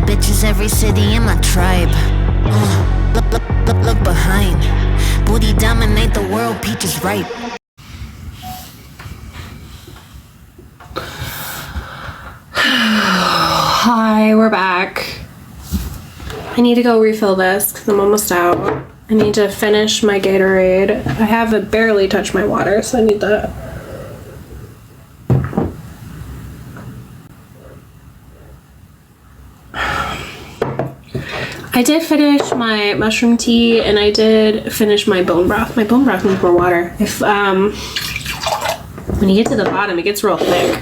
bitches, every city in my tribe. Look behind. Booty dominate the world, peaches ripe. Hi, we're back. I need to go refill this because I'm almost out. I need to finish my Gatorade. I have barely touched my water, so I need that. I did finish my mushroom tea and I did finish my bone broth. My bone broth needs more water. If when you get to the bottom, it gets real thick.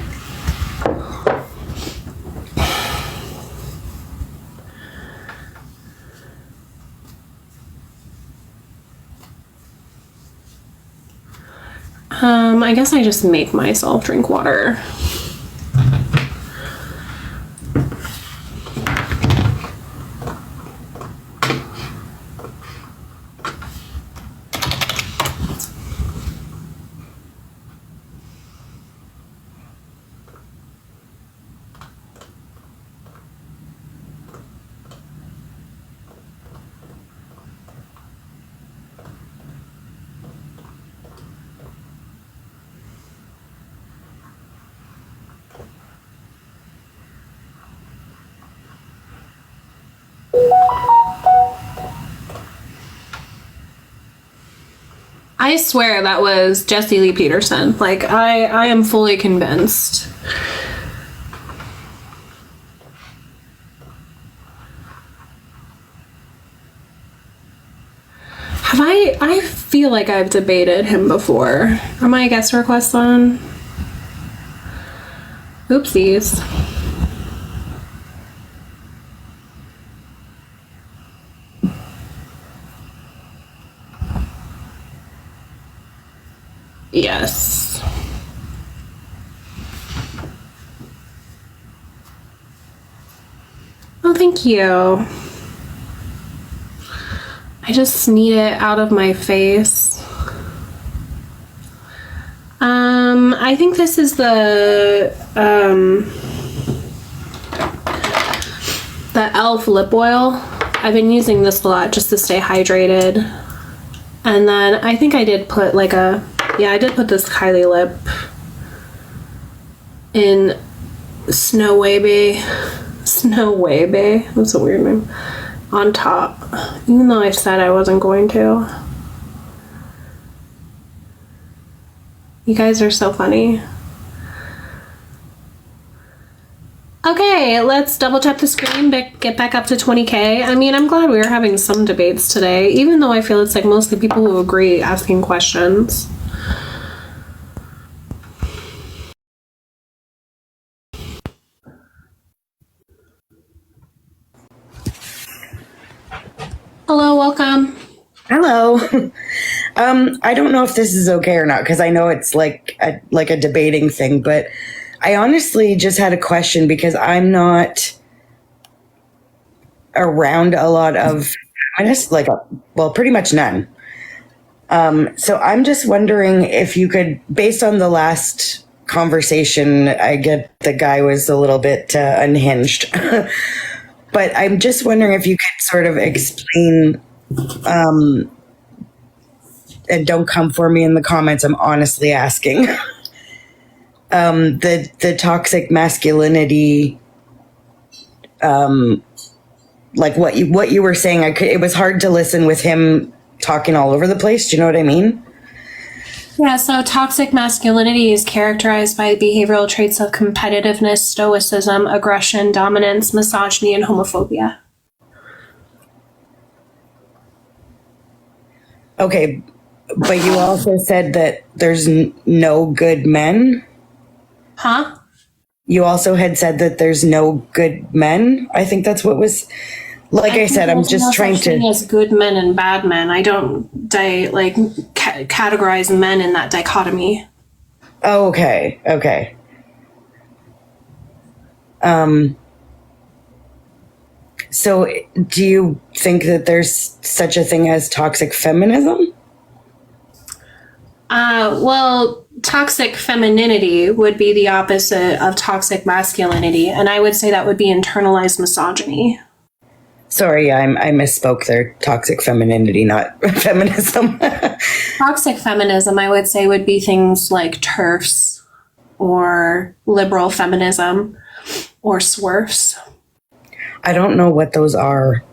I guess I just make myself drink water. I swear that was Jesse Lee Peterson. Like, I am fully convinced. I feel like I've debated him before. Are my guest requests on? Oopsies. Yes. Oh, thank you. I just need it out of my face. I think this is the e.l.f. lip oil. I've been using this a lot just to stay hydrated. And then I think I did put like I did put this Kylie lip in Snow Baby. That's a weird name. On top, even though I said I wasn't going to. You guys are so funny. Okay, let's double tap the screen, get back up to 20K. I mean, I'm glad we were having some debates today, even though I feel it's like mostly people who agree asking questions. Hello, welcome. Hello. I don't know if this is okay or not because I know it's like a debating thing, but I honestly just had a question because I'm not around a lot of feminists, pretty much none. So I'm just wondering if you could, based on the last conversation, I get the guy was a little bit unhinged, but I'm just wondering if you could sort of explain, and don't come for me in the comments, I'm honestly asking, the toxic masculinity, like what you were saying. It was hard to listen with him talking all over the place. Do you know what I mean? Yeah, so toxic masculinity is characterized by behavioral traits of competitiveness, stoicism, aggression, dominance, misogyny, and homophobia. Okay, but you also said that there's no good men? Huh? You also had said that there's no good men? I think that's what was... Like I said, I'm just trying to... As good men and bad men. I don't categorize men in that dichotomy. Oh, okay. So do you think that there's such a thing as toxic feminism? Well, toxic femininity would be the opposite of toxic masculinity, and I would say that would be internalized misogyny. Sorry, I misspoke there. Toxic femininity, not feminism. Toxic feminism, I would say, would be things like TERFs or liberal feminism or SWERFs. I don't know what those are.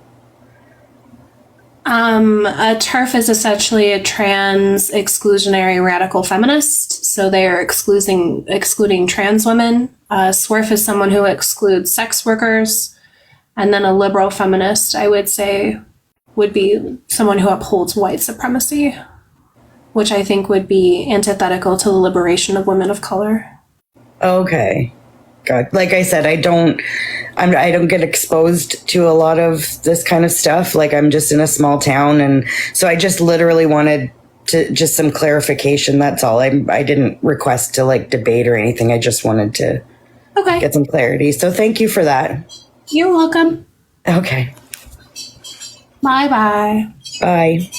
A TERF is essentially a trans exclusionary radical feminist, so they are excluding trans women. SWERF is someone who excludes sex workers. And then a liberal feminist, I would say, would be someone who upholds white supremacy, which I think would be antithetical to the liberation of women of color. Okay. God. Like I said, I don't get exposed to a lot of this kind of stuff. Like, I'm just in a small town, and so I just literally wanted to just some clarification. That's all. I didn't request to like debate or anything. I just wanted to get some clarity. So thank you for that. You're welcome. Okay. Bye-bye. Bye.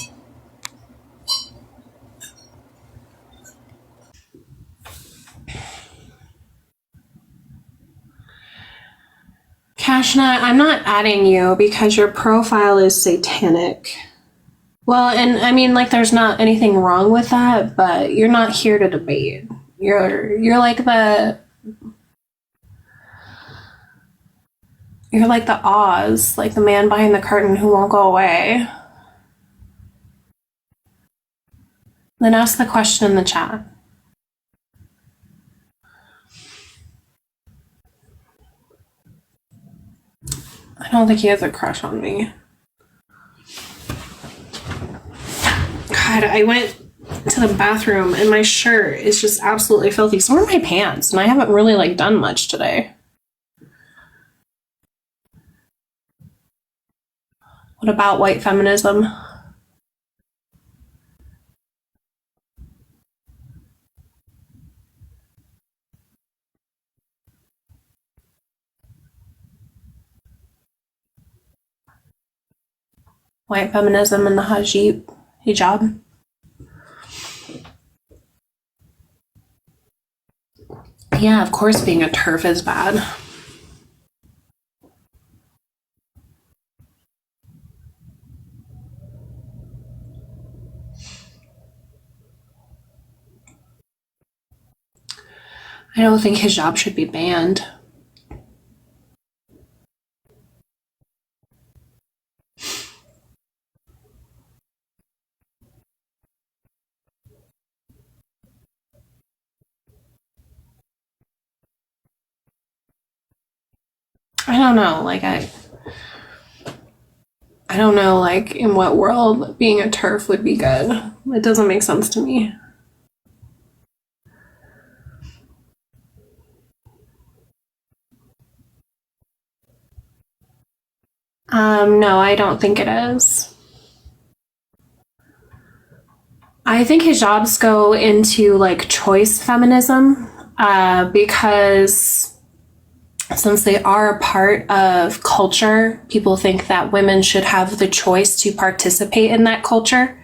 Kashna, I'm not adding you because your profile is satanic. Well, and I mean, like, there's not anything wrong with that, but you're not here to debate. You're like the Oz, like the man behind the curtain who won't go away. Then ask the question in the chat. I don't think he has a crush on me. God, I went to the bathroom and my shirt is just absolutely filthy. So are my pants, and I haven't really like done much today. What about white feminism? White feminism and the hijab. Yeah, of course being a TERF is bad. I don't think hijab should be banned. I don't know, like I don't know, like, in what world being a TERF would be good. It doesn't make sense to me. No, I don't think it is. I think hijabs go into like choice feminism, because since they are a part of culture, people think that women should have the choice to participate in that culture,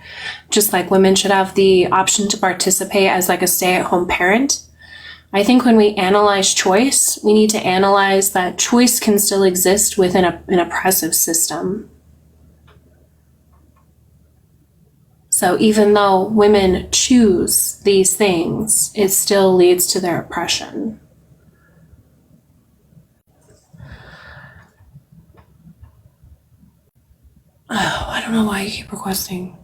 just like women should have the option to participate as like a stay-at-home parent. I think when we analyze choice, we need to analyze that choice can still exist within an oppressive system. So even though women choose these things, it still leads to their oppression. Oh, I don't know why you keep requesting.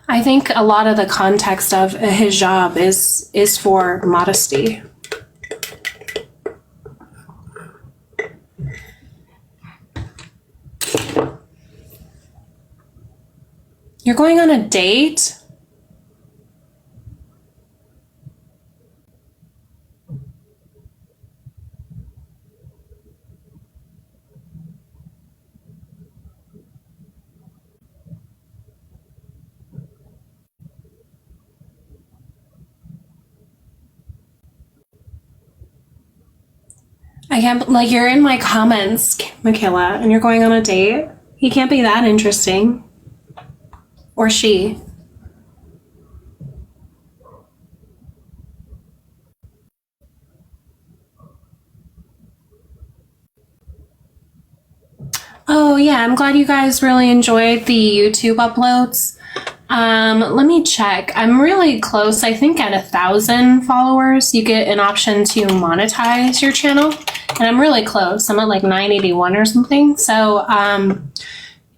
I think a lot of the context of a hijab is for modesty. You're going on a date? I can't, like, you're in my comments, Michaela, and you're going on a date? He can't be that interesting. Or she. Oh, yeah, I'm glad you guys really enjoyed the YouTube uploads. Let me check. I'm really close. I think at 1,000 followers, you get an option to monetize your channel. And I'm really close. I'm at like 981 or something. So,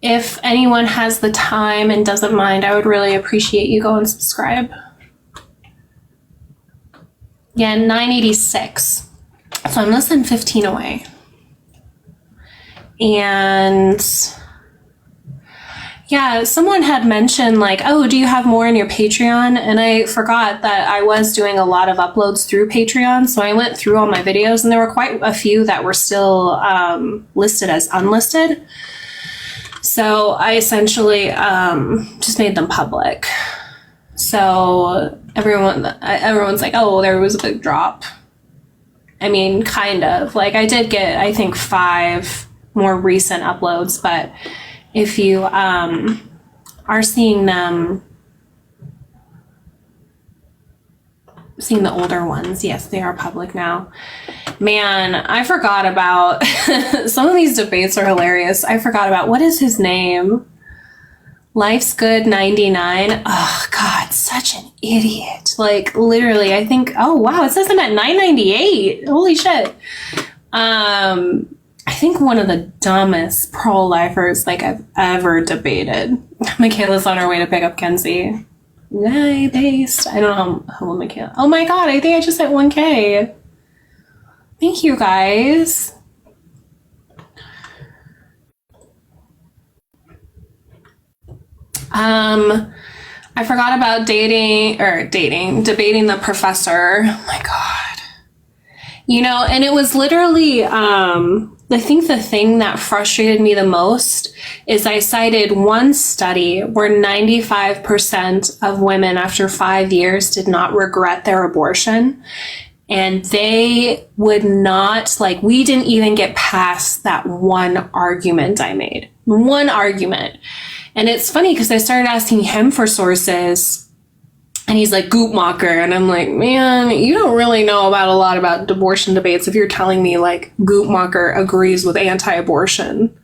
if anyone has the time and doesn't mind, I would really appreciate you go and subscribe. Yeah, 986. So I'm less than 15 away. And yeah, someone had mentioned like, oh, do you have more in your Patreon? And I forgot that I was doing a lot of uploads through Patreon. So I went through all my videos and there were quite a few that were still listed as unlisted. So I essentially just made them public. So everyone's like, oh, there was a big drop. I mean, kind of. Like I did get, I think, 5 more recent uploads, but if you are seeing the older ones, yes, they are public now. Man, I forgot about some of these debates are hilarious. I forgot about what is his name? Life's Good 99. Oh God, such an idiot. Like literally, I think, oh wow, it says I'm at 998. Holy shit. I think one of the dumbest pro-lifers like I've ever debated. Michaela's on her way to pick up Kenzie. Yay, based. I don't know how Michaela. Oh my God, I think I just hit 1K. Thank you guys. I forgot about debating the professor. Oh my God. You know, and it was literally, I think the thing that frustrated me the most is I cited one study where 95% of women after 5 years did not regret their abortion. And they would not, like, we didn't even get past that one argument I made. One argument. And it's funny because I started asking him for sources and he's like, Goopmacher. And I'm like, man, you don't really know about a lot about abortion debates if you're telling me like Goopmacher agrees with anti-abortion.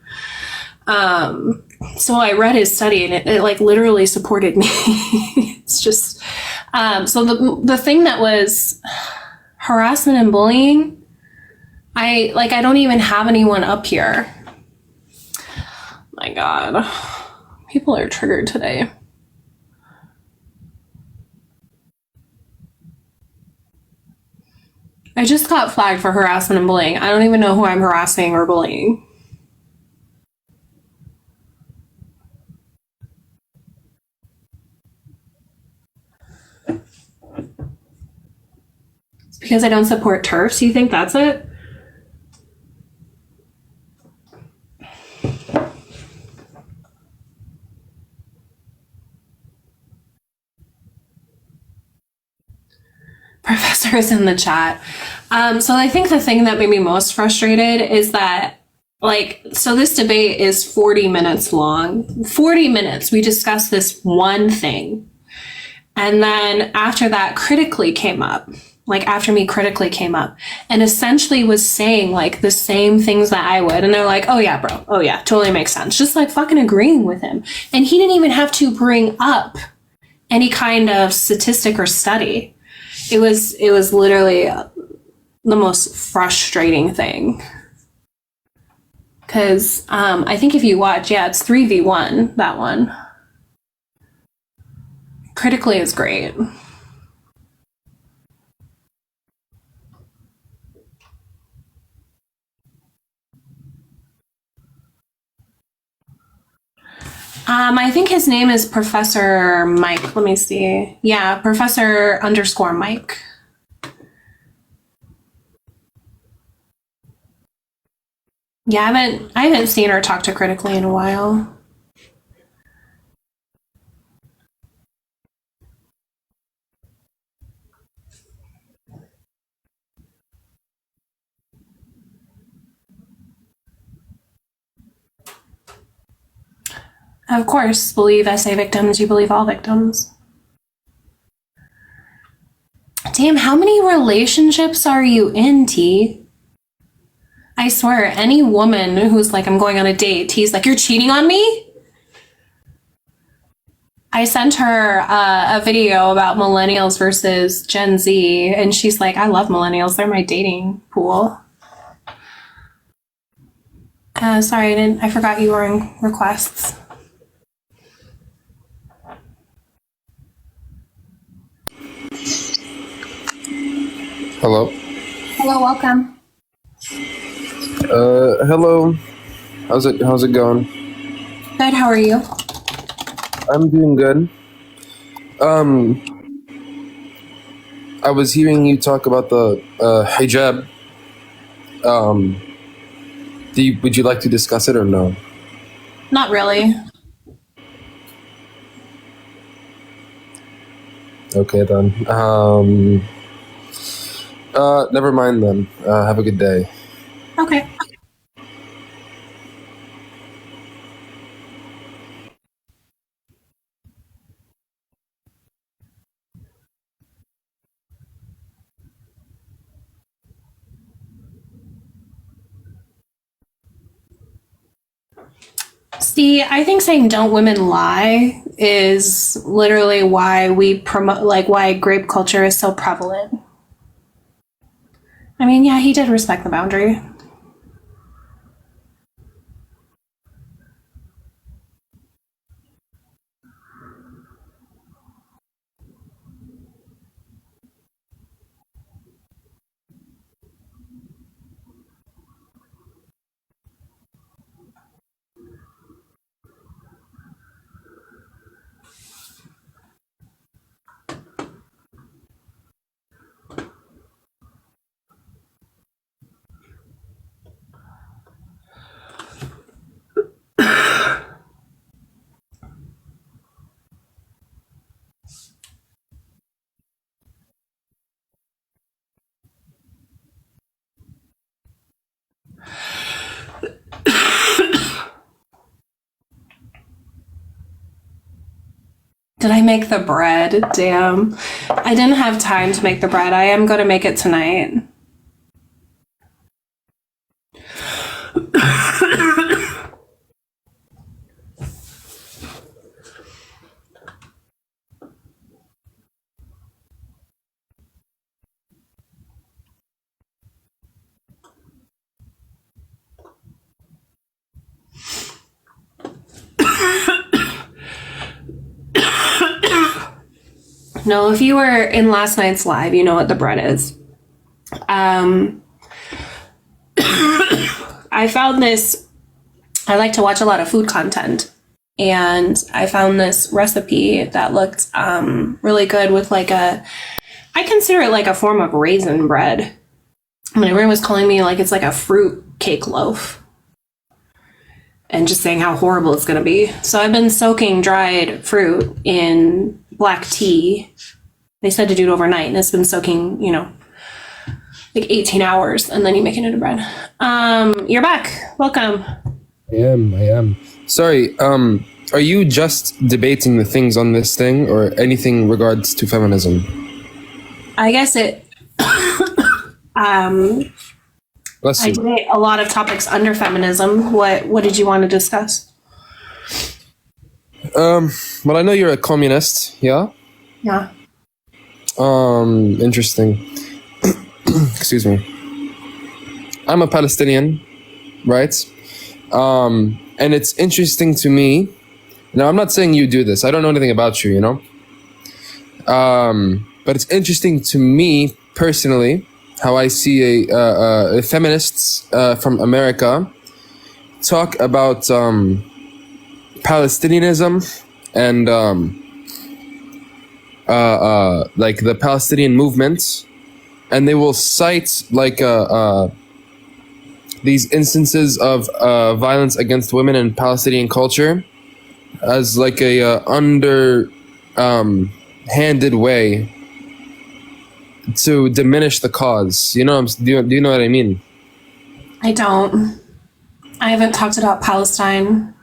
So I read his study and it like literally supported me. It's just, so the thing that was harassment and bullying, I don't even have anyone up here. My God. People are triggered today. I just got flagged for harassment and bullying. I don't even know who I'm harassing or bullying. It's because I don't support TERFs. You think that's it? Professors in the chat. So I think the thing that made me most frustrated is that, so this debate is 40 minutes long. 40 minutes, we discussed this one thing. And then after that, Critically came up. After me, Critically came up and essentially was saying the same things that I would. And they're like, oh yeah, bro. Oh yeah, totally makes sense. Just fucking agreeing with him. And he didn't even have to bring up any kind of statistic or study. It was literally the most frustrating thing. Because I think if you watch, it's 3v1, that one. Critically is great. I think his name is Professor Mike. Let me see. Yeah, Professor_Mike. Yeah, I haven't seen or talked to Critically in a while. Of course, believe SA victims, you believe all victims. Damn, how many relationships are you in, T? I swear, any woman who's like, I'm going on a date, T's like, you're cheating on me? I sent her a video about millennials versus Gen Z, and she's like, I love millennials. They're my dating pool. Sorry, I forgot you were in requests. Hello. Hello, welcome. Hello. How's it going? Good, how are you? I'm doing good. I was hearing you talk about the hijab. Would you like to discuss it or no? Not really. Okay then. Never mind then. Have a good day. Okay. See, I think saying don't women lie is literally why we promote, like, why grape culture is so prevalent. I mean, yeah, he did respect the boundary. Did I make the bread? Damn. I didn't have time to make the bread. I am going to make it tonight. No, if you were in last night's live, you know what the bread is. I found this, I like to watch a lot of food content, and I found this recipe that looked really good with like I consider it like a form of raisin bread. I mean, everyone was calling me like it's like a fruit cake loaf and just saying how horrible it's going to be. So I've been soaking dried fruit in black tea. They said to do it overnight, and it's been soaking, like 18 hours, and then you make it into bread. You're back. Welcome. I am. Sorry, are you just debating the things on this thing or anything regards to feminism? I guess it I debate a lot of topics under feminism. What did you want to discuss? Well, I know you're a communist, yeah? Yeah. Interesting. Excuse me. I'm a Palestinian, right? And it's interesting to me. Now, I'm not saying you do this. I don't know anything about you, but it's interesting to me personally how I see a feminists from America talk about Palestinianism and like the Palestinian movement, and they will cite like these instances of violence against women in Palestinian culture as like a handed way to diminish the cause. Do you know what I mean? I don't. I haven't talked about Palestine.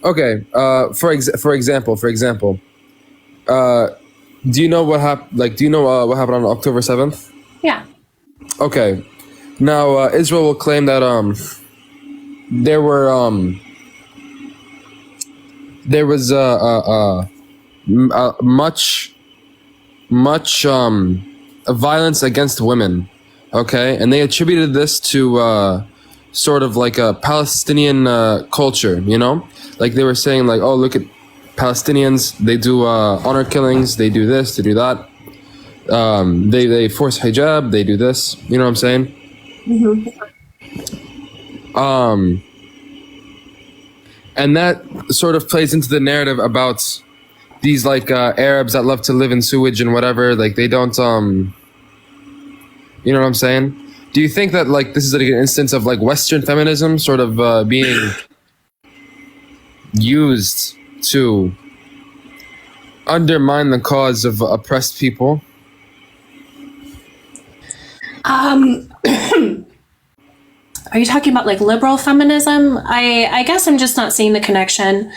Okay. For example, do you know what happened? Like, do you know what happened on October 7th? Yeah. Okay. Now, Israel will claim that there were there was much violence against women. Okay, and they attributed this to sort of like a Palestinian culture. You know, like they were saying like, oh, look at Palestinians. They do honor killings. They do this. They do that. They force hijab. They do this. You know what I'm saying? And that sort of plays into the narrative about these like Arabs that love to live in sewage and whatever. Like they don't you know what I'm saying? Do you think that like this is like an instance of like Western feminism sort of being used to undermine the cause of oppressed people? Are you talking about like liberal feminism? I guess I'm just not seeing the connection.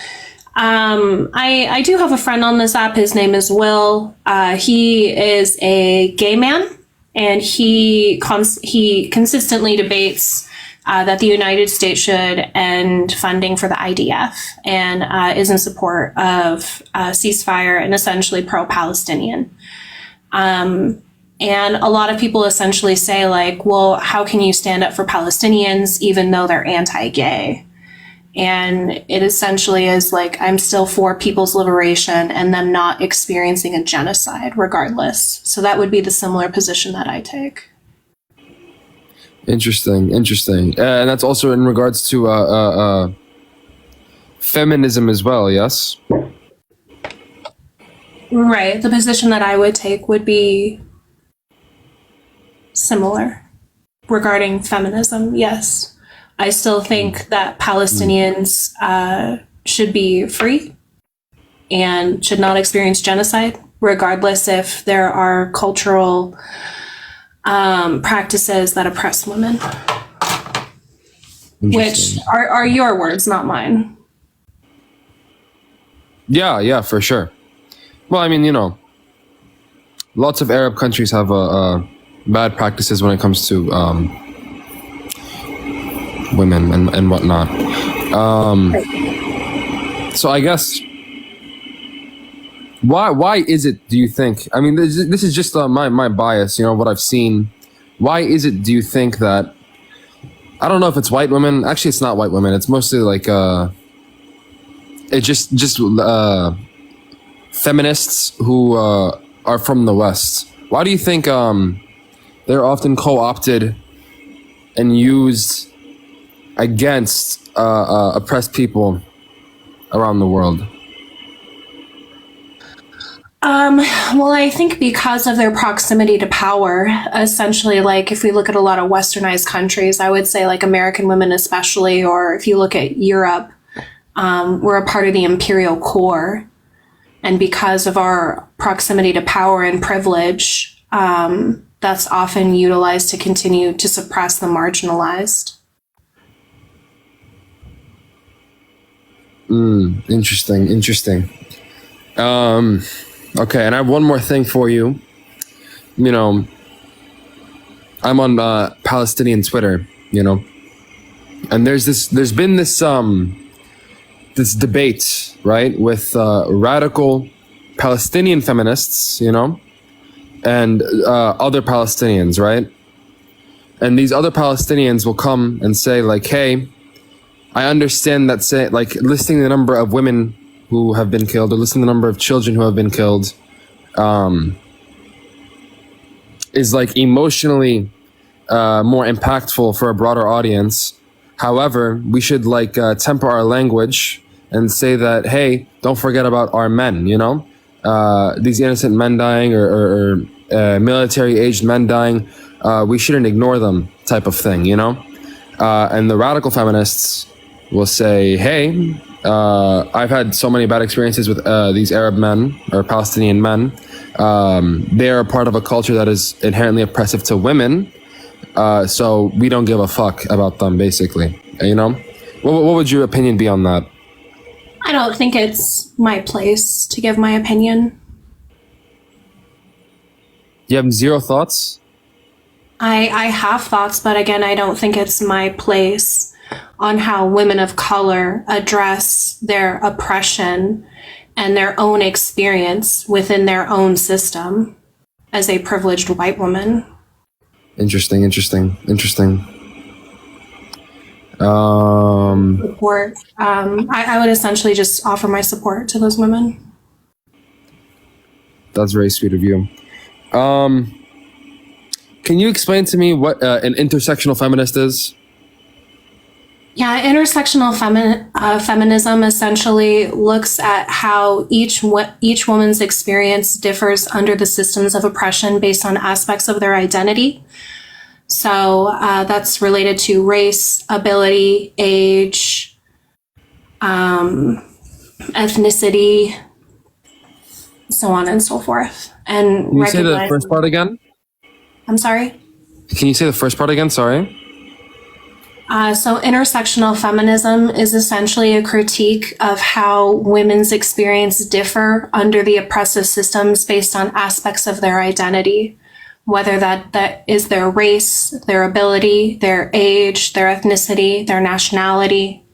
I do have a friend on this app. His name is Will. He is a gay man, and he consistently debates that the United States should end funding for the IDF and is in support of ceasefire and essentially pro-Palestinian. And a lot of people essentially say like, well, how can you stand up for Palestinians even though they're anti-gay? And it essentially is like, I'm still for people's liberation and them not experiencing a genocide regardless. So that would be the similar position that I take. Interesting. And that's also in regards to feminism as well, yes? Right. The position that I would take would be similar regarding feminism, yes. I still think that Palestinians should be free and should not experience genocide, regardless if there are cultural practices that oppress women. Which are your words, not mine. Yeah, for sure. Well, I mean, you know, lots of Arab countries have bad practices when it comes to women and whatnot. So I guess why is it, do you think? I mean, this is just my bias, you know, what I've seen. Why is it, do you think that, I don't know if it's white women. Actually, it's not white women. It's mostly like it's just feminists who are from the West. Why do you think they're often co-opted and used against oppressed people around the world? Well, I think because of their proximity to power, essentially, like if we look at a lot of westernized countries, I would say like American women especially, or if you look at Europe, we're a part of the imperial core. And because of our proximity to power and privilege, that's often utilized to continue to suppress the marginalized. Interesting. Okay, and I have one more thing for you. You know, I'm on Palestinian Twitter, you know, and there's been this debate, right, with radical Palestinian feminists, you know, and other Palestinians, right? And these other Palestinians will come and say like, hey, I understand that, say, like listing the number of women who have been killed or listing the number of children who have been killed is like emotionally more impactful for a broader audience. However, we should like temper our language and say that, hey, don't forget about our men, you know? These innocent men dying or military-aged men dying, we shouldn't ignore them type of thing, you know? And the radical feminists will say, hey, I've had so many bad experiences with these Arab men or Palestinian men. They are a part of a culture that is inherently oppressive to women, so we don't give a fuck about them, basically, you know? What would your opinion be on that? I don't think it's my place to give my opinion. You have zero thoughts? I have thoughts, but again, I don't think it's my place on how women of color address their oppression and their own experience within their own system as a privileged white woman. Interesting. Support. I would essentially just offer my support to those women. That's very sweet of you. Can you explain to me what an intersectional feminist is? Yeah, intersectional feminism essentially looks at how each woman's experience differs under the systems of oppression based on aspects of their identity. So that's related to race, ability, age, ethnicity, so on and so forth. And Can you say the first part again? I'm sorry? Can you say the first part again? Sorry. So intersectional feminism is essentially a critique of how women's experience differ under the oppressive systems based on aspects of their identity, whether that is their race, their ability, their age, their ethnicity, their nationality,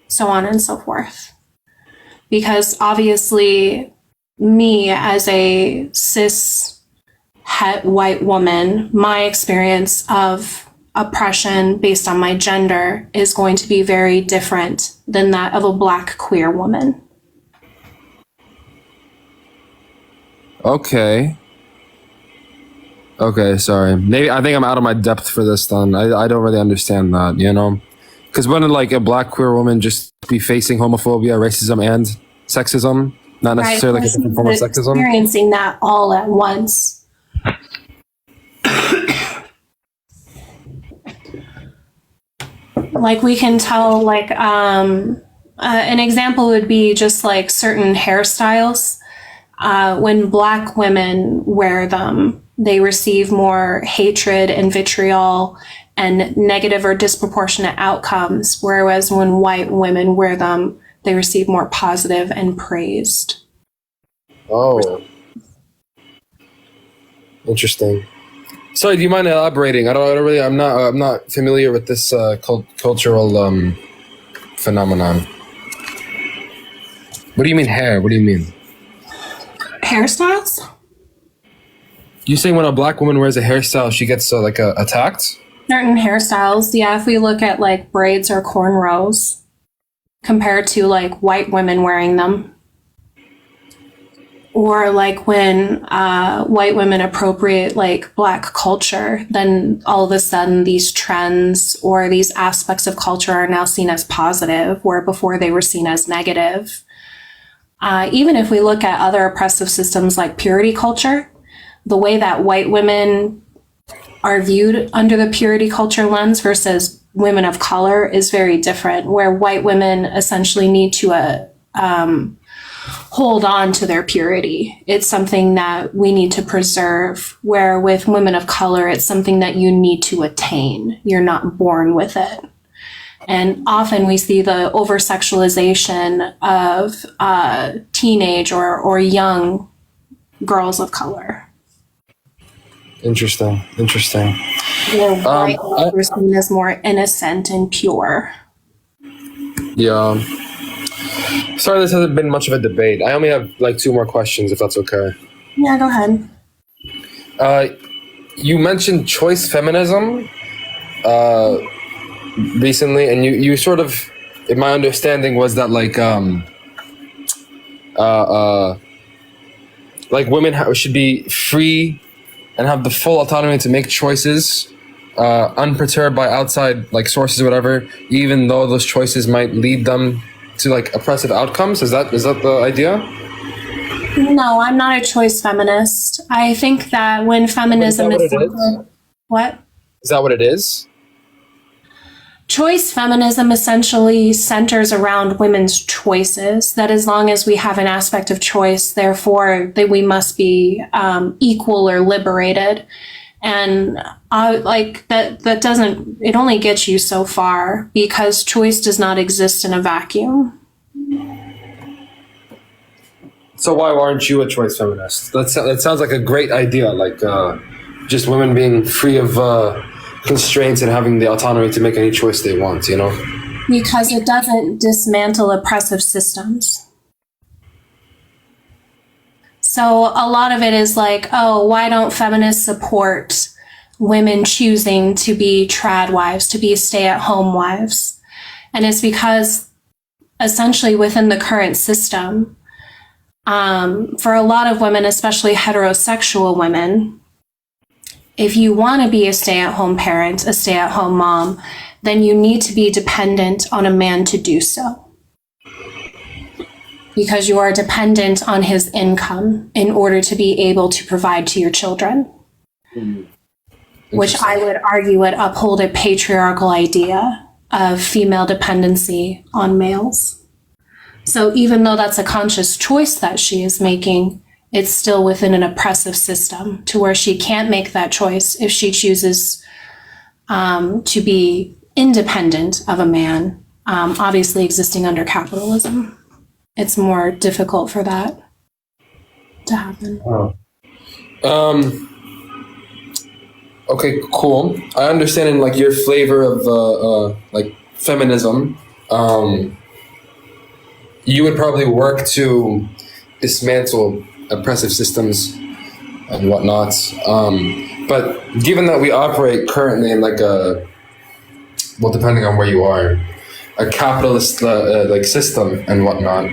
so on and so forth. Because obviously, me as a cis white woman, my experience of oppression based on my gender is going to be very different than that of a Black queer woman. Okay, sorry. Maybe I think I'm out of my depth for this then. I don't really understand that, you know? Because wouldn't like a Black queer woman just be facing homophobia, racism, and sexism? Not necessarily like a different form of sexism? Experiencing that all at once. Like we can tell, like an example would be just like certain hairstyles. When Black women wear them, they receive more hatred and vitriol and negative or disproportionate outcomes, whereas when white women wear them, they receive more positive and praised. Oh. Interesting. Sorry, do you mind elaborating? I'm not familiar with this cultural phenomenon. What do you mean hair? What do you mean? Hairstyles? You saying when a Black woman wears a hairstyle, she gets attacked? Certain hairstyles, yeah. If we look at like braids or cornrows, compared to like white women wearing them. Or like when white women appropriate like Black culture, then all of a sudden these trends or these aspects of culture are now seen as positive, where before they were seen as negative. Even if we look at other oppressive systems like purity culture, the way that white women are viewed under the purity culture lens versus women of color is very different, where white women essentially need to hold on to their purity. It's something that we need to preserve, where with women of color, it's something that you need to attain. You're not born with it. And often we see the over-sexualization of teenage or young girls of color. Interesting. Where white are seen as more innocent and pure. Yeah. Sorry, this hasn't been much of a debate. I only have like 2 more questions, if that's okay. Yeah, go ahead. You mentioned choice feminism recently, and you sort of, in my understanding, was that like women should be free and have the full autonomy to make choices, unperturbed by outside like sources or whatever, even though those choices might lead them to like oppressive outcomes. Is that the idea? No, I'm not a choice feminist. I think that when feminism is what? Is that what it is? Choice feminism essentially centers around women's choices, that as long as we have an aspect of choice, therefore that we must be equal or liberated. And that doesn't, it only gets you so far, because choice does not exist in a vacuum. So why aren't you a choice feminist? That sounds like a great idea. Like just women being free of constraints and having the autonomy to make any choice they want. You know. Because it doesn't dismantle oppressive systems. So a lot of it is like, oh, why don't feminists support women choosing to be trad wives, to be stay-at-home wives? And it's because essentially within the current system, for a lot of women, especially heterosexual women, if you want to be a stay-at-home parent, a stay-at-home mom, then you need to be dependent on a man to do so. Because you are dependent on his income in order to be able to provide to your children. Which I would argue would uphold a patriarchal idea of female dependency on males. So even though that's a conscious choice that she is making, it's still within an oppressive system to where she can't make that choice if she chooses to be independent of a man, obviously existing under capitalism. It's more difficult for that to happen. Okay, cool. I understand in like your flavor of like feminism, you would probably work to dismantle oppressive systems and whatnot. But given that we operate currently in like a, well, depending on where you are, a capitalist like system and whatnot,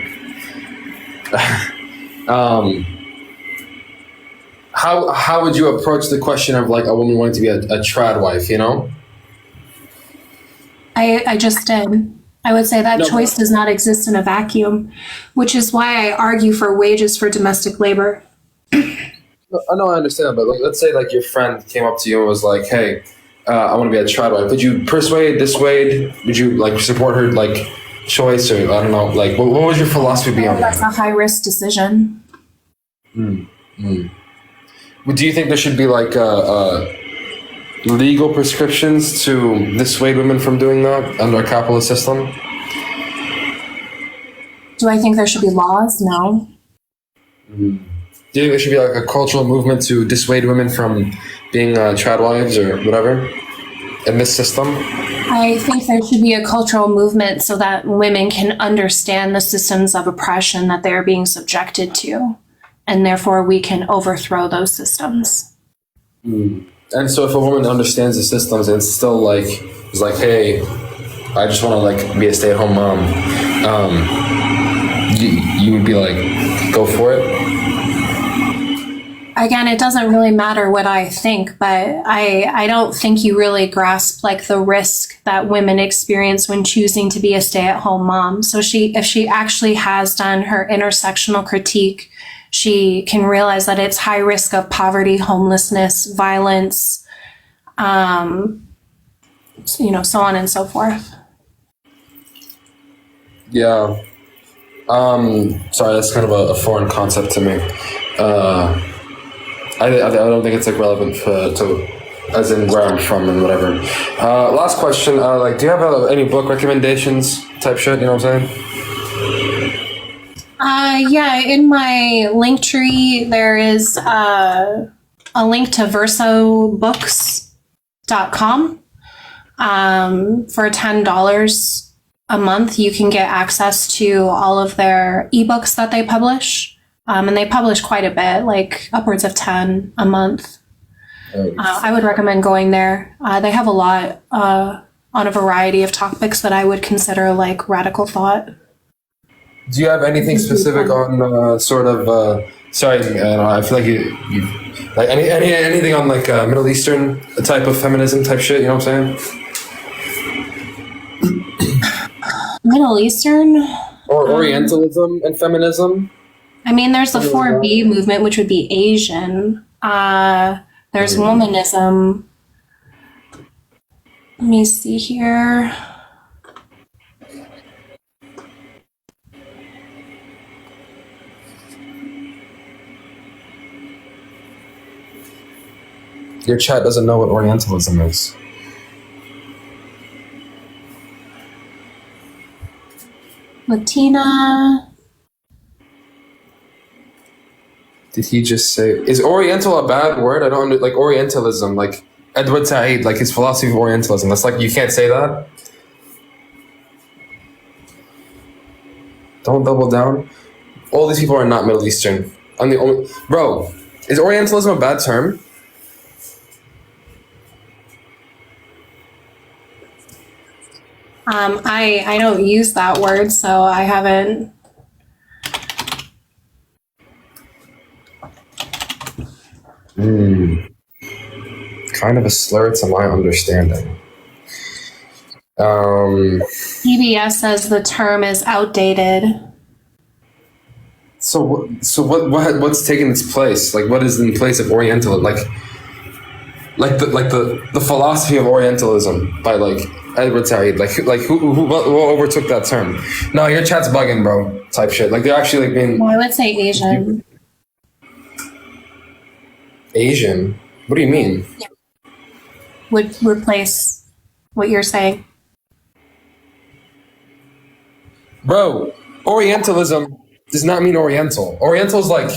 how would you approach the question of like a woman wanting to be a trad wife, you know? I just did. I would say that choice does not exist in a vacuum, which is why I argue for wages for domestic labor. I know, I understand, but like, let's say like your friend came up to you and was like, "Hey, I want to be a trad wife." Would you persuade, dissuade? Would you like support her like choice, or I don't know, like what would your philosophy be on that? That's a high risk decision. Do you think there should be like legal prescriptions to dissuade women from doing that under a capitalist system? Do I think there should be laws? No. Do you think there should be like a cultural movement to dissuade women from being trad wives or whatever in this system? I think there should be a cultural movement so that women can understand the systems of oppression that they're being subjected to, and therefore we can overthrow those systems. And so if a woman understands the systems and still like is like, hey, I just want to like be a stay-at-home mom, you would be like, go for it? Again, it doesn't really matter what I think, but I don't think you really grasp like the risk that women experience when choosing to be a stay-at-home mom. So if she actually has done her intersectional critique, she can realize that it's high risk of poverty, homelessness, violence, so on and so forth. Yeah. Sorry, that's kind of a foreign concept to me. I don't think it's like relevant to as in where I'm from and whatever. Last question. Like, do you have any book recommendations type shit? You know what I'm saying? Yeah, in my link tree, there is a link to versobooks.com. For $10 a month, you can get access to all of their ebooks that they publish. And they publish quite a bit, like upwards of 10 a month. I would recommend going there. They have a lot on a variety of topics that I would consider like radical thought. Do you have anything specific on sort of? Sorry, I feel like you like anything on like Middle Eastern type of feminism type shit. You know what I'm saying? Middle Eastern Or Orientalism and feminism. I mean, there's the 4B movement, which would be Asian. There's womanism. Let me see here. Your chat doesn't know what Orientalism is. Latina. Did he just say? Is Oriental a bad word? I don't like Orientalism. Like Edward Said, like his philosophy of Orientalism. That's like you can't say that. Don't double down. All these people are not Middle Eastern. I'm the only bro. Is Orientalism a bad term? I don't use that word, so I haven't. Kind of a slur to my understanding. PBS says the term is outdated. So what's taking its place? Like what is in place of Oriental? Like the philosophy of Orientalism by like Edward Said. Like who overtook that term? No, your chat's bugging, bro. Type shit. Like they're actually like being. Well, I would say Asian. Asian. What do you mean? Would replace what you're saying. Bro, Orientalism does not mean Oriental. Oriental is like.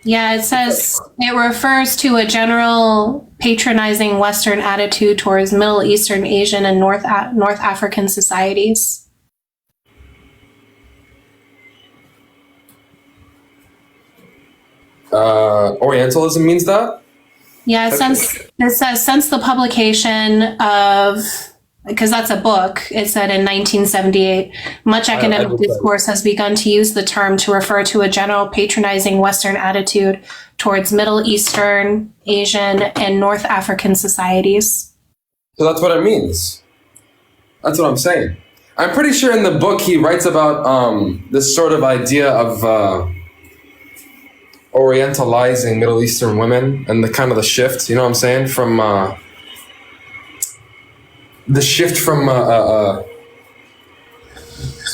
Yeah, it says it refers to a general patronizing Western attitude towards Middle Eastern, Asian, and North African societies. Orientalism means that? Yeah, it says since the publication of, because that's a book, it said in 1978, much academic discourse has begun to use the term to refer to a general patronizing Western attitude towards Middle Eastern, Asian, and North African societies. So that's what it means. That's what I'm saying. I'm pretty sure in the book he writes about this sort of idea of orientalizing Middle Eastern women and the kind of the shift, you know what I'm saying? From the shift from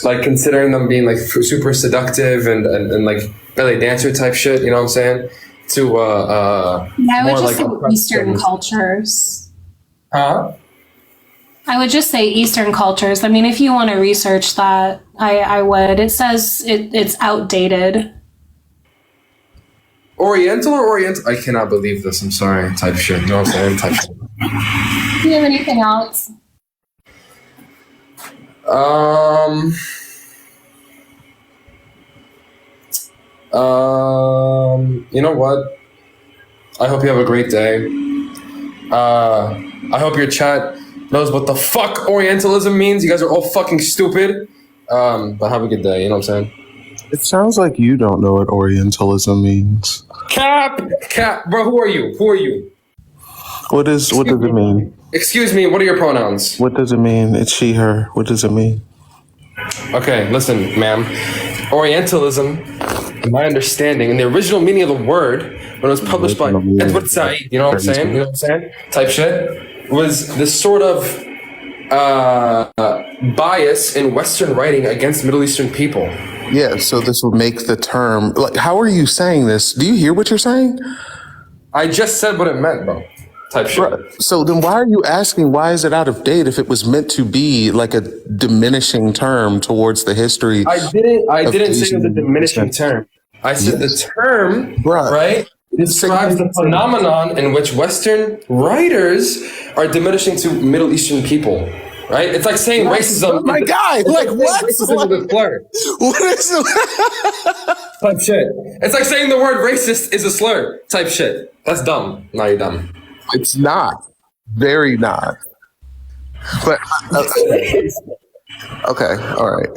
like considering them being like super seductive and like belly dancer type shit, you know what I'm saying? To I would just say Eastern cultures. Huh? I would just say Eastern cultures. I mean, if you want to research that, I would. It says it's outdated. Oriental or Oriental? I cannot believe this. I'm sorry. Type shit. You know what I'm saying? Type shit. Do you have anything else? You know what? I hope you have a great day. I hope your chat knows what the fuck Orientalism means. You guys are all fucking stupid. But have a good day. You know what I'm saying? It sounds like you don't know what Orientalism means. Cap, bro. Who are you? What does it mean? Excuse me. What are your pronouns? What does it mean? It's she, her. What does it mean? Okay, listen, ma'am. Orientalism, in my understanding, in the original meaning of the word, when it was published by Edward Said, you know what I'm saying? You know what I'm saying? Type shit, was this sort of bias in Western writing against Middle Eastern people. Yeah, so this will make the term, like, how are you saying this? Do you hear what you're saying? I just said what it meant, bro. Type shit. Right. So then why are you asking, why is it out of date if it was meant to be like a diminishing term towards the history? I didn't say it was a diminishing term. I said the term, right, describes the phenomenon in which Western writers are diminishing to Middle Eastern people. Right? It's like saying racism. Oh my God! Like what? Racism is a slur. What is it? Type shit. It's like saying the word racist is a slur. Type shit. That's dumb. No, you're dumb. It's not. Very not. But okay. All right.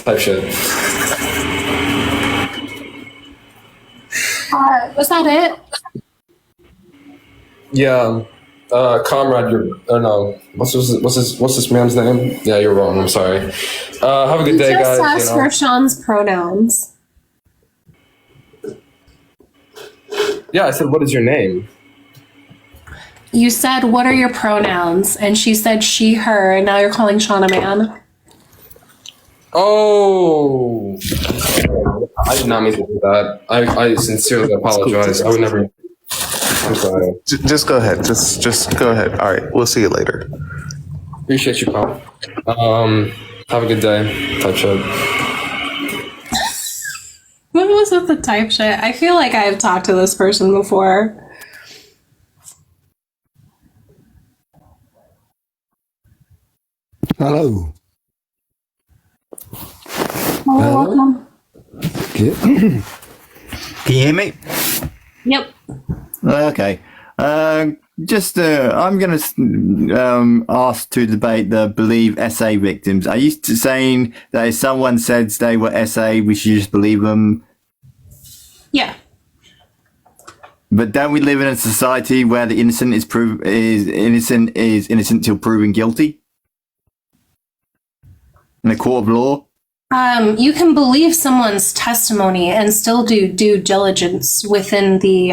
Type shit. Was that it? Yeah. Comrade, no. What's this man's name? Yeah, you're wrong. I'm sorry. Have a good day, guys. Just ask for Sean's pronouns. Yeah, I said, what is your name? You said, what are your pronouns? And she said she, her, and now you're calling Sean a man. Oh. I did not mean to do that. I sincerely apologize. I would never. I'm sorry. Just go ahead. Just go ahead. All right. We'll see you later. Appreciate you, pal. Have a good day. Touch up. What was with the type shit? I feel like I've talked to this person before. Hello. Welcome. Can you hear me? Yep. Okay. I'm going to ask to debate the believe SA victims. Are you saying that if someone said they were SA, we should just believe them? Yeah. But don't we live in a society where the innocent is innocent till proven guilty in a court of law? You can believe someone's testimony and still do due diligence within the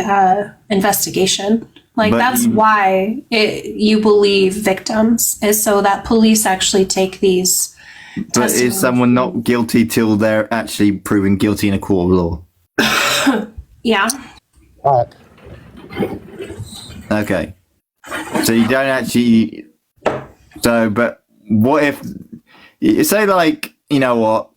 investigation. Like, But that's you- why you believe victims, is so that police actually take these But testimonies. is someone not guilty till they're actually proven guilty in a court of law? Yeah. Okay. So you don't actually. So, but what if you say, like, you know what?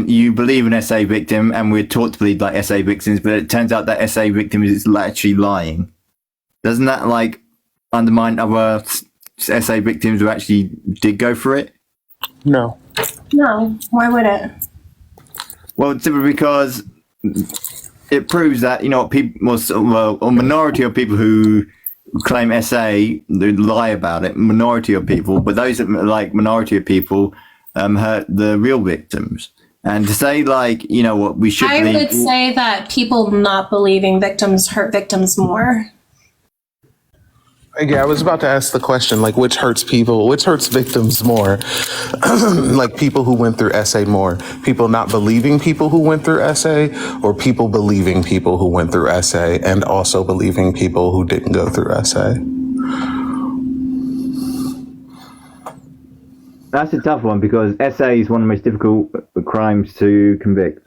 You believe an SA victim, and we're taught to believe like SA victims, but it turns out that SA victim is actually lying. Doesn't that like undermine other SA victims who actually did go for it? No. No, why would it? Well, simply because it proves that, you know, people, well, a minority of people who claim SA, they lie about it. Minority of people, but those that like minority of people hurt the real victims. And to say, like, you know what, we should. I would say that people not believing victims hurt victims more. Yeah, I was about to ask the question, like, which hurts victims more? Like, people who went through SA more? People not believing people who went through SA, or people believing people who went through SA and also believing people who didn't go through SA? That's a tough one because SA is one of the most difficult crimes to convict.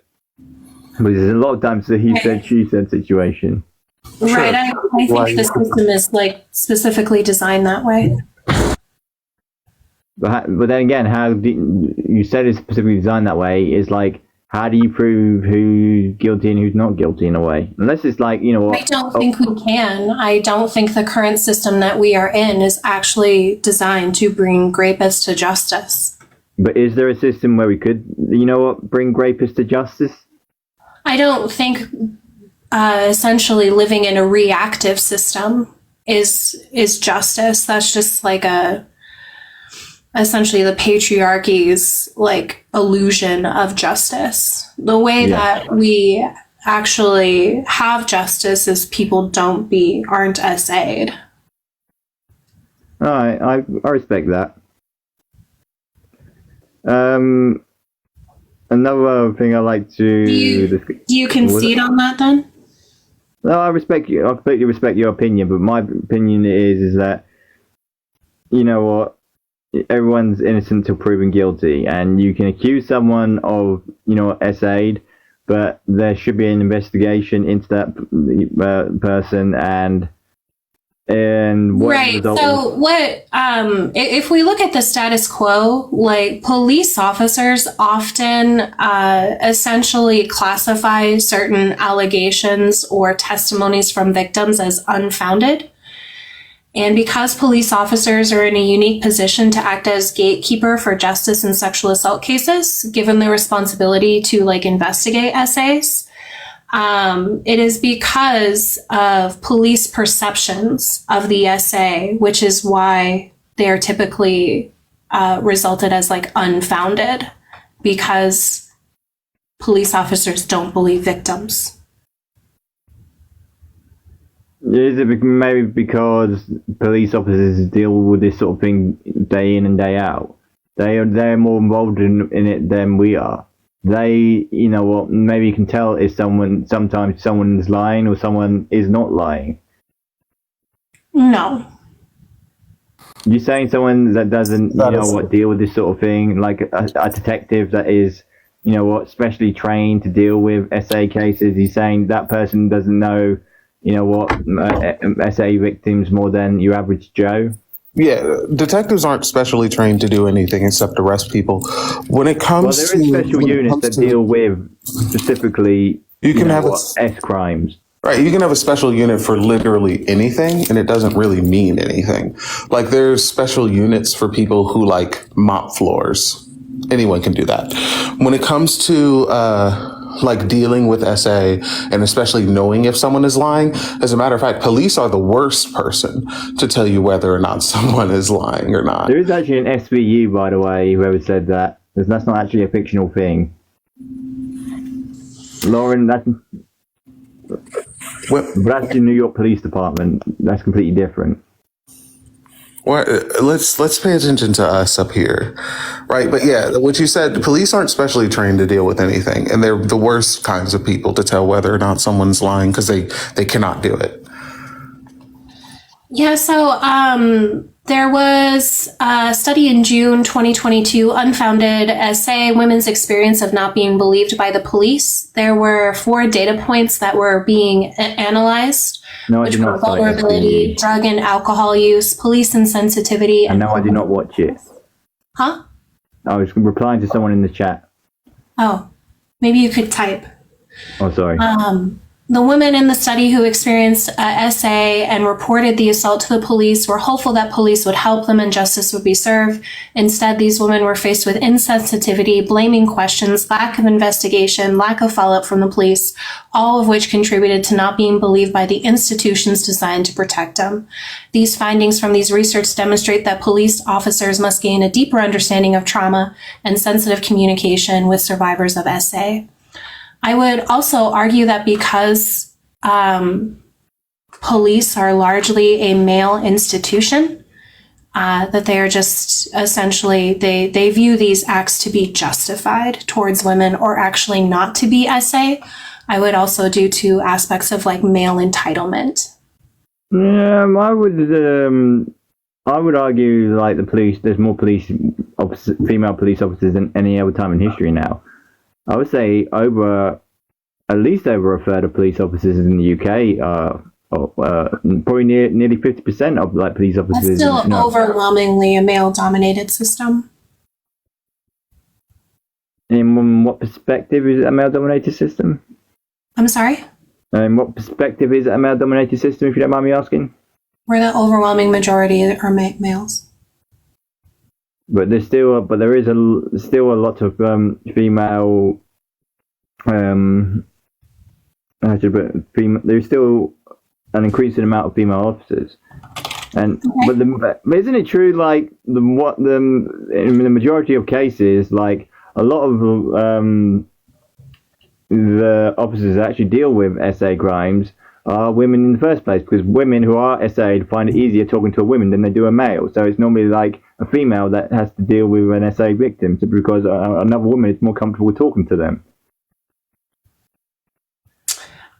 Because there's a lot of times the he said, she said situation. Right, I think the system is like specifically designed that way. But then again, how you said it's specifically designed that way is like, how do you prove who's guilty and who's not guilty in a way? Unless it's like, you know what? I don't think we can. I don't think the current system that we are in is actually designed to bring rapists to justice. But is there a system where we could, you know what, bring rapists to justice? I don't think essentially living in a reactive system is justice. That's just like essentially the patriarchy's like illusion of justice. The way that we actually have justice is people aren't SA'd. All right, I respect that. Another thing I like to Do you concede on that then? No, I respect you. I completely respect your opinion, but my opinion is that, you know what, everyone's innocent till proven guilty, and you can accuse someone of, you know, SA'd, but there should be an investigation into that person and what Right. the result So what if we look at the status quo, like police officers often essentially classify certain allegations or testimonies from victims as unfounded. And because police officers are in a unique position to act as gatekeeper for justice in sexual assault cases, given the responsibility to like investigate SAs, it is because of police perceptions of the SA, which is why they are typically resulted as like unfounded, because police officers don't believe victims. is it maybe because police officers deal with this sort of thing day in and day out? They're more involved in it than we are. They, you know what, maybe you can tell if sometimes someone's lying or someone is not lying. No. You're saying someone that doesn't, deal with this sort of thing, like a detective that is, you know what, specially trained to deal with SA cases, you're saying that person doesn't know, you know what, SA victims more than your average Joe? Yeah, detectives aren't specially trained to do anything except arrest people. When it Well, comes there is to special units that deal with specifically you can have S crimes. right, you can have a special unit for literally anything, and it doesn't really mean anything. Like there's special units for people who like mop floors. Anyone can do that. When it comes to like dealing with SA and especially knowing if someone is lying, as a matter of fact, police are the worst person to tell you whether or not someone is lying or not. There is actually an SVU, by the way, whoever said that. That's not actually a fictional thing. Lauren, that's the New York Police Department. That's completely different. Well, let's pay attention to us up here, right? But yeah, what you said, police aren't specially trained to deal with anything, and they're the worst kinds of people to tell whether or not someone's lying because they cannot do it. Yeah, so there was a study in June 2022, Unfounded SA, Women's Experience of Not Being Believed by the Police. There were 4 data points that were being analyzed, which were vulnerability, drug and alcohol use, police insensitivity. And no, I did not watch it. Huh? I was replying to someone in the chat. Oh, maybe you could type. Oh, sorry. The women in the study who experienced SA and reported the assault to the police were hopeful that police would help them and justice would be served. Instead, these women were faced with insensitivity, blaming questions, lack of investigation, lack of follow-up from the police, all of which contributed to not being believed by the institutions designed to protect them. These findings from these research demonstrate that police officers must gain a deeper understanding of trauma and sensitive communication with survivors of SA. I would also argue that because police are largely a male institution, that they are just essentially, they view these acts to be justified towards women or actually not to be SA. I would also due to aspects of like male entitlement. I would argue like the police, there's more female police officers than any other time in history now. I would say at least over a third of police officers in the UK probably nearly 50% of like police officers. That's still overwhelmingly a male-dominated system. In what perspective is it a male-dominated system? I'm sorry? In what perspective is it a male-dominated system, if you don't mind me asking? Where the overwhelming majority are males. But there is still a lot of female. There's still an increasing amount of female officers, and but isn't it true? Like in the majority of cases, like a lot of the officers that actually deal with SA crimes are women in the first place, because women who are SA find it easier talking to a woman than they do a male. So it's normally like a female that has to deal with an SA victim, simply because another woman is more comfortable talking to them.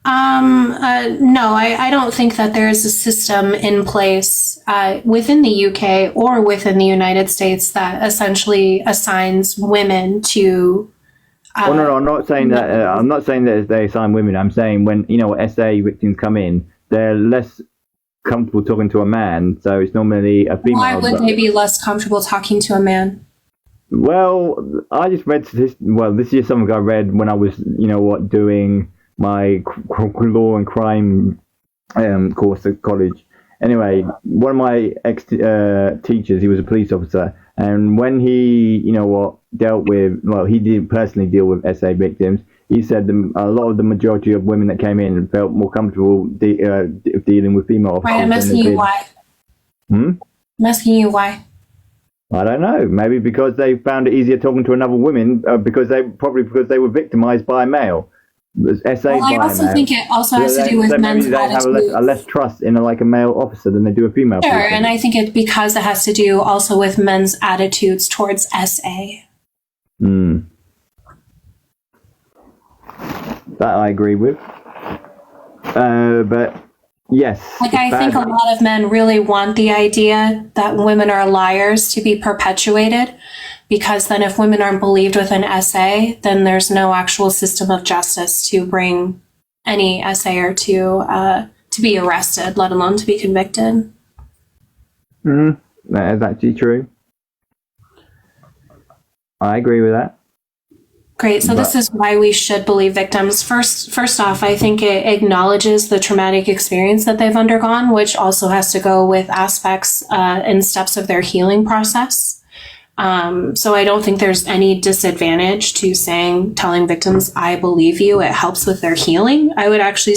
No, I don't think that there's a system in place within the UK or within the United States that essentially assigns women to. No, I'm not saying that. I'm not saying that they assign women. I'm saying when SA victims come in, they're less comfortable talking to a man, so it's normally a female. Why would they be less comfortable talking to a man? Well, I just read this. Well, this is something I read when I was, doing my law and crime course at college. Anyway, one of my teachers, he was a police officer, and when he, dealt with, he didn't personally deal with SA victims. He said a lot of the majority of women that came in felt more comfortable dealing with female officers. Right, I'm asking you why. I'm asking you why. I don't know. Maybe because they found it easier talking to another woman, because they were victimized by a male. I also think it also has to do with men's attitudes. Have a less trust in a male officer than they do a female. Sure, and I think because it has to do also with men's attitudes towards SA. That I agree with. But yes. I think a lot of men really want the idea that women are liars to be perpetuated, because then if women aren't believed with an SA, then there's no actual system of justice to bring any SAer to be arrested, let alone to be convicted. That is actually true. I agree with that. Great. So this is why we should believe victims. First off, I think it acknowledges the traumatic experience that they've undergone, which also has to go with aspects and steps of their healing process. So I don't think there's any disadvantage to telling victims, I believe you. It helps with their healing. I would actually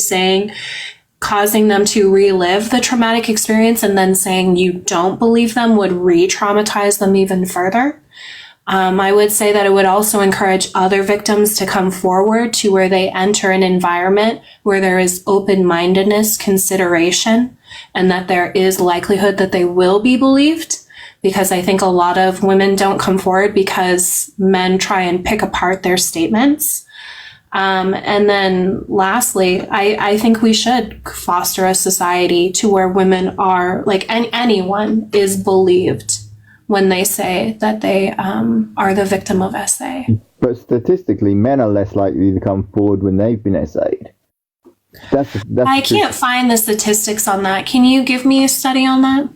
causing them to relive the traumatic experience and then saying you don't believe them would re-traumatize them even further. I would say that it would also encourage other victims to come forward to where they enter an environment where there is open-mindedness, consideration, and that there is likelihood that they will be believed. Because I think a lot of women don't come forward because men try and pick apart their statements. And then lastly, I think we should foster a society to where women are, like anyone is believed when they say that they are the victim of SA. But statistically, men are less likely to come forward when they've been SA'd. I can't find the statistics on that. Can you give me a study on that?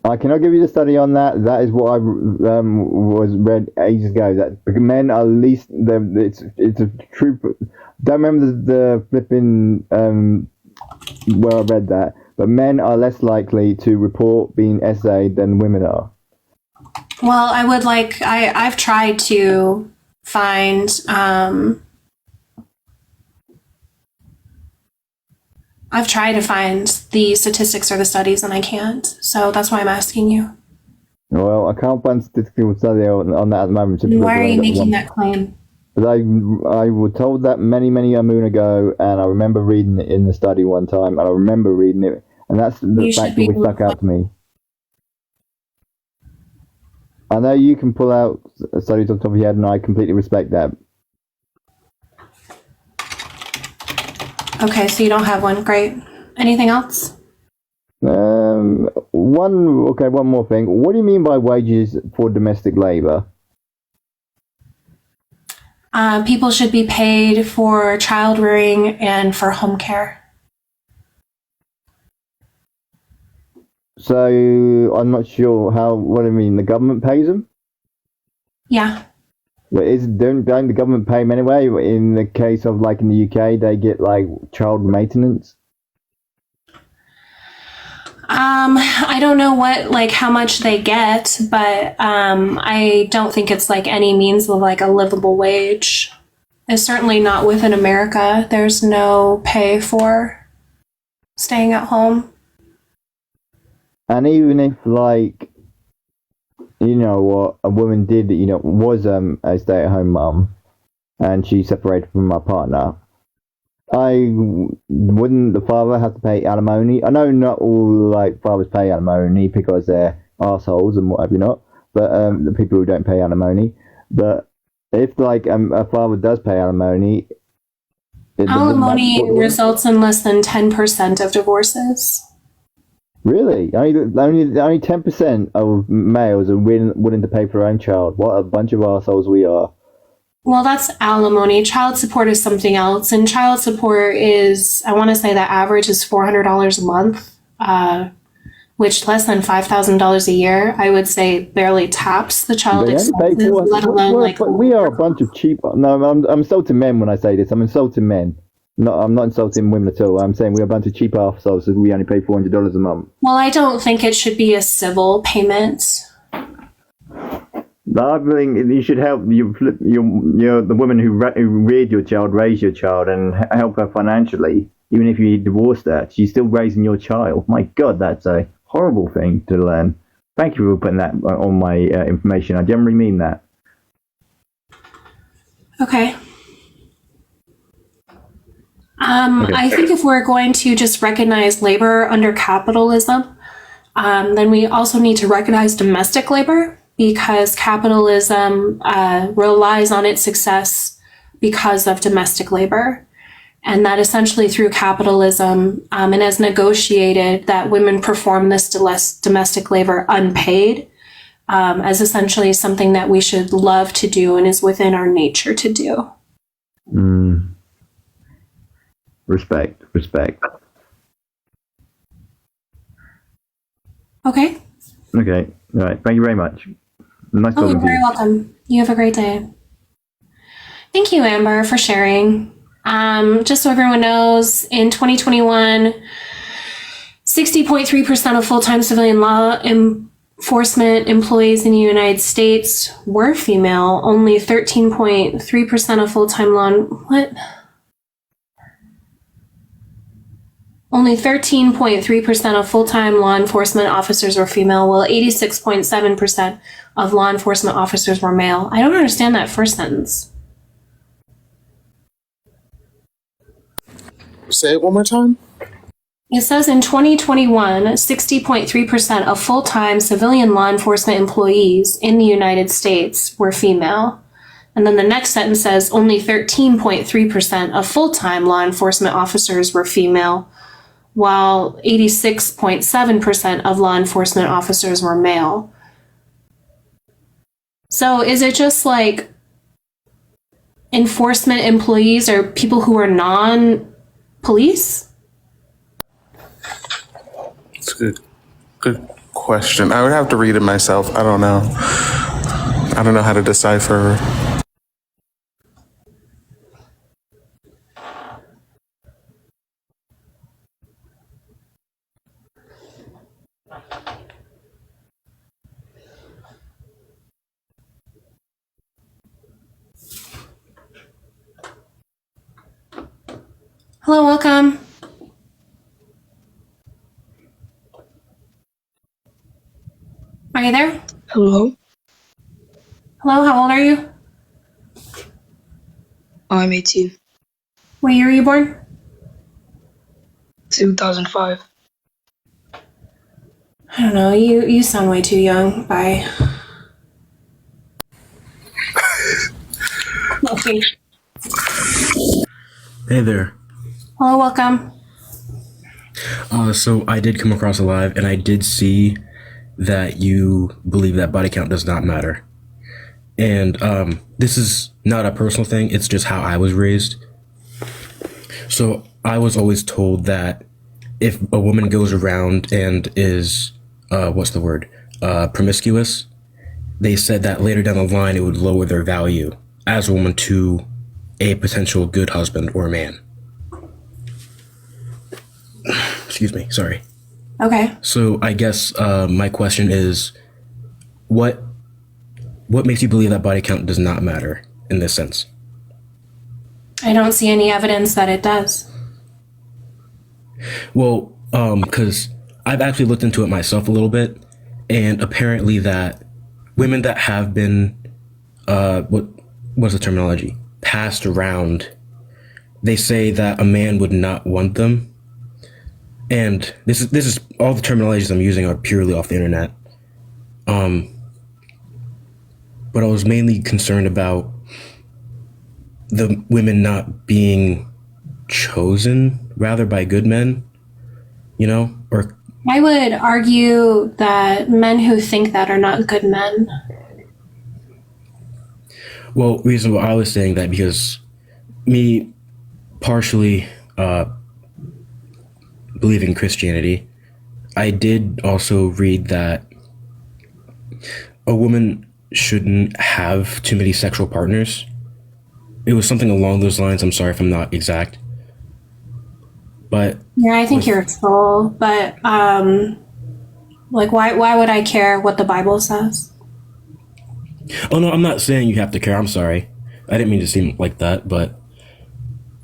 I cannot give you the study on that. That is what I was read ages ago. That men are least. It's a true. Don't remember the flipping where I read that. But men are less likely to report being SA'd than women are. Well, I've tried to find, the statistics or the studies and I can't. So that's why I'm asking you. Well, I can't find statistical study on that at the moment. Why are you making that claim? But I was told that many a moon ago, and I remember reading it in the study one time, and I remember reading it. And that's the fact that which stuck out to me. I know you can pull out studies off the top of your head, and I completely respect that. Okay, so you don't have one. Great. Anything else? One more thing. What do you mean by wages for domestic labour? People should be paid for child rearing and for home care. So I'm not sure what do you mean? The government pays them? Yeah. But don't the government pay them anyway? In the case of like in the UK, they get like child maintenance. I don't know how much they get, but I don't think it's like any means of like a livable wage. It's certainly not within America. There's no pay for staying at home. And even if, like, you know what, a woman did, was a stay-at-home mum, and she separated from my partner, wouldn't the father have to pay alimony? I know not all, like, fathers pay alimony because they're arseholes and what have you not, but the people who don't pay alimony. But if, like, a father does pay alimony... Alimony results in less than 10% of divorces. Really? Only 10% of males are willing to pay for their own child. What a bunch of assholes we are. Well, that's alimony. Child support is something else. And child support is, I want to say that average is $400 a month, which less than $5,000 a year, I would say barely taps the child expenses, let alone we are a bunch of cheap... No, I'm insulting men when I say this. I'm insulting men. No, I'm not insulting women at all. I'm saying we're a bunch of cheap assholes so we only pay $400 a month. Well, I don't think it should be a civil payment. I think you should help the woman who reared your child, raise your child, and help her financially. Even if you divorced her, she's still raising your child. My God, that's a horrible thing to learn. Thank you for putting that on my information. I generally mean that. Okay. I think if we're going to just recognize labor under capitalism, then we also need to recognize domestic labor, because capitalism relies on its success because of domestic labor. And that essentially through capitalism and as negotiated, that women perform this domestic labor unpaid as essentially something that we should love to do and is within our nature to do. Respect. Okay. Okay. All right. Thank you very much. Nice Oh, talking you're to very you. welcome. You have a great day. Thank you, Amber, for sharing. Just so everyone knows, in 2021, 60.3% of full-time civilian law enforcement employees in the United States were female. Only 13.3% of full-time Only 13.3% of full-time law enforcement officers were female, while 86.7% of law enforcement officers were male. I don't understand that first sentence. Say it one more time. It says in 2021, 60.3% of full-time civilian law enforcement employees in the United States were female. And then the next sentence says only 13.3% of full-time law enforcement officers were female, while 86.7% of law enforcement officers were male. So is it just like enforcement employees or people who are non-police? It's a good question. I would have to read it myself. I don't know. I don't know how to decipher. Hello, welcome. Are you there? Hello, Hello, how old are you? I'm 18. What year were you born? 2005. I don't know, you sound way too young. Bye. Okay. Hey there. Hello, welcome. So I did come across Alive, and I did see that you believe that body count does not matter. And this is not a personal thing, it's just how I was raised. So I was always told that if a woman goes around and is, promiscuous, they said that later down the line it would lower their value as a woman to a potential good husband or man. Excuse me, sorry. Okay. So I guess my question is, what makes you believe that body count does not matter in this sense? I don't see any evidence that it does. Well, because I've actually looked into it myself a little bit, and apparently that women that have been, what's the terminology? Passed around, they say that a man would not want them. And this is all the terminologies I'm using are purely off the internet. But I was mainly concerned about the women not being chosen rather by good men, or I would argue that men who think that are not good men. well, reason why I was saying that because me partially believe in Christianity, I did also read that a woman shouldn't have too many sexual partners. It was something along those lines. I'm sorry if I'm not exact. But Yeah, I think you're a troll, but like why would I care what the Bible says? oh no, I'm not saying you have to care. I'm sorry. I didn't mean to seem like that, but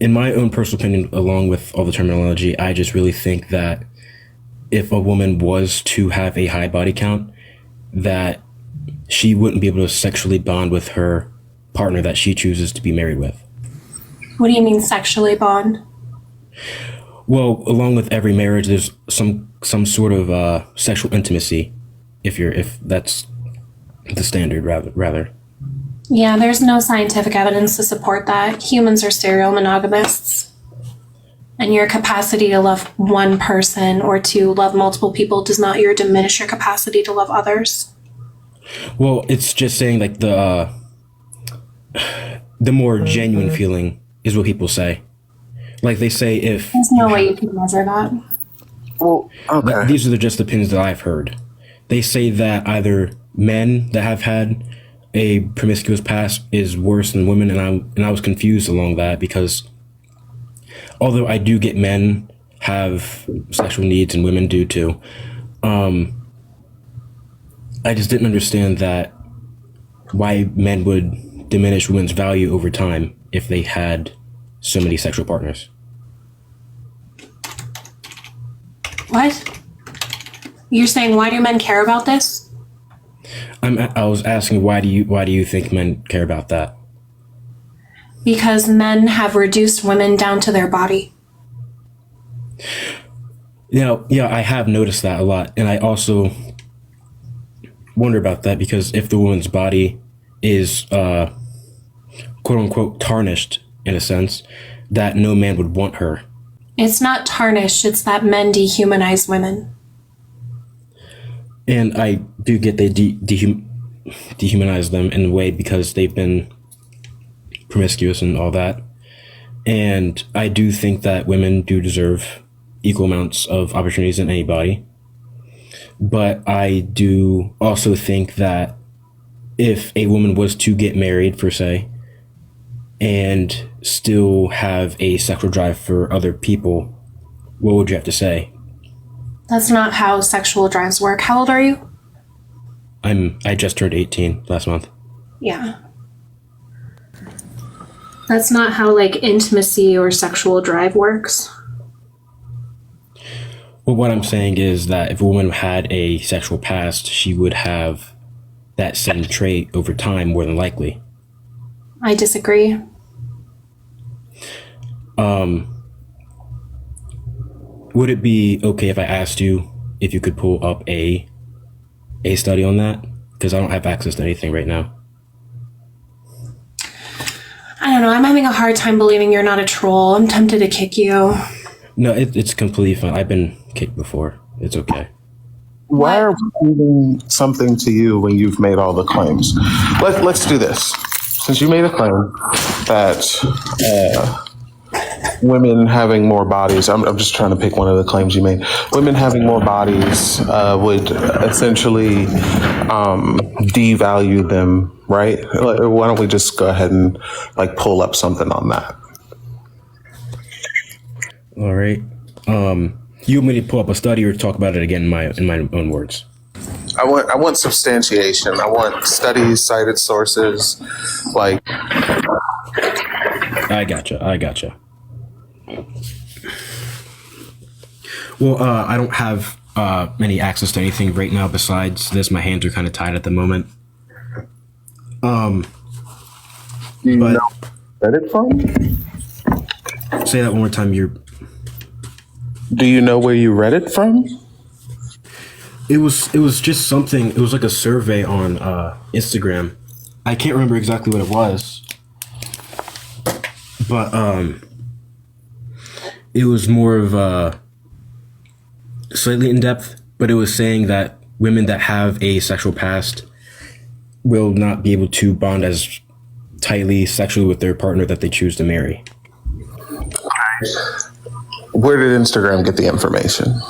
in my own personal opinion, along with all the terminology, I just really think that if a woman was to have a high body count, that she wouldn't be able to sexually bond with her partner that she chooses to be married with. What do you mean sexually bond? Well, along with every marriage, there's some sort of sexual intimacy, if that's the standard, rather. Yeah, there's no scientific evidence to support that. Humans are serial monogamists. And your capacity to love one person or to love multiple people does not diminish your capacity to love others. Well, it's just saying like the more genuine feeling is what people say. Like they say if There's no way you can measure that. Well, okay. these are just opinions that I've heard. they say that either men that have had a promiscuous past is worse than women, and I was confused along that, because although I do get men have sexual needs and women do too, I just didn't understand that why men would diminish women's value over time if they had so many sexual partners. What? You're saying, why do men care about this? I was asking, why do you think men care about that? Because men have reduced women down to their body. Yeah, I have noticed that a lot, and I also wonder about that, because if the woman's body is quote unquote tarnished in a sense, that no man would want her. It's not tarnished, it's that men dehumanize women. And I do get they dehumanize them in a way because they've been promiscuous and all that. And I do think that women do deserve equal amounts of opportunities in anybody. But I do also think that if a woman was to get married, per se, and still have a sexual drive for other people, what would you have to say? That's not how sexual drives work. How old are you? I just turned 18 last month. Yeah. That's not how, like, intimacy or sexual drive works. Well, what I'm saying is that if a woman had a sexual past, she would have that same trait over time, more than likely. I disagree. Would it be okay if I asked you if you could pull up a study on that? Because I don't have access to anything right now. I don't know. I'm having a hard time believing you're not a troll. I'm tempted to kick you. No, it's completely fine. I've been kicked before. It's okay. Why are we doing something to you when you've made all the claims? Let's do this. Since you made a claim that women having more bodies, I'm just trying to pick one of the claims you made. Women having more bodies would essentially devalue them, right? Why don't we just go ahead and pull up something on that? All right. You want me to pull up a study or talk about it again in my own words? I want substantiation. I want studies, cited sources, I gotcha. Well, I don't have any access to anything right now besides this. My hands are kind of tied at the moment. Do you know where you read it from? Say that one more time. Do you know where you read it from? It was just something. It was like a survey on Instagram. I can't remember exactly what it was, but it was more of slightly in depth. But it was saying that women that have a sexual past will not be able to bond as tightly sexually with their partner that they choose to marry. Where did Instagram get the information?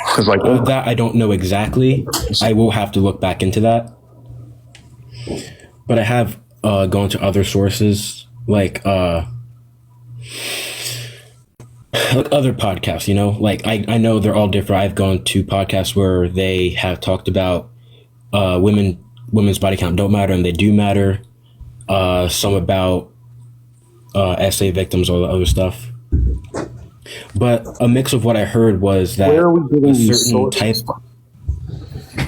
Because that I don't know exactly. I will have to look back into that. But I have gone to other sources, like other podcasts, I know they're all different. I've gone to podcasts where they have talked about women's body count don't matter and they do matter. Some about SA victims, all the other stuff. But a mix of what I heard was that where are we getting a these certain sources type.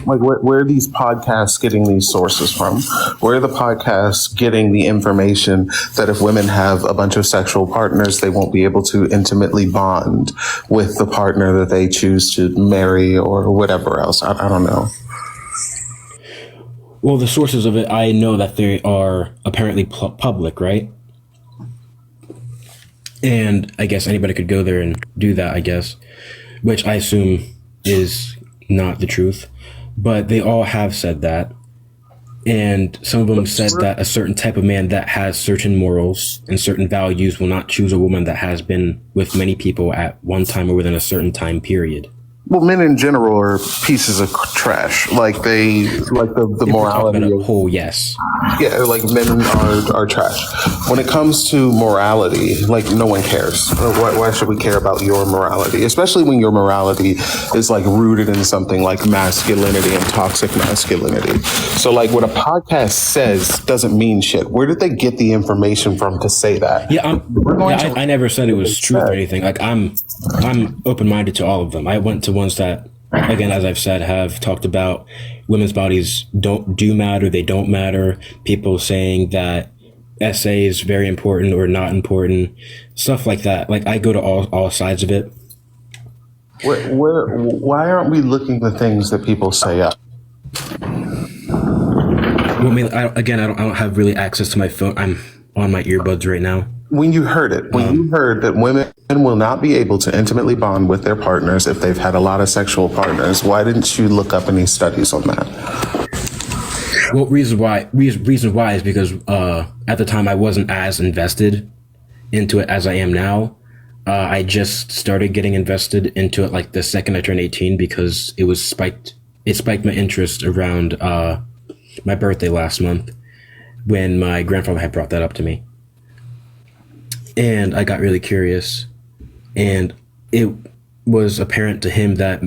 Where are these podcasts getting these sources from? Where are the podcasts getting the information that if women have a bunch of sexual partners, they won't be able to intimately bond with the partner that they choose to marry or whatever else? I don't know. Well, the sources of it, I know that they are apparently public, right? And I guess anybody could go there and do that, I guess, which I assume is not the truth. But they all have said that. And some of them said that a certain type of man that has certain morals and certain values will not choose a woman that has been with many people at one time or within a certain time period. Well, men in general are pieces of trash. Like the morality a of whole, yes. yeah, like men are trash. When it comes to morality, like no one cares. Why should we care about your morality? Especially when your morality is like rooted in something like masculinity and toxic masculinity. So like what a podcast says doesn't mean shit. Where did they get the information from to say that? Yeah, I never said it was truth or anything. Like I'm open-minded to all of them. I went to ones that, again, as I've said, have talked about women's bodies do matter, they don't matter. People saying that SA is very important or not important, stuff like that. Like I go to all sides of it. Why aren't we looking the things that people say up? Well, I mean, I don't have really access to my phone. I'm on my earbuds right now. When you heard that women will not be able to intimately bond with their partners if they've had a lot of sexual partners, why didn't you look up any studies on that? Well, reason why is because at the time I wasn't as invested into it as I am now. I just started getting invested into it like the second I turned 18 because it spiked my interest around my birthday last month when my grandfather had brought that up to me. And I got really curious, and it was apparent to him that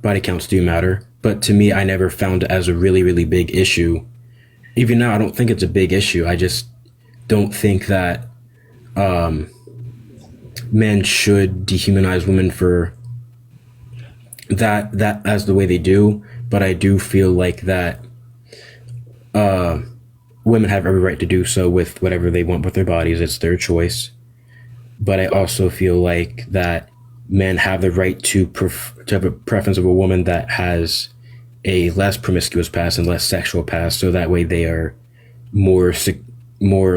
body counts do matter. But to me, I never found it as a really, really big issue. Even now, I don't think it's a big issue. I just don't think that men should dehumanize women for that as the way they do. But I do feel like that women have every right to do so with whatever they want with their bodies. It's their choice. But I also feel like that men have the right to have a preference of a woman that has a less promiscuous past and less sexual past, so that way they are more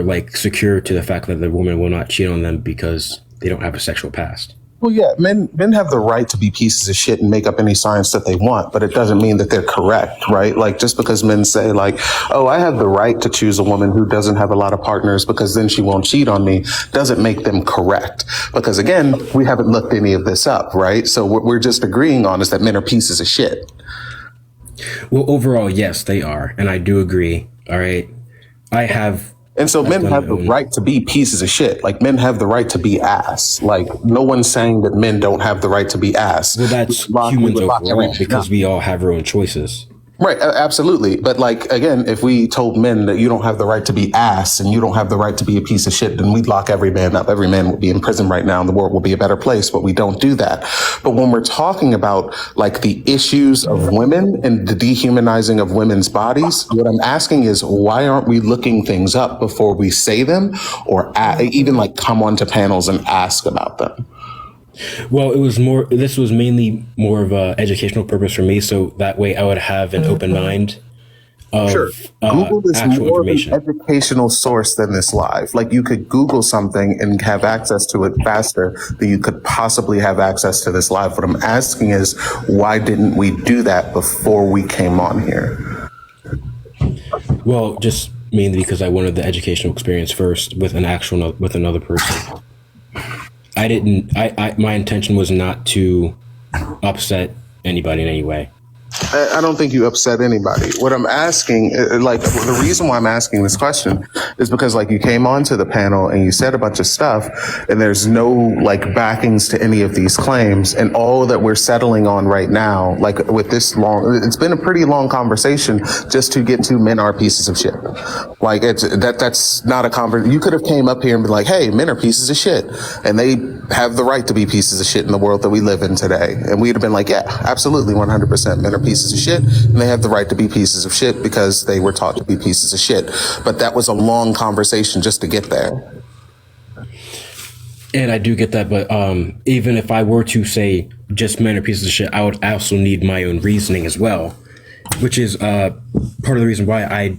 like secure to the fact that the woman will not cheat on them because they don't have a sexual past. Well, yeah, men have the right to be pieces of shit and make up any science that they want, but it doesn't mean that they're correct, right? Like just because men say like, oh, I have the right to choose a woman who doesn't have a lot of partners because then she won't cheat on me, doesn't make them correct. Because again, we haven't looked any of this up, right? So what we're just agreeing on is that men are pieces of shit. Well, overall, yes, they are. And I do agree. All right. And so men have the right to be pieces of shit. Like men have the right to be ass. Like no one's saying that men don't have the right to be ass. Well, that's humans overall because we all have our own choices. Right, absolutely. But like, again, if we told men that you don't have the right to be ass and you don't have the right to be a piece of shit, then we'd lock every man up. Every man would be in prison right now and the world will be a better place, but we don't do that. But when we're talking about like the issues of women and the dehumanizing of women's bodies, what I'm asking is why aren't we looking things up before we say them or even like come onto panels and ask about them? Well, this was mainly more of a educational purpose for me, so that way I would have an open mind of sure. Google is actual more information. of an educational source than this live. Like you could Google something and have access to it faster than you could possibly have access to this live. What I'm asking is why didn't we do that before we came on here? Well, just mainly because I wanted the educational experience first with another person. My intention was not to upset anybody in any way. I don't think you upset anybody. What I'm asking, like, the reason why I'm asking this question is because, like, you came onto the panel and you said a bunch of stuff, and there's no, like, backings to any of these claims. And all that we're settling on right now, like, with this it's been a pretty long conversation just to get to men are pieces of shit. Like, that's not a conversation. You could have came up here and been like, hey, men are pieces of shit. And they have the right to be pieces of shit in the world that we live in today. And we'd have been like, yeah, absolutely, 100%. Men are pieces of shit, and they have the right to be pieces of shit because they were taught to be pieces of shit. But that was a long conversation just to get there. And I do get that, but even if I were to say just men are pieces of shit, I would also need my own reasoning as well, which is part of the reason why I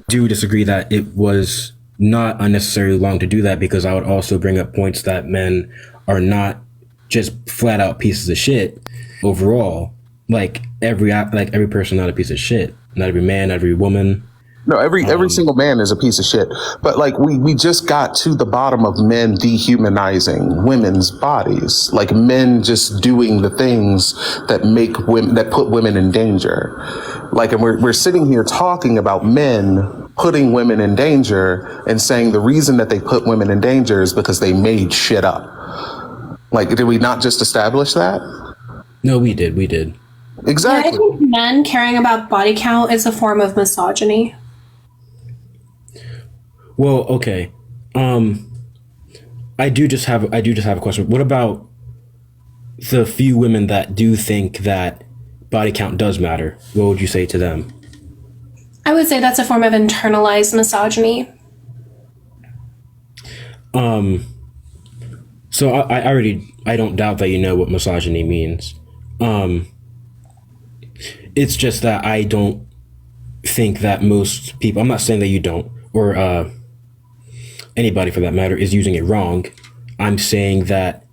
do disagree that it was not unnecessarily long to do that, because I would also bring up points that men are not just flat out pieces of shit overall. Like every person not a piece of shit. Not every man, not every woman, No, every single man is a piece of shit. But like we just got to the bottom of men dehumanizing women's bodies, like men just doing the things that make women, that put women in danger. Like, and we're sitting here talking about men putting women in danger and saying the reason that they put women in danger is because they made shit up. Like, did we not just establish that? No, we did. Exactly. Yeah, I think men caring about body count is a form of misogyny. Well, okay. I do just have a question. What about the few women that do think that body count does matter? What would you say to them? I would say that's a form of internalized misogyny. So I don't doubt that you know what misogyny means. It's just that I don't think that most people, I'm not saying that you don't, or anybody for that matter, is using it wrong. I'm saying that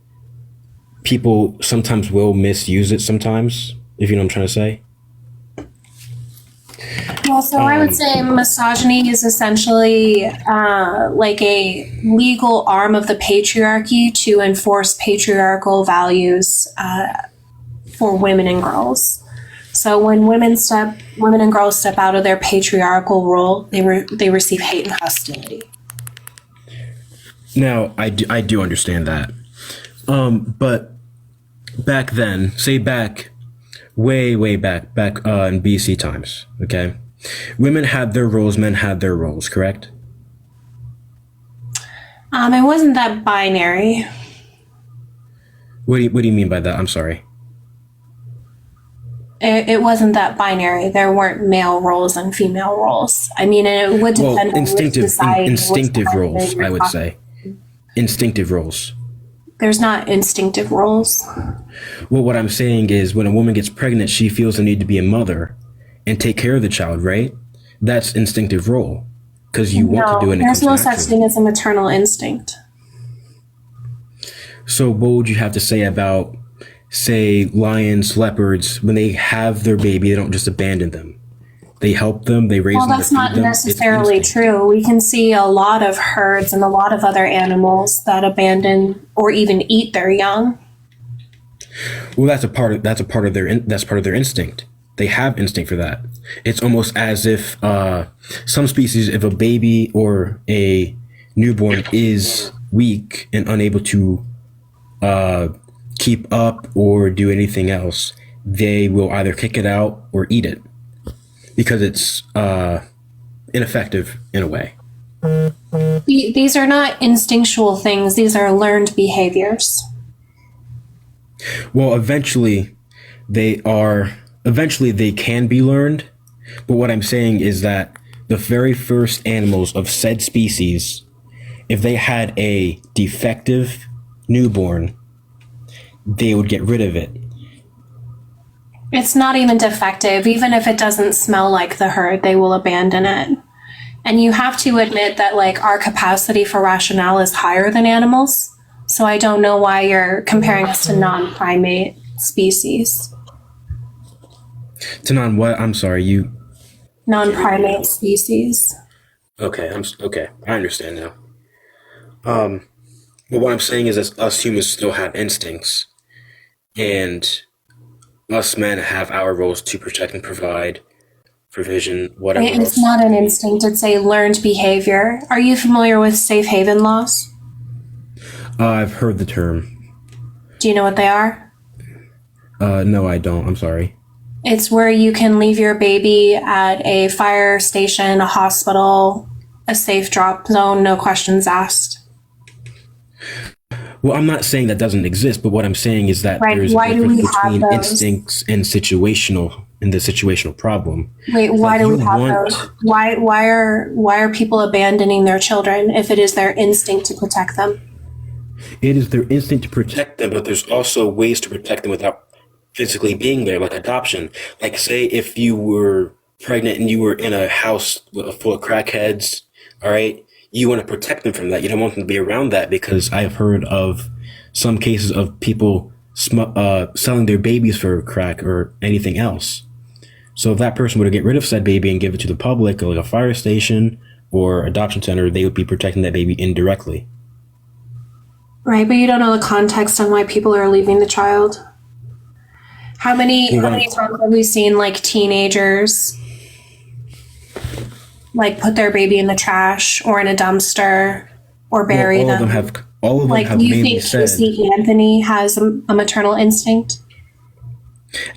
people sometimes will misuse it sometimes, if you know what I'm trying to say. Well, so I would say misogyny is essentially like a legal arm of the patriarchy to enforce patriarchal values for women and girls. So when women and girls step out of their patriarchal role, they receive hate and hostility. Now, I do understand that. But back then, say back, way back in BC times, okay? Women had their roles, men had their roles, correct? It wasn't that binary. What do you mean by that? I'm sorry. It wasn't that binary. There weren't male roles and female roles. I mean, it would depend on instinctive roles, I would say. Instinctive roles. There's not instinctive roles. Well, what I'm saying is when a woman gets pregnant, she feels the need to be a mother and take care of the child, right? That's instinctive role because you want to do it. There's no such thing as a maternal instinct. So what would you have to say about, say, lions, leopards, when they have their baby, they don't just abandon them. They help them, they raise them. Well, that's not necessarily true. We can see a lot of herds and a lot of other animals that abandon or even eat their young. Well, that's part of their instinct. They have instinct for that. It's almost as if some species, if a baby or a newborn is weak and unable to keep up or do anything else, they will either kick it out or eat it because it's ineffective in a way. These are not instinctual things. These are learned behaviors. Well, eventually they can be learned. But what I'm saying is that the very first animals of said species, if they had a defective newborn, they would get rid of it. It's not even defective. Even if it doesn't smell like the herd, they will abandon it. And you have to admit that, like, our capacity for rationale is higher than animals. So I don't know why you're comparing us to non-primate species. To non-what? I'm sorry, you... Non-primate species. Okay, okay. I understand now. But what I'm saying is that us humans still have instincts. And us men have our roles to protect and provide, provision, whatever else. It's not an instinct, it's a learned behavior. Are you familiar with safe haven laws? I've heard the term. Do you know what they are? No, I don't. I'm sorry. It's where you can leave your baby at a fire station, a hospital, a safe drop zone, no questions asked. Well, I'm not saying that doesn't exist, but what I'm saying is that Right. there's Why a do we difference have between those? instincts and the situational problem. Wait, why Like, do we you have want- those? Why are people abandoning their children if it is their instinct to protect them? It is their instinct to protect them, but there's also ways to protect them without physically being there, like adoption. Like, say if you were pregnant and you were in a house full of crackheads, all right, you want to protect them from that. You don't want them to be around that, because I've heard of some cases of people selling their babies for crack or anything else. So if that person were to get rid of said baby and give it to the public, like a fire station or adoption center, they would be protecting that baby indirectly. Right, but you don't know the context on why people are leaving the child. How many times have we seen like teenagers like put their baby in the trash or in a dumpster or bury all them? Of them have do you mainly think said Casey Anthony has a maternal instinct?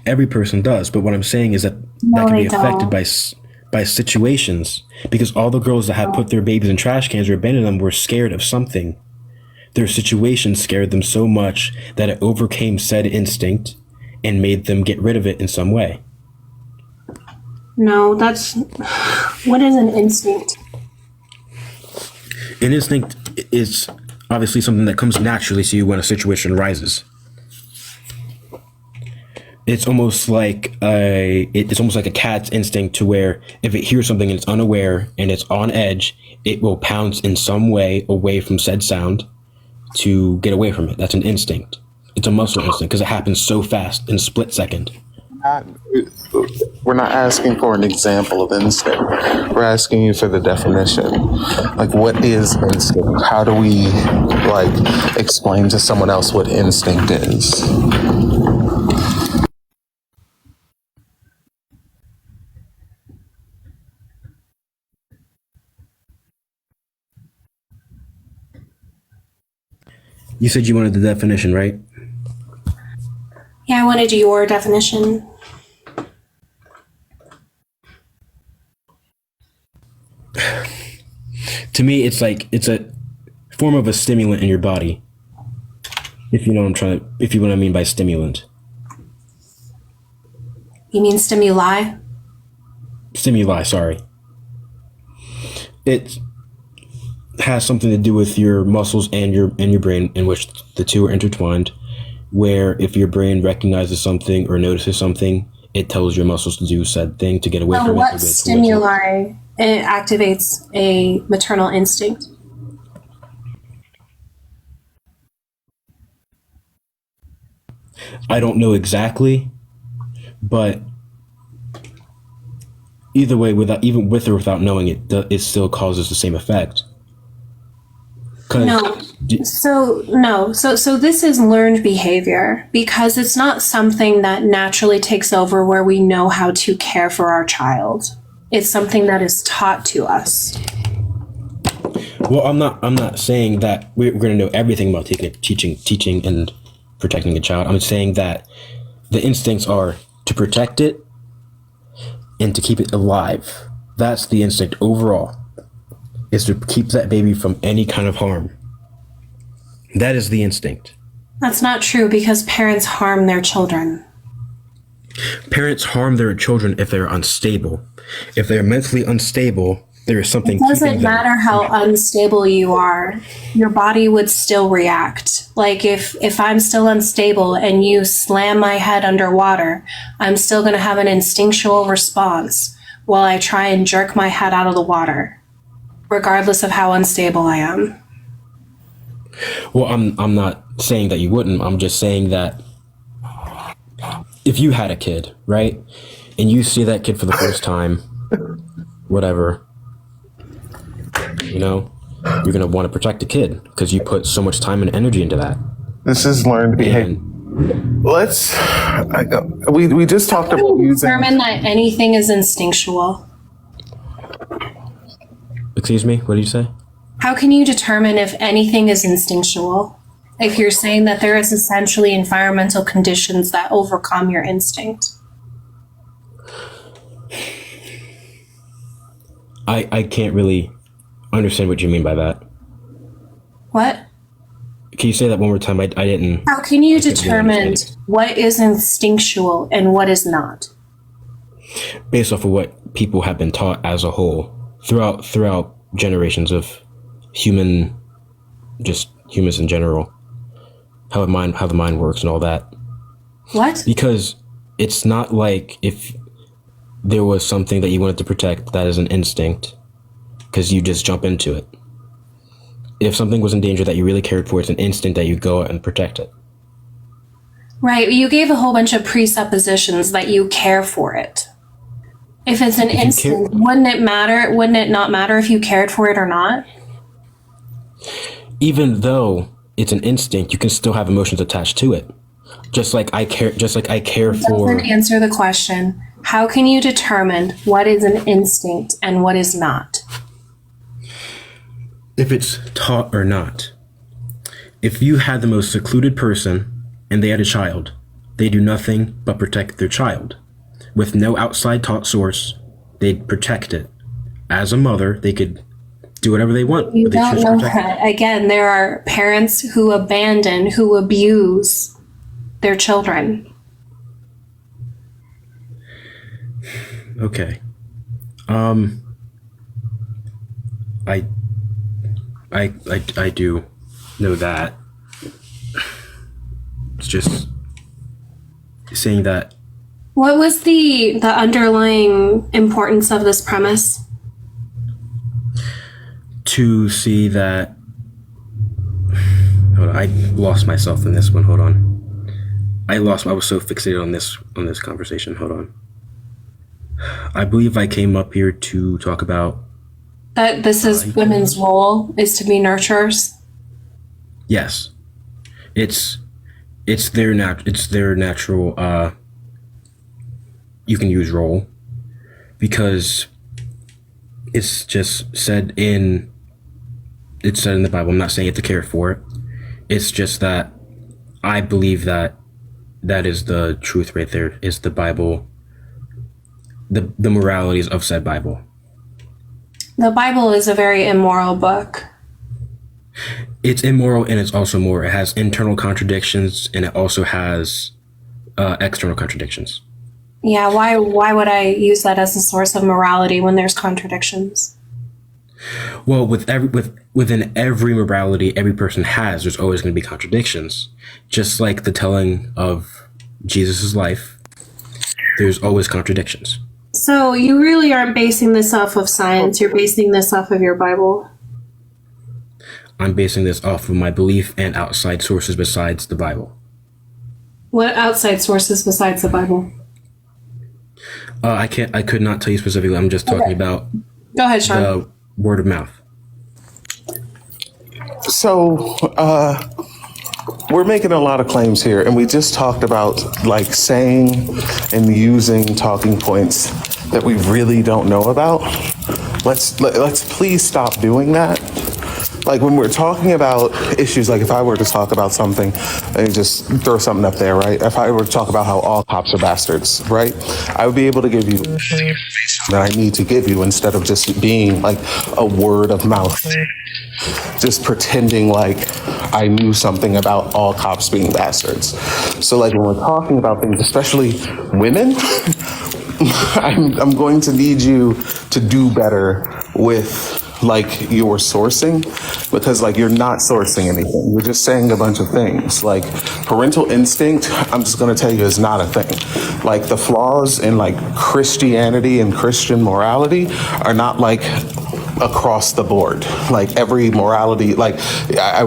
every person does, but what I'm saying is that No, that can be they affected don't. by situations, because all the girls that had put their babies in trash cans or abandoned them were scared of something. Their situation scared them so much that it overcame said instinct and made them get rid of it in some way. No, that's... What is an instinct? An instinct is obviously something that comes naturally to you when a situation arises. It's almost like a cat's instinct, to where if it hears something and it's unaware and it's on edge, it will pounce in some way away from said sound to get away from it. That's an instinct. It's a muscle instinct because it happens so fast in a split second. We're not asking for an example of instinct. We're asking you for the definition. Like, what is instinct? How do we, like, explain to someone else what instinct is? You said you wanted the definition, right? Yeah, I wanted your definition. To me, it's a form of a stimulant in your body. If you know what I mean by stimulant. You mean stimuli? Stimuli, sorry. It has something to do with your muscles and your brain, in which the two are intertwined, where if your brain recognizes something or notices something, it tells your muscles to do said thing to get away from it. What stimuli it activates a maternal instinct? I don't know exactly, but either way, even with or without knowing it, it still causes the same effect. No. So this is learned behavior, because it's not something that naturally takes over where we know how to care for our child. It's something that is taught to us. Well, I'm not saying that we're going to know everything about teaching and protecting a child. I'm saying that the instincts are to protect it and to keep it alive. That's the instinct overall, is to keep that baby from any kind of harm. That is the instinct. That's not true, because parents harm their children. Parents harm their children if they're unstable. If they're mentally unstable, there is something. It doesn't matter how unstable you are. Your body would still react. Like if I'm still unstable and you slam my head underwater, I'm still going to have an instinctual response while I try and jerk my head out of the water, regardless of how unstable I am. Well, I'm not saying that you wouldn't. I'm just saying that if you had a kid, right, and you see that kid for the first time, whatever, you know, you're going to want to protect the kid because you put so much time and energy into that. This is learned behavior. We just talked about using... Determine that anything is instinctual. Excuse me, what did you say? How can you determine if anything is instinctual if you're saying that there is essentially environmental conditions that overcome your instinct? I can't really understand what you mean by that. What? Can you say that one more time? I didn't. How can you determine what is instinctual and what is not? Based off of what people have been taught as a whole throughout generations of humans in general, how the mind works and all that. What? Because it's not like if there was something that you wanted to protect that is an instinct, because you just jump into it. If something was in danger that you really cared for, it's an instinct that you go out and protect it. Right. You gave a whole bunch of presuppositions that you care for it. If it's an instinct, wouldn't it matter? Wouldn't it not matter if you cared for it or not? Even though it's an instinct, you can still have emotions attached to it. Just like I care for. Doesn't answer the question. How can you determine what is an instinct and what is not? If it's taught or not. If you had the most secluded person and they had a child, they do nothing but protect their child. With no outside taught source, they'd protect it. As a mother, they could do whatever they want. You but they don't choose to know protect that. Again, there are parents who abandon, who abuse their children. Okay. I do know that. It's just saying that. What was the underlying importance of this premise? To see that. Hold on, I lost myself in this one. Hold on. I was so fixated on this conversation. Hold on. I believe I came up here to talk about That this is women's role is to be nurturers. yes. It's their natural you can use role because it's just said in the Bible. I'm not saying you have to care for it. It's just that I believe that is the truth right there, is the Bible, the moralities of said Bible. The Bible is a very immoral book. It's immoral and it's also moral. It has internal contradictions and it also has external contradictions. Yeah, why would I use that as a source of morality when there's contradictions? Well, within every morality every person has, there's always going to be contradictions. Just like the telling of Jesus' life, there's always contradictions. So you really aren't basing this off of science, you're basing this off of your Bible. I'm basing this off of my belief and outside sources besides the Bible. What outside sources besides the Bible? I could not tell you specifically. I'm just talking about Go ahead, Sean. the word of mouth. So, we're making a lot of claims here, and we just talked about like saying and using talking points that we really don't know about. Let's please stop doing that. Like when we're talking about issues, like if I were to talk about something, and just throw something up there, right? If I were to talk about how all cops are bastards, right? I would be able to give you that I need to give you instead of just being like a word of mouth. Just pretending like I knew something about all cops being bastards. So like when we're talking about things, especially women, I'm going to need you to do better with like your sourcing, because like you're not sourcing anything. You're just saying a bunch of things. Like parental instinct, I'm just going to tell you, is not a thing. Like the flaws in like Christianity and Christian morality are not like across the board. Like every morality, like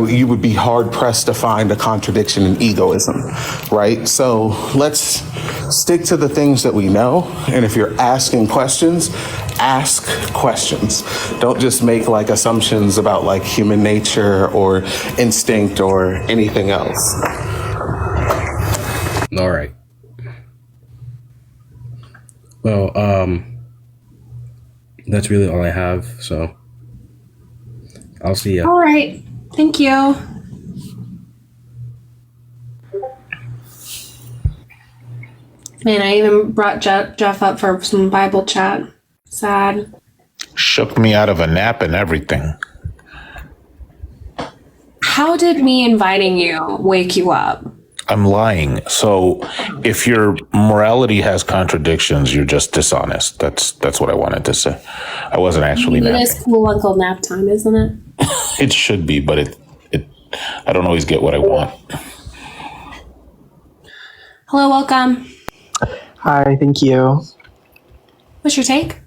you would be hard pressed to find a contradiction in egoism, right? So let's stick to the things that we know. And if you're asking questions, ask questions. Don't just make like assumptions about like human nature or instinct or anything else. All right. Well, that's really all I have. So I'll see you. All right. Thank you. Man, I even brought Jeff up for some Bible chat. Sad. Shook me out of a nap and everything. How did me inviting you wake you up? I'm lying. So if your morality has contradictions, you're just dishonest. That's what I wanted to say. I wasn't actually napping. It is cool Uncle Nap time, isn't it? It should be, but it I don't always get what I want. Hello, welcome. Hi, thank you. What's your take?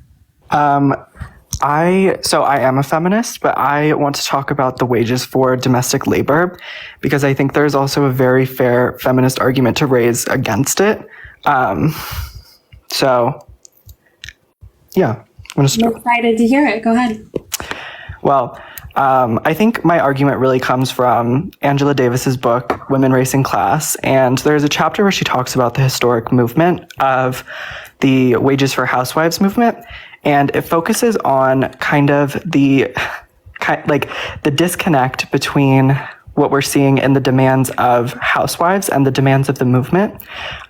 I am a feminist, but I want to talk about the wages for domestic labor because I think there's also a very fair feminist argument to raise against it. So Yeah. I'm excited to hear it. Go ahead. Well, I think my argument really comes from Angela Davis's book, Women, Race, and Class. And there's a chapter where she talks about the historic movement of the Wages for Housewives movement. And it focuses on kind of the disconnect between what we're seeing in the demands of housewives and the demands of the movement.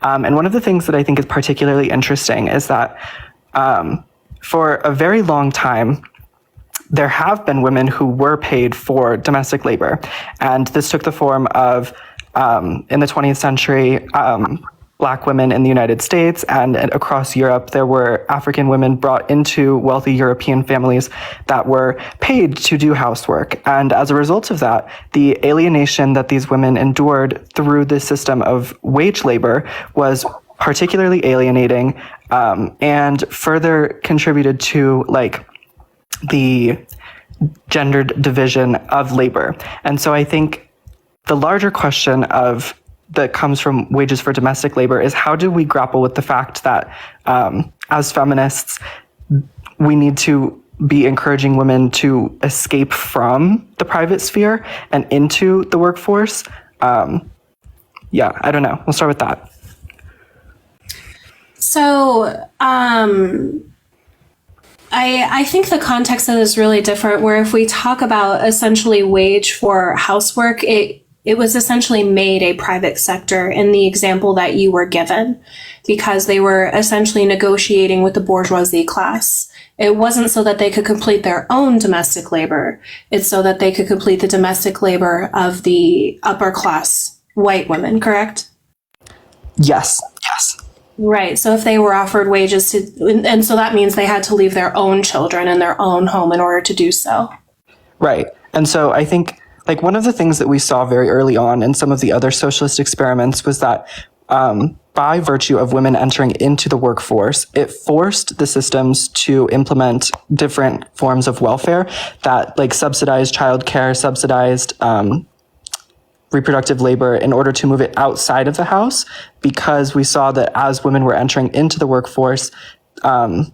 And one of the things that I think is particularly interesting is that for a very long time, there have been women who were paid for domestic labor. And this took the form of, in the 20th century, Black women in the United States and across Europe, there were African women brought into wealthy European families that were paid to do housework. And as a result of that, the alienation that these women endured through this system of wage labor was particularly alienating, and further contributed to the gendered division of labor. And so I think the larger question that comes from wages for domestic labor is how do we grapple with the fact that as feminists, we need to be encouraging women to escape from the private sphere and into the workforce? I don't know. We'll start with that. So, I think the context of this is really different, where if we talk about essentially wage for housework, it was essentially made a private sector in the example that you were given, because they were essentially negotiating with the bourgeoisie class. It wasn't so that they could complete their own domestic labor. It's so that they could complete the domestic labor of the upper class white women, correct? Yes. Right. So if they were offered wages and so that means they had to leave their own children in their own home in order to do so. Right. And so I think one of the things that we saw very early on in some of the other socialist experiments was that by virtue of women entering into the workforce, it forced the systems to implement different forms of welfare that subsidized childcare, subsidized reproductive labor in order to move it outside of the house, because we saw that as women were entering into the workforce, that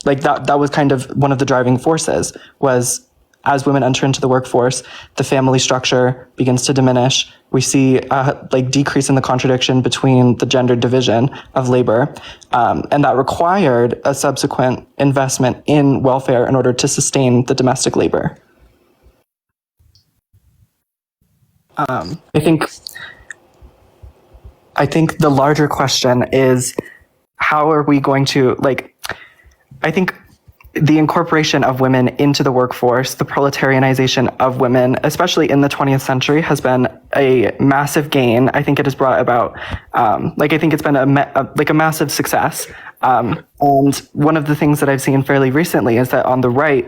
was kind of one of the driving forces, was as women enter into the workforce, the family structure begins to diminish. We see a decrease in the contradiction between the gender division of labor, and that required a subsequent investment in welfare in order to sustain the domestic labor. I think the larger question is, how are we going to, I think the incorporation of women into the workforce, the proletarianization of women, especially in the 20th century, has been a massive gain. I think it has brought about, I think it's been a massive success. And one of the things that I've seen fairly recently is that on the right,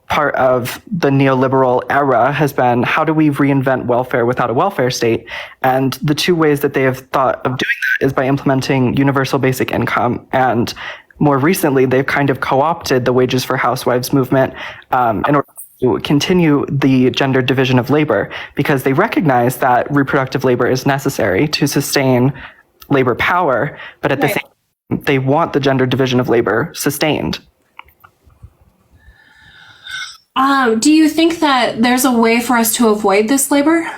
part of the neoliberal era has been, how do we reinvent welfare without a welfare state? And the two ways that they have thought of doing that is by implementing universal basic income. And more recently, they've kind of co-opted the wages for housewives movement in order to continue the gender division of labor, because they recognize that reproductive labor is necessary to sustain labor power, but at the same time, they want the gender division of labor sustained. Do you think that there's a way for us to avoid this labor?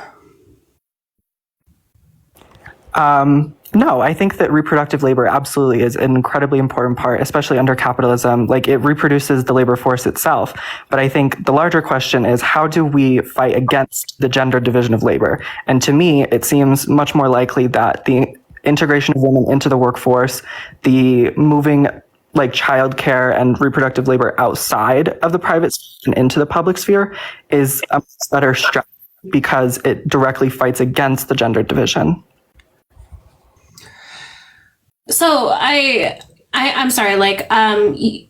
No, I think that reproductive labor absolutely is an incredibly important part, especially under capitalism. It reproduces the labor force itself. But I think the larger question is, how do we fight against the gender division of labor? And to me, it seems much more likely that the integration of women into the workforce, the moving childcare and reproductive labor outside of the private sphere and into the public sphere is a better strategy, because it directly fights against the gender division. So I'm sorry, I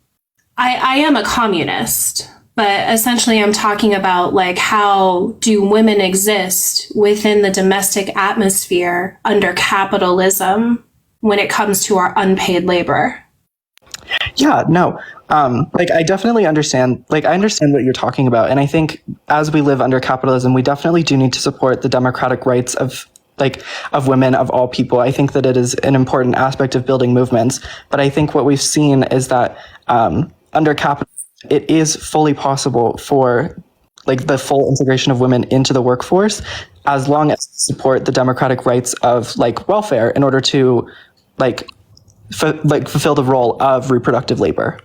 am a communist, but essentially I'm talking about how do women exist within the domestic atmosphere under capitalism when it comes to our unpaid labor? Yeah, no. I definitely understand. I understand what you're talking about. And I think as we live under capitalism, we definitely do need to support the democratic rights of of women, of all people. I think that it is an important aspect of building movements. But I think what we've seen is that under capitalism, it is fully possible for the full integration of women into the workforce, as long as we support the democratic rights of welfare in order to fulfill the role of reproductive labor.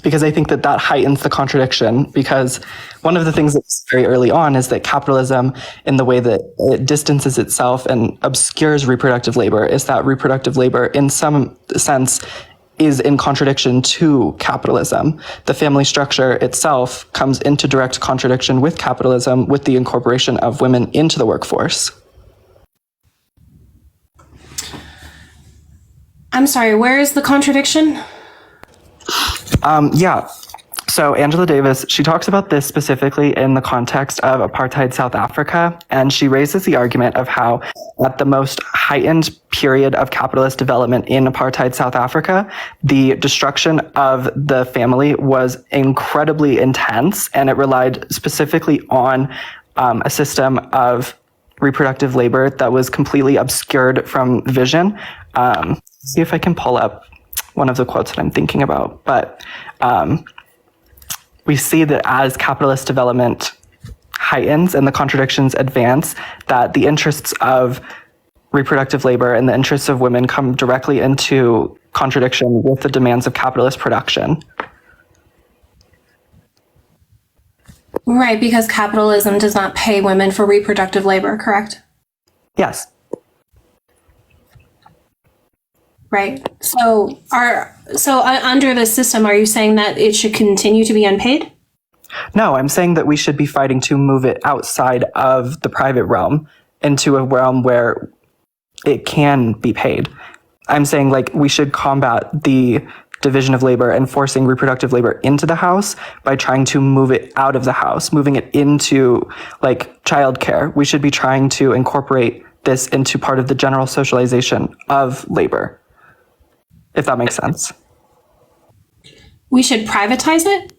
Because I think that heightens the contradiction, because one of the things that's very early on is that capitalism, in the way that it distances itself and obscures reproductive labor, is that reproductive labor in some sense is in contradiction to capitalism. The family structure itself comes into direct contradiction with capitalism, with the incorporation of women into the workforce. I'm sorry, where is the contradiction? Yeah. So Angela Davis, she talks about this specifically in the context of apartheid South Africa, and she raises the argument of how at the most heightened period of capitalist development in apartheid South Africa, the destruction of the family was incredibly intense, and it relied specifically on a system of reproductive labor that was completely obscured from vision. See if I can pull up one of the quotes that I'm thinking about, but we see that as capitalist development heightens and the contradictions advance, that the interests of reproductive labor and the interests of women come directly into contradiction with the demands of capitalist production. Right, because capitalism does not pay women for reproductive labor, correct? Yes. Right. So under this system, are you saying that it should continue to be unpaid? No, I'm saying that we should be fighting to move it outside of the private realm into a realm where it can be paid. I'm saying we should combat the division of labor and forcing reproductive labor into the house by trying to move it out of the house, moving it into childcare. We should be trying to incorporate this into part of the general socialization of labor, if that makes sense. We should privatize it?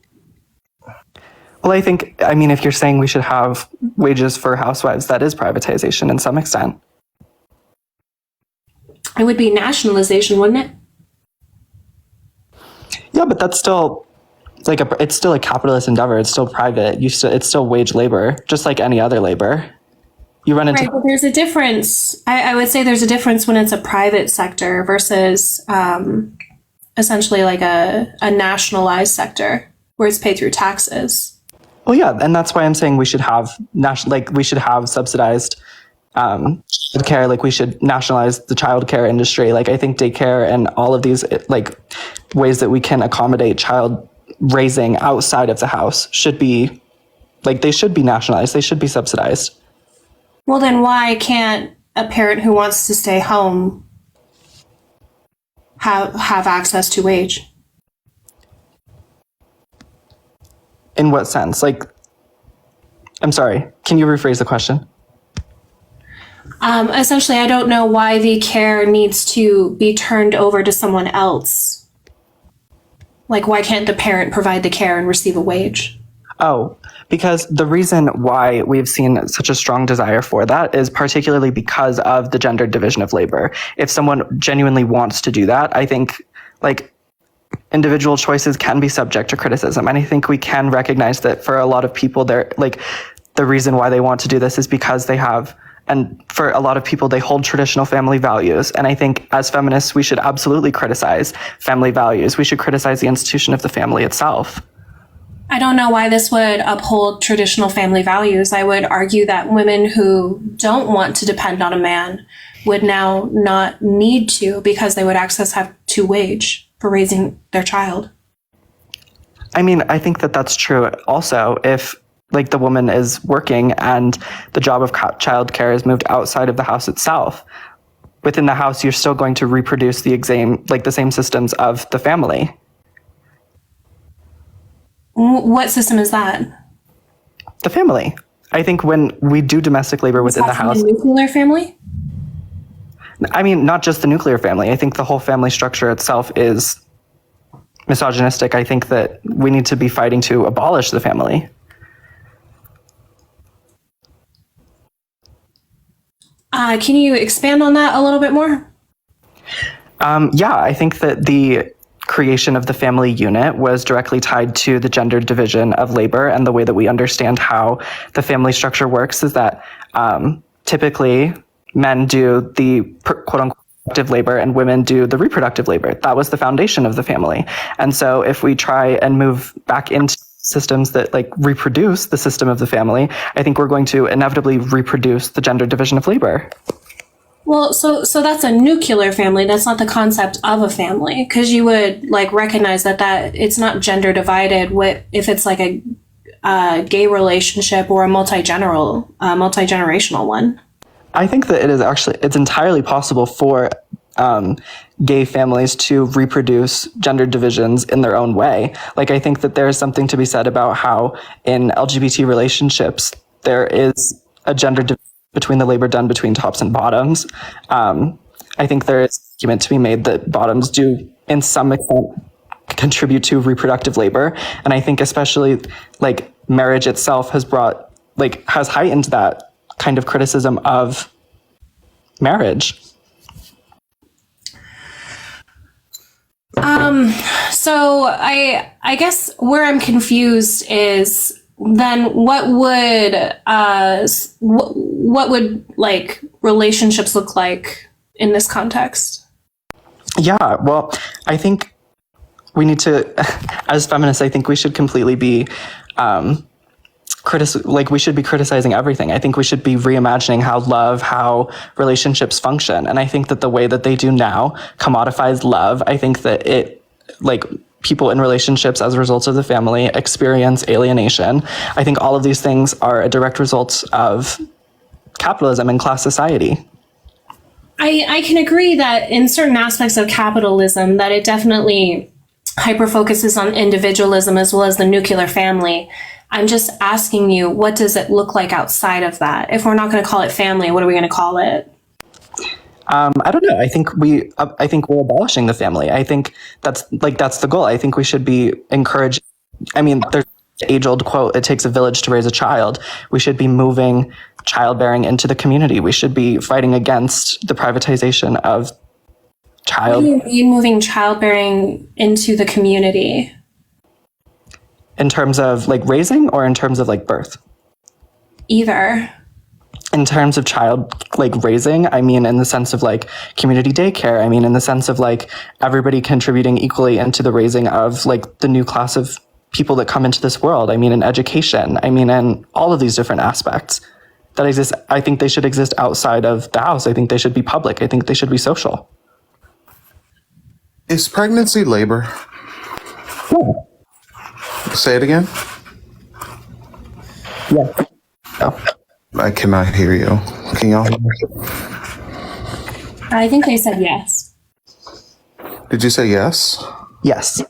Well, I mean, if you're saying we should have wages for housewives, that is privatization in some extent. It would be nationalization, wouldn't it? Yeah, but that's still it's still a capitalist endeavor. It's still private. It's still wage labor, just like any other labor. You run into right, but there's a difference. I would say there's a difference when it's a private sector versus essentially a nationalized sector where it's paid through taxes. Well, yeah, and that's why I'm saying we should have we should have subsidized childcare. We should nationalize the childcare industry. I think daycare and all of these ways that we can accommodate child raising outside of the house should be they should be nationalized. They should be subsidized. Well, then why can't a parent who wants to stay home have access to wage? In what sense? I'm sorry, can you rephrase the question? Essentially, I don't know why the care needs to be turned over to someone else. Why can't the parent provide the care and receive a wage? Oh, because the reason why we've seen such a strong desire for that is particularly because of the gendered division of labor. If someone genuinely wants to do that, I think individual choices can be subject to criticism. And I think we can recognize that for a lot of people, they're the reason why they want to do this is because they have, and for a lot of people, they hold traditional family values. And I think as feminists, we should absolutely criticize family values. We should criticize the institution of the family itself. I don't know why this would uphold traditional family values. I would argue that women who don't want to depend on a man would now not need to because they would have to wage for raising their child. I mean, I think that that's true also if the woman is working and the job of childcare is moved outside of the house itself. Within the house, you're still going to reproduce the same systems of the family. What system is that? The family. I think when we do domestic labor within the house. The nuclear family? I mean, not just the nuclear family. I think the whole family structure itself is misogynistic. I think that we need to be fighting to abolish the family. Can you expand on that a little bit more? Yeah, I think that the creation of the family unit was directly tied to the gendered division of labor, and the way that we understand how the family structure works is that typically men do the quote unquote productive labor and women do the reproductive labor. That was the foundation of the family. And so if we try and move back into systems that like reproduce the system of the family, I think we're going to inevitably reproduce the gender division of labor. Well, so that's a nuclear family. That's not the concept of a family, because you would like recognize that it's not gender divided if it's like a gay relationship or a multi-generational one. I think that it's entirely possible for gay families to reproduce gender divisions in their own way. Like, I think that there is something to be said about how in LGBT relationships, there is a gender division between the labor done between tops and bottoms. I think there is an argument to be made that bottoms do, in some extent, contribute to reproductive labor. And I think especially like marriage itself has heightened that kind of criticism of marriage. So I guess where I'm confused is then what would like relationships look like in this context? Yeah, well, I think we need to, as feminists, I think we should completely be we should be criticizing everything. I think we should be reimagining how relationships function. And I think that the way that they do now commodifies love. I think that people in relationships as a result of the family experience alienation. I think all of these things are a direct result of capitalism and class society. I can agree that in certain aspects of capitalism that it definitely hyper-focuses on individualism as well as the nuclear family. I'm just asking you, what does it look like outside of that? If we're not going to call it family, what are we going to call it? I don't know. I think we're abolishing the family. I think that's the goal. I think we should be encouraged. I mean, there's the age-old quote, "It takes a village to raise a child." We should be moving childbearing into the community. We should be fighting against the privatization of child. What do you mean moving childbearing into the community? In terms of like raising or in terms of like birth? Either. In terms of child like raising, I mean in the sense of like community daycare. I mean in the sense of like everybody contributing equally into the raising of like the new class of people that come into this world. I mean in education. I mean in all of these different aspects that exist. I think they should exist outside of the house. I think they should be public. I think they should be social. Is pregnancy labor? Yeah. Say it again. Yeah. No. I cannot hear you. Can y'all hear me? I think they said yes. Did you say yes? Yes.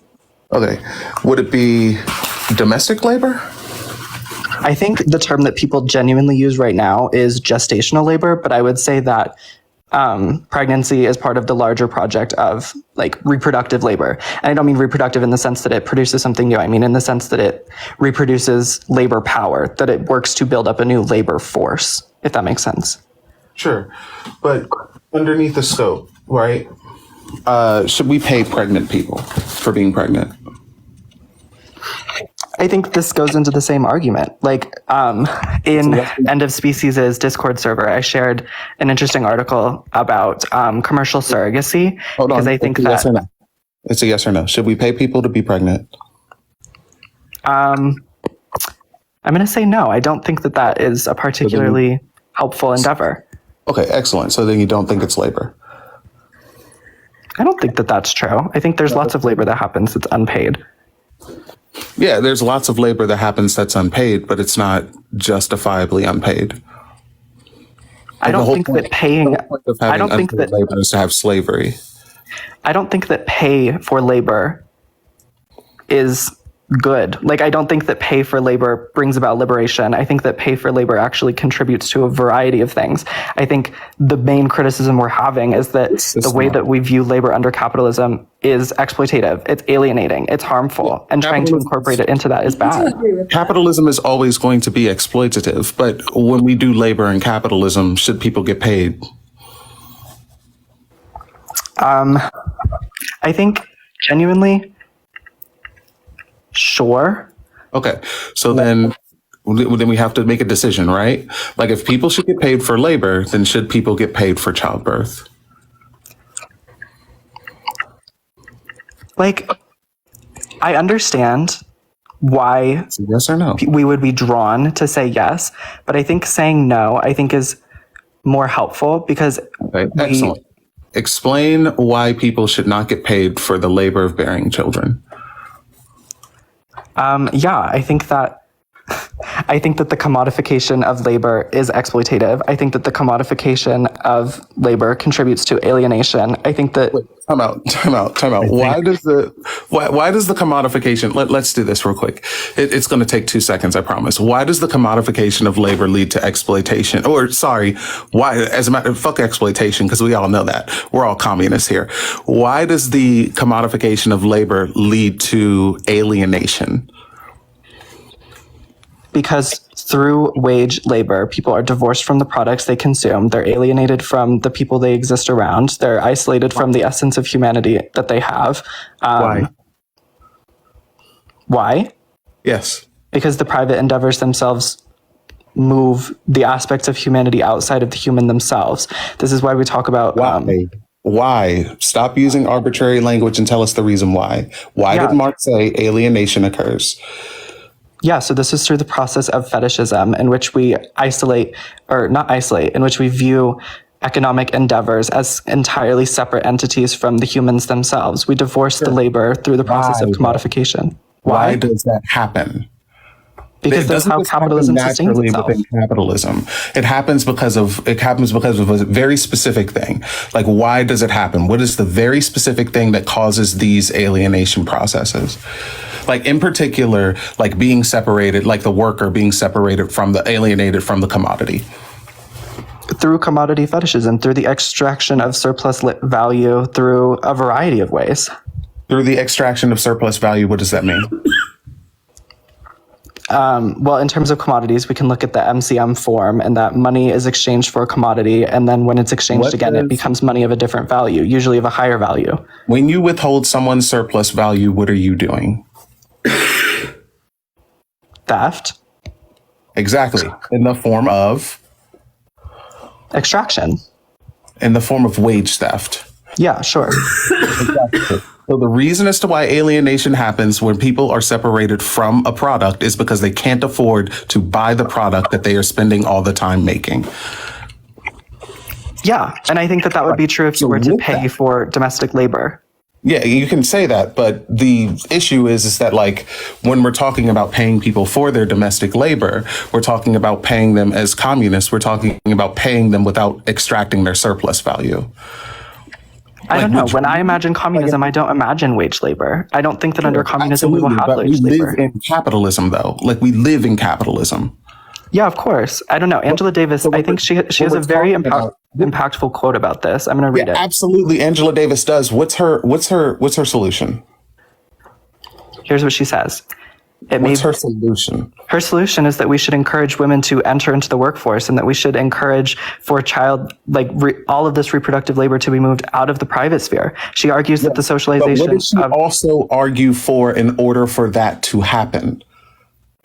Okay. Would it be domestic labor? I think the term that people genuinely use right now is gestational labor, but I would say that pregnancy is part of the larger project of like reproductive labor. And I don't mean reproductive in the sense that it produces something new. I mean in the sense that it reproduces labor power, that it works to build up a new labor force, if that makes sense. Sure. But underneath the scope, right? Should we pay pregnant people for being pregnant? I think this goes into the same argument. Like in End of Species' Discord server, I shared an interesting article about commercial surrogacy. Hold because on. I think It's a yes or no. It's a yes or no. Should we pay people to be pregnant? I'm going to say no. I don't think that is a particularly helpful endeavor. Okay, excellent. So then you don't think it's labor? I don't think that's true. I think there's lots of labor that happens that's unpaid. Yeah, there's lots of labor that happens that's unpaid, but it's not justifiably unpaid. I don't think that paying. I don't think that labor is to have slavery. I don't think that pay for labor is good. Like, I don't think that pay for labor brings about liberation. I think that pay for labor actually contributes to a variety of things. I think the main criticism we're having is that the way that we view labor under capitalism is exploitative, it's alienating, it's harmful, and trying to incorporate it into that is bad. Capitalism is always going to be exploitative, but when we do labor in capitalism, should people get paid? I think genuinely, sure. Okay, so then we have to make a decision, right? Like, if people should get paid for labor, then should people get paid for childbirth? Like, I understand why yes or no we would be drawn to say yes, but I think saying no, I think is more helpful because excellent. Explain why people should not get paid for the labor of bearing children. I think that the commodification of labor is exploitative. I think that the commodification of labor contributes to alienation. I think that Time out. Why does the commodification, let's do this real quick. It's going to take 2 seconds, I promise. Why does the commodification of labor lead to exploitation? Fuck exploitation, because we all know that. We're all communists here. Why does the commodification of labor lead to alienation? because through wage labor, people are divorced from the products they consume. They're alienated from the people they exist around. They're isolated from the essence of humanity that they have. Why? Why? Yes. Because the private endeavors themselves move the aspects of humanity outside of the human themselves. This is why we talk about... Why? Stop using arbitrary language and tell us the reason why. Why did Marx say alienation occurs? Yeah, so this is through the process of fetishism in which we in which we view economic endeavors as entirely separate entities from the humans themselves. We divorce the labor through the process of commodification. Why does that happen? Because that's how capitalism sustains itself. Within capitalism, it happens because of a very specific thing. Like, why does it happen? What is the very specific thing that causes these alienation processes? Like, in particular, like being separated, like the worker being separated from alienated from the commodity. Through commodity fetishism, through the extraction of surplus value, through a variety of ways. Through the extraction of surplus value, what does that mean? Well, in terms of commodities, we can look at the MCM form, and that money is exchanged for a commodity. And then when it's exchanged again, it becomes money of a different value, usually of a higher value. When you withhold someone's surplus value, what are you doing? Theft. Exactly. In the form of? Extraction. In the form of wage theft. Yeah, sure. Exactly. So the reason as to why alienation happens when people are separated from a product is because they can't afford to buy the product that they are spending all the time making. Yeah, and I think that would be true if you were to pay for domestic labor. Yeah, you can say that, but the issue is that, like, when we're talking about paying people for their domestic labor, we're talking about paying them as communists. We're talking about paying them without extracting their surplus value. I don't know. When I imagine communism, I don't imagine wage labor. I don't think that under communism we will have wage labor. We live in capitalism, though. Like, we live in capitalism. Yeah, of course. I don't know. Angela Davis, I think she has a very impactful quote about this. I'm going to read it. Absolutely, Angela Davis does. What's her solution? Here's what she says. What's her solution? Her solution is that we should encourage women to enter into the workforce, and that we should encourage for all of this reproductive labor to be moved out of the private sphere. She argues that the socialization. But what does she also argue for in order for that to happen?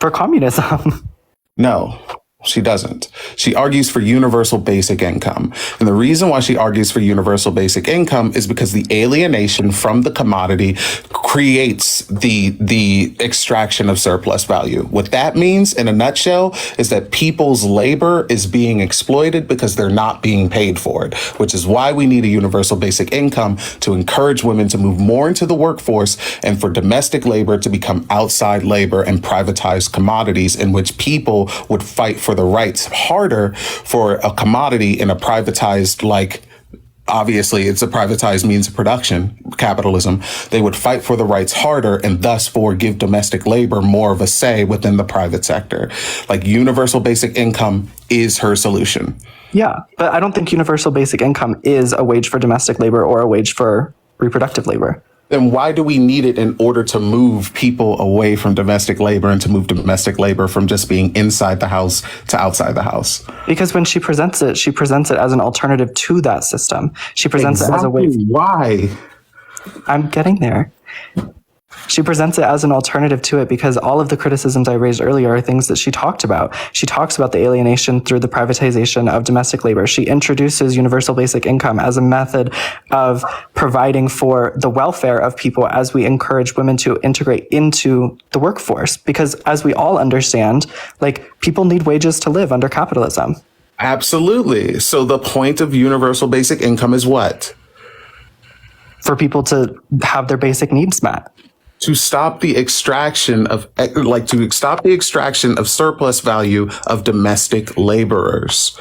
For communism. No, she doesn't. She argues for universal basic income. And the reason why she argues for universal basic income is because the alienation from the commodity creates the extraction of surplus value. What that means in a nutshell is that people's labor is being exploited because they're not being paid for it, which is why we need a universal basic income to encourage women to move more into the workforce and for domestic labor to become outside labor and privatized commodities in which people would fight for the rights harder for a commodity in a privatized, like, obviously it's a privatized means of production, capitalism, they would fight for the rights harder and thus for give domestic labor more of a say within the private sector. Like universal basic income is her solution. Yeah, but I don't think universal basic income is a wage for domestic labor or a wage for reproductive labor. Then why do we need it in order to move people away from domestic labor and to move domestic labor from just being inside the house to outside the house? Because when she presents it as an alternative to that system. She presents it as a way. Why? I'm getting there. She presents it as an alternative to it because all of the criticisms I raised earlier are things that she talked about. She talks about the alienation through the privatization of domestic labor. She introduces universal basic income as a method of providing for the welfare of people as we encourage women to integrate into the workforce. Because as we all understand, like, people need wages to live under capitalism. Absolutely. So the point of universal basic income is what? For people to have their basic needs met. To stop the extraction of surplus value of domestic laborers.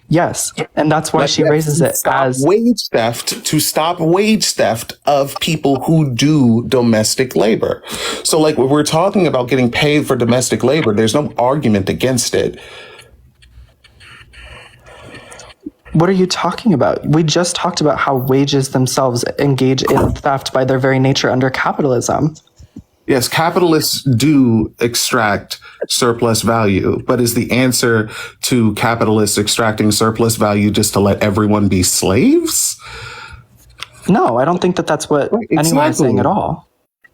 Yes, and that's why she raises it as wage theft, to stop wage theft of people who do domestic labor. So like when we're talking about getting paid for domestic labor, there's no argument against it. What are you talking about? We just talked about how wages themselves engage in theft by their very nature under capitalism. Yes, capitalists do extract surplus value, but is the answer to capitalists extracting surplus value just to let everyone be slaves? No, I don't think that that's what anyone is saying at all.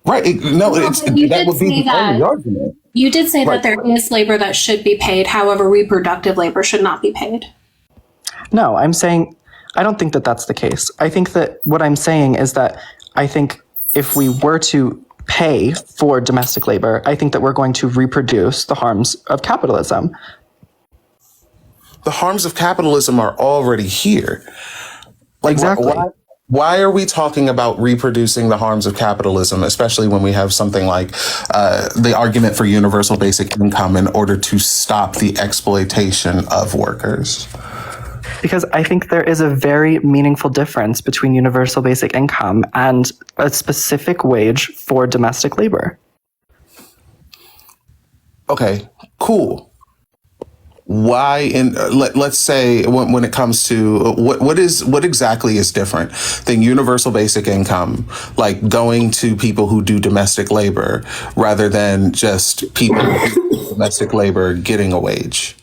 Right. That would be the only argument. You did say that there is labor that should be paid. However, reproductive labor should not be paid. No, I'm saying I don't think that that's the case. I think that what I'm saying is that I think if we were to pay for domestic labor, I think that we're going to reproduce the harms of capitalism. The harms of capitalism are already here. Like, exactly. Why are we talking about reproducing the harms of capitalism, especially when we have something like the argument for universal basic income in order to stop the exploitation of workers? Because I think there is a very meaningful difference between universal basic income and a specific wage for domestic labor. Okay, cool. Why let's say when it comes to what exactly is different than universal basic income, like going to people who do domestic labor rather than just people who do domestic labor getting a wage?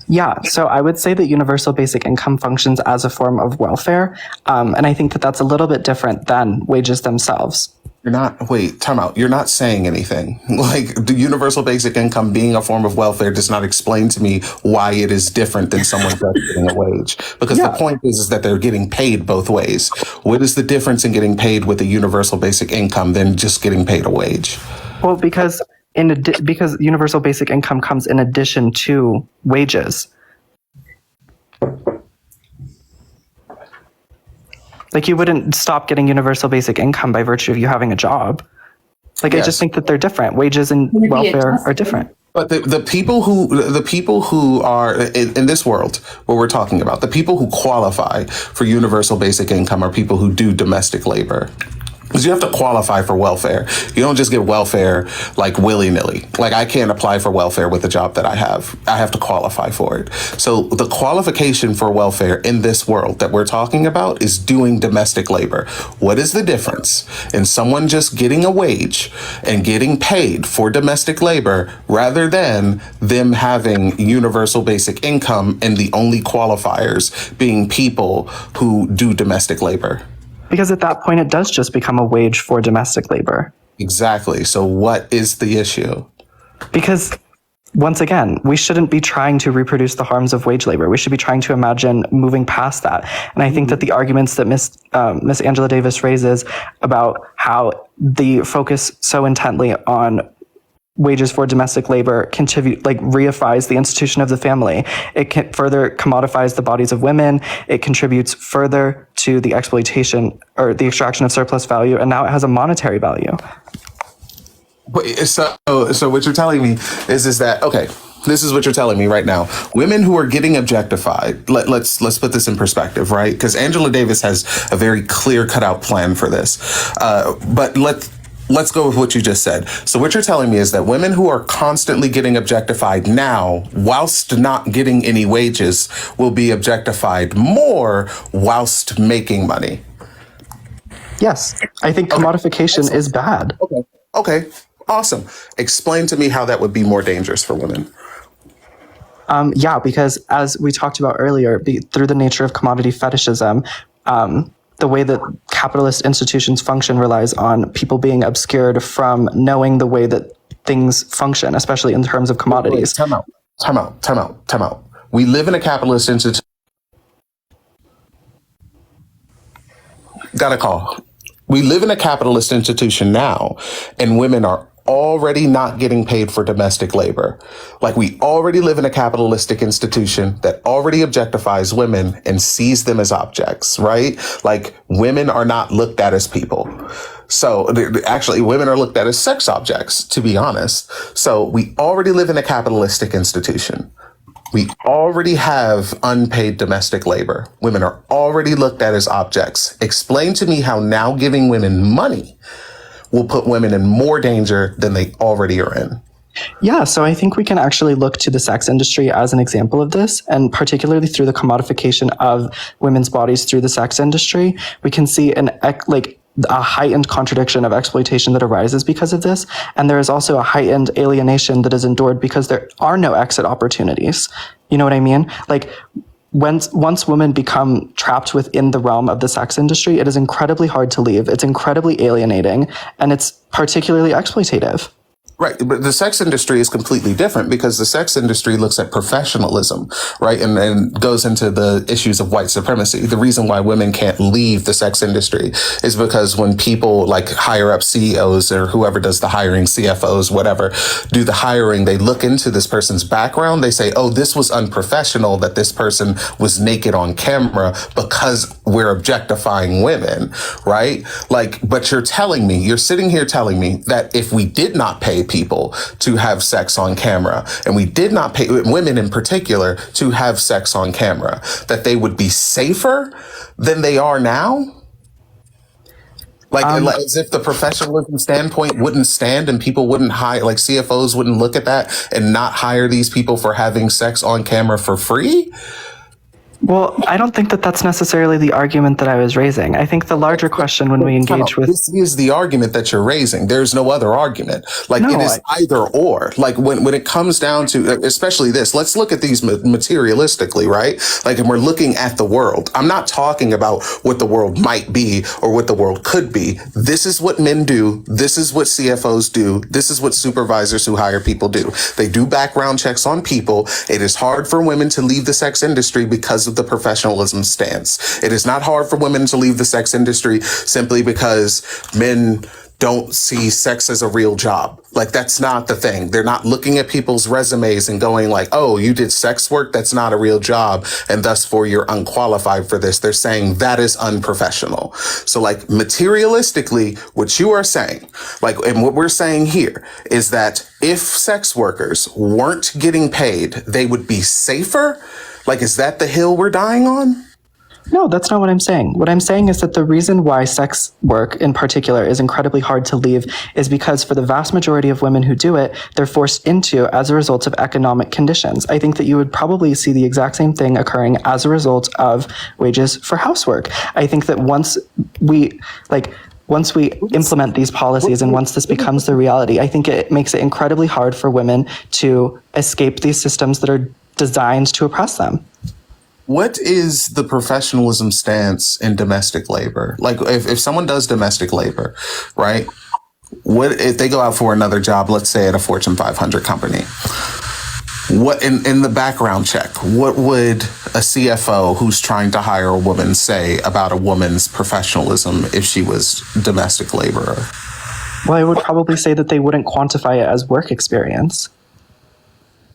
Yeah, so I would say that universal basic income functions as a form of welfare, and I think that that's a little bit different than wages themselves. Time out. You're not saying anything. Like, the universal basic income being a form of welfare does not explain to me why it is different than someone just getting a wage. Because the point is that they're getting paid both ways. What is the difference in getting paid with a universal basic income than just getting paid a wage? Well, because universal basic income comes in addition to wages. Like, you wouldn't stop getting universal basic income by virtue of you having a job. Like, yes. I just think that they're different. Wages and welfare are different. But the people who are in this world, what we're talking about, the people who qualify for universal basic income are people who do domestic labor. Because you have to qualify for welfare. You don't just get welfare like willy-nilly. Like, I can't apply for welfare with the job that I have. I have to qualify for it. So the qualification for welfare in this world that we're talking about is doing domestic labor. What is the difference in someone just getting a wage and getting paid for domestic labor rather than them having universal basic income and the only qualifiers being people who do domestic labor? Because at that point, it does just become a wage for domestic labor. Exactly. So what is the issue? Because, once again, we shouldn't be trying to reproduce the harms of wage labor. We should be trying to imagine moving past that. And I think that the arguments that Miss Angela Davis raises about how the focus so intently on wages for domestic labor reifies the institution of the family. It can further commodifies the bodies of women. It contributes further to the exploitation or the extraction of surplus value, and now it has a monetary value. So what you're telling me is that, okay, This is what you're telling me right now. Women who are getting objectified. Let's put this in perspective, right? Because Angela Davis has a very clear cutout plan for this. But let's go with what you just said. So what you're telling me is that women who are constantly getting objectified now, whilst not getting any wages, will be objectified more whilst making money. Yes, I think commodification is bad. Okay. Awesome. Explain to me how that would be more dangerous for women. Yeah, because as we talked about earlier, through the nature of commodity fetishism, the way that capitalist institutions function relies on people being obscured from knowing the way that things function, especially in terms of commodities. Time out. We live in a capitalist institution. Got a call. We live in a capitalist institution now, and women are already not getting paid for domestic labor. Like, we already live in a capitalistic institution that already objectifies women and sees them as objects, right? Like, women are not looked at as people. So actually, women are looked at as sex objects, to be honest. So we already live in a capitalistic institution. We already have unpaid domestic labor. Women are already looked at as objects. Explain to me how now giving women money will put women in more danger than they already are in. Yeah, so I think we can actually look to the sex industry as an example of this, and particularly through the commodification of women's bodies through the sex industry, we can see a heightened contradiction of exploitation that arises because of this. And there is also a heightened alienation that is endured because there are no exit opportunities. You know what I mean? Like, once women become trapped within the realm of the sex industry, it is incredibly hard to leave. It's incredibly alienating, and it's particularly exploitative. Right. But the sex industry is completely different because the sex industry looks at professionalism, right? And goes into the issues of white supremacy. The reason why women can't leave the sex industry is because when people like higher up CEOs or whoever does the hiring, CFOs, whatever, do the hiring, they look into this person's background. They say, oh, this was unprofessional that this person was naked on camera because we're objectifying women, right? Like, but you're sitting here telling me that if we did not pay people to have sex on camera, and we did not pay women in particular to have sex on camera, that they would be safer than they are now? Like, as if the professionalism standpoint wouldn't stand and people wouldn't hire, like CFOs wouldn't look at that and not hire these people for having sex on camera for free? Well, I don't think that that's necessarily the argument that I was raising. I think the larger question when we engage with... This is the argument that you're raising. There's no other argument. Like, no, it is either or. Like, when it comes down to, especially this, let's look at these materialistically, right? Like, and we're looking at the world. I'm not talking about what the world might be or what the world could be. This is what men do. This is what CFOs do. This is what supervisors who hire people do. They do background checks on people. It is hard for women to leave the sex industry because of the professionalism stance. It is not hard for women to leave the sex industry simply because men don't see sex as a real job. Like, that's not the thing. They're not looking at people's resumes and going like, oh, you did sex work? That's not a real job, and thus for you're unqualified for this. They're saying that is unprofessional. So, like, materialistically, what you are saying, like, and what we're saying here is that if sex workers weren't getting paid, they would be safer. Like, is that the hill we're dying on? No, that's not what I'm saying. What I'm saying is that the reason why sex work in particular is incredibly hard to leave is because for the vast majority of women who do it, they're forced into as a result of economic conditions. I think that you would probably see the exact same thing occurring as a result of wages for housework. I think that once we implement these policies and once this becomes the reality, I think it makes it incredibly hard for women to escape these systems that are designed to oppress them. What is the professionalism stance in domestic labor? Like, if someone does domestic labor, right? What if they go out for another job, let's say at a Fortune 500 company? What in the background check, what would a CFO who's trying to hire a woman say about a woman's professionalism if she was domestic laborer? Well, I would probably say that they wouldn't quantify it as work experience.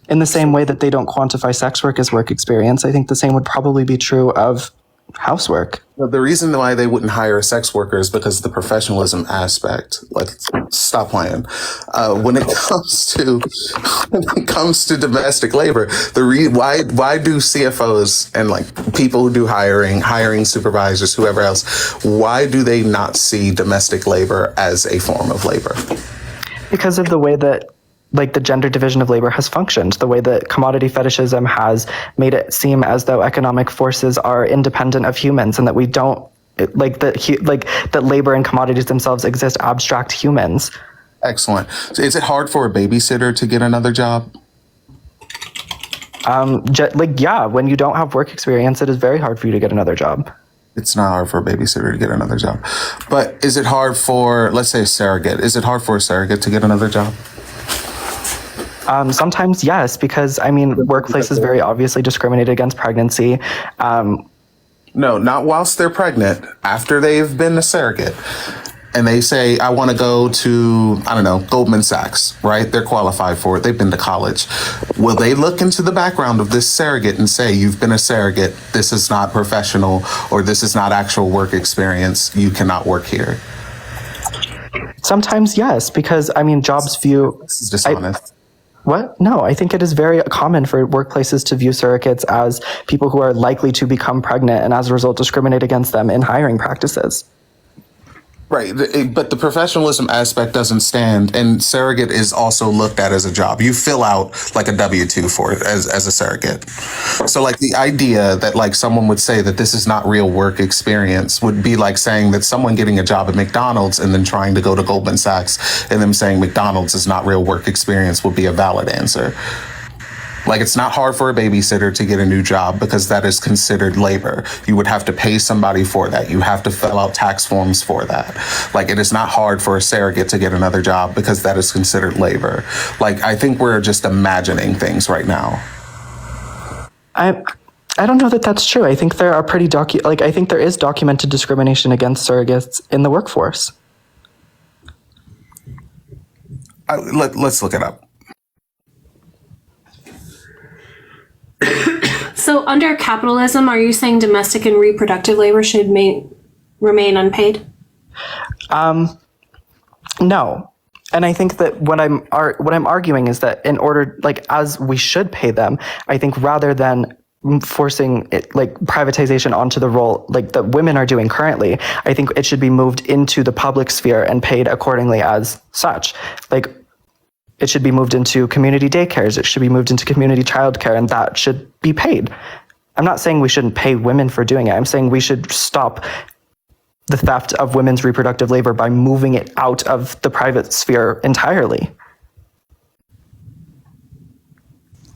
In the same way that they don't quantify sex work as work experience, I think the same would probably be true of housework. The reason why they wouldn't hire a sex worker is because of the professionalism aspect. Like, stop playing. When it comes to domestic labor, why do CFOs and like people who do hiring supervisors, whoever else, why do they not see domestic labor as a form of labor? Because of the way that like the gender division of labor has functioned, the way that commodity fetishism has made it seem as though economic forces are independent of humans, and that we don't that labor and commodities themselves exist abstract humans. Excellent. So is it hard for a babysitter to get another job? When you don't have work experience, it is very hard for you to get another job. It's not hard for a babysitter to get another job. But is it hard for, let's say, a surrogate? Is it hard for a surrogate to get another job? Sometimes, yes, because, I mean, workplaces very obviously discriminate against pregnancy. No, not whilst they're pregnant. After they've been a surrogate and they say, I want to go to, I don't know, Goldman Sachs, right? They're qualified for it. They've been to college. Will they look into the background of this surrogate and say, you've been a surrogate, this is not professional, or this is not actual work experience, you cannot work here? Sometimes, yes, because, I mean, jobs view... This is dishonest. What? No, I think it is very common for workplaces to view surrogates as people who are likely to become pregnant and as a result discriminate against them in hiring practices. Right, but the professionalism aspect doesn't stand, and surrogate is also looked at as a job. You fill out like a W-2 for it as a surrogate. So like the idea that like someone would say that this is not real work experience would be like saying that someone getting a job at McDonald's and then trying to go to Goldman Sachs and them saying McDonald's is not real work experience would be a valid answer. Like, it's not hard for a babysitter to get a new job because that is considered labor. You would have to pay somebody for that. You have to fill out tax forms for that. Like, it is not hard for a surrogate to get another job because that is considered labor. Like, I think we're just imagining things right now. I don't know that that's true. I think there are I think there is documented discrimination against surrogates in the workforce. Let's look it up. So under capitalism, are you saying domestic and reproductive labor should remain unpaid? No. And I think that what I'm arguing is that in order, like, as we should pay them, I think rather than forcing it, like privatization onto the role like that women are doing currently, I think it should be moved into the public sphere and paid accordingly as such. Like, it should be moved into community daycares. It should be moved into community childcare, and that should be paid. I'm not saying we shouldn't pay women for doing it. I'm saying we should stop the theft of women's reproductive labor by moving it out of the private sphere entirely.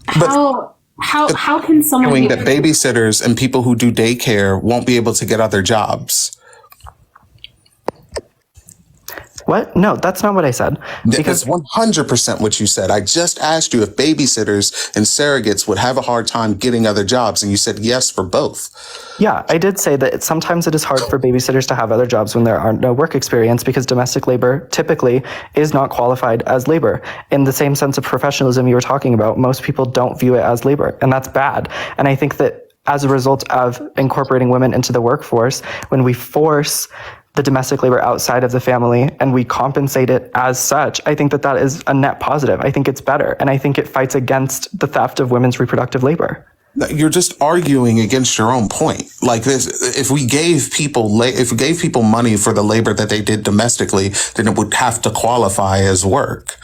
How can someone knowing that babysitters and people who do daycare won't be able to get other jobs? What? No, that's not what I said. That's 100% what you said. I just asked you if babysitters and surrogates would have a hard time getting other jobs, and you said yes for both. Yeah, I did say that sometimes it is hard for babysitters to have other jobs when there are no work experience because domestic labor typically is not qualified as labor. In the same sense of professionalism you were talking about, most people don't view it as labor, and that's bad. And I think that as a result of incorporating women into the workforce, when we force the domestic labor outside of the family and we compensate it as such, I think that that is a net positive. I think it's better. And I think it fights against the theft of women's reproductive labor. You're just arguing against your own point. Like this, if we gave people money for the labor that they did domestically, then it would have to qualify as work.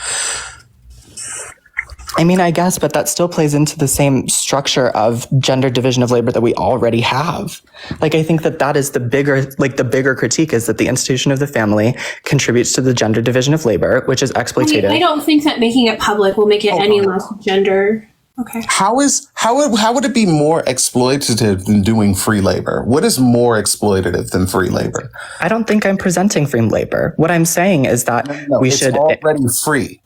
I mean, I guess, but that still plays into the same structure of gender division of labor that we already have. Like, I think that that is the bigger critique is that the institution of the family contributes to the gender division of labor, which is exploitative. I don't think that making it public will make it any less gender. Okay. How would it be more exploitative than doing free labor? What is more exploitative than free labor? I don't think I'm presenting free labor. What I'm saying is that it's already free.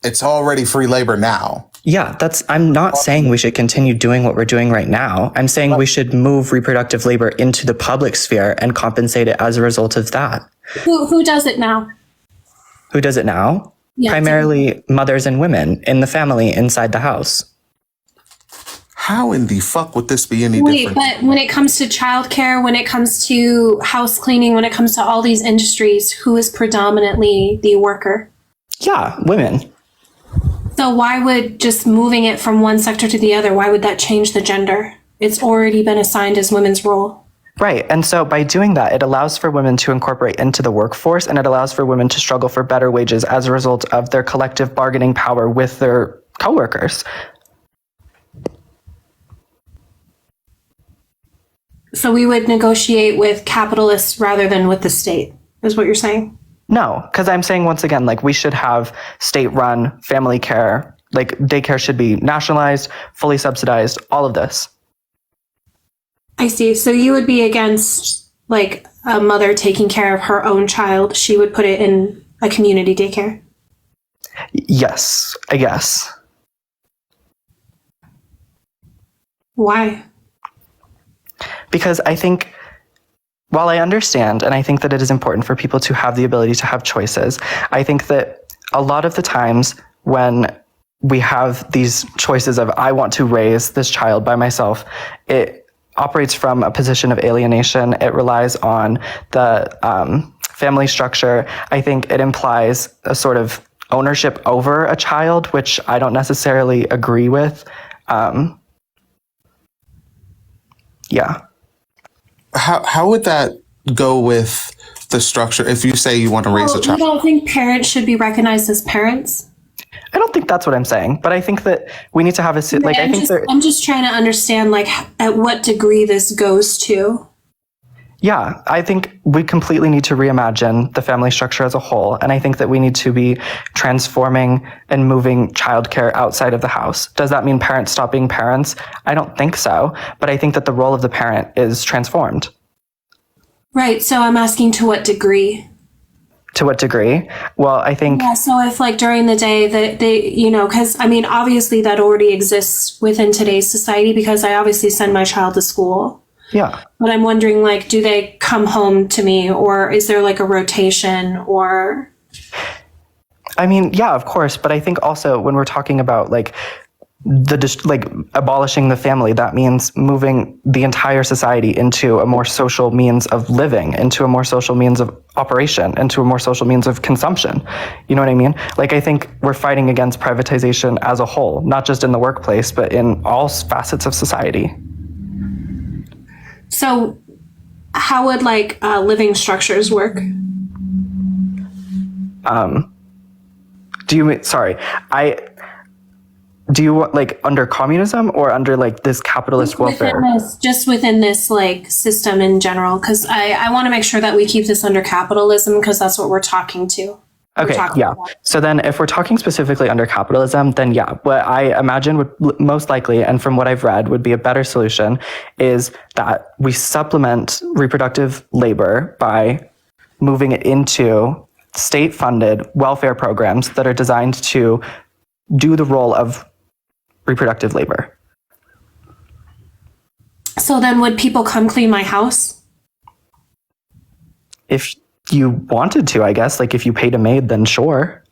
It's already free labor now. Yeah, I'm not saying we should continue doing what we're doing right now. I'm saying we should move reproductive labor into the public sphere and compensate it as a result of that. Who does it now? Who does it now? Yeah, primarily mothers and women in the family inside the house. How in the fuck would this be any Wait, different? but when it comes to childcare, when it comes to house cleaning, when it comes to all these industries, who is predominantly the worker? Yeah, women. So why would just moving it from one sector to the other, why would that change the gender? It's already been assigned as women's role. Right. And so by doing that, it allows for women to incorporate into the workforce, and it allows for women to struggle for better wages as a result of their collective bargaining power with their coworkers. So we would negotiate with capitalists rather than with the state, is what you're saying? No, because I'm saying once again, like we should have state-run family care, like daycare should be nationalized, fully subsidized, all of this. I see. So you would be against like a mother taking care of her own child. She would put it in a community daycare. Yes, I guess. Why? Because I think, while I understand, and I think that it is important for people to have the ability to have choices, I think that a lot of the times when we have these choices of, I want to raise this child by myself, it operates from a position of alienation. It relies on the family structure. I think it implies a sort of ownership over a child, which I don't necessarily agree with. Yeah. How would that go with the structure if you say you want to raise a child? You don't think parents should be recognized as parents? I don't think that's what I'm saying, but I think that we need to have a like. I'm just trying to understand like at what degree this goes to. Yeah, I think we completely need to reimagine the family structure as a whole, and I think that we need to be transforming and moving childcare outside of the house. Does that mean parents stop being parents? I don't think so, but I think that the role of the parent is transformed. Right. So I'm asking to what degree. To what degree? Well, I think... Yeah, so if like during the day that they, you know, because I mean, obviously that already exists within today's society because I obviously send my child to school. Yeah. But I'm wondering, like, do they come home to me or is there like a rotation or... I mean, yeah, of course. But I think also when we're talking about like abolishing the family, that means moving the entire society into a more social means of living, into a more social means of operation, into a more social means of consumption. You know what I mean? Like, I think we're fighting against privatization as a whole, not just in the workplace, but in all facets of society. So how would like living structures work? Do you mean, sorry, do you want like under communism or under like this capitalist welfare? Just within this like system in general, because I want to make sure that we keep this under capitalism because that's what we're talking to. Okay, yeah. So then if we're talking specifically under capitalism, then yeah, what I imagine would most likely, and from what I've read, would be a better solution is that we supplement reproductive labor by moving it into state-funded welfare programs that are designed to do the role of reproductive labor. So then would people come clean my house? If you wanted to, I guess, like if you paid a maid, then sure.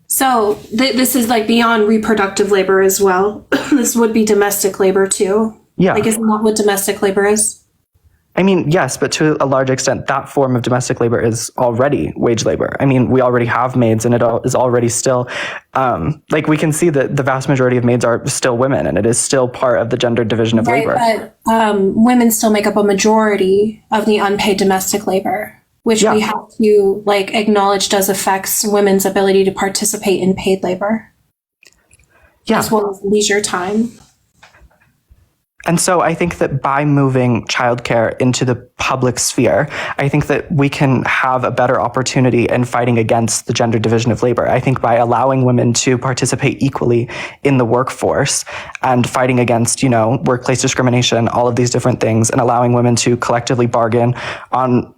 So this is like beyond reproductive labor as well. This would be domestic labor too. Yeah. Like, isn't that what domestic labor is? I mean, yes, but to a large extent, that form of domestic labor is already wage labor. I mean, we already have maids and it is already still, like we can see that the vast majority of maids are still women and it is still part of the gender division of labor. But women still make up a majority of the unpaid domestic labor, which we have to like acknowledge does affect women's ability to participate in paid labor. Yeah. As well as leisure time. And so I think that by moving childcare into the public sphere, I think that we can have a better opportunity in fighting against the gender division of labor. I think by allowing women to participate equally in the workforce and fighting against, you know, workplace discrimination, all of these different things, and allowing women to collectively bargain on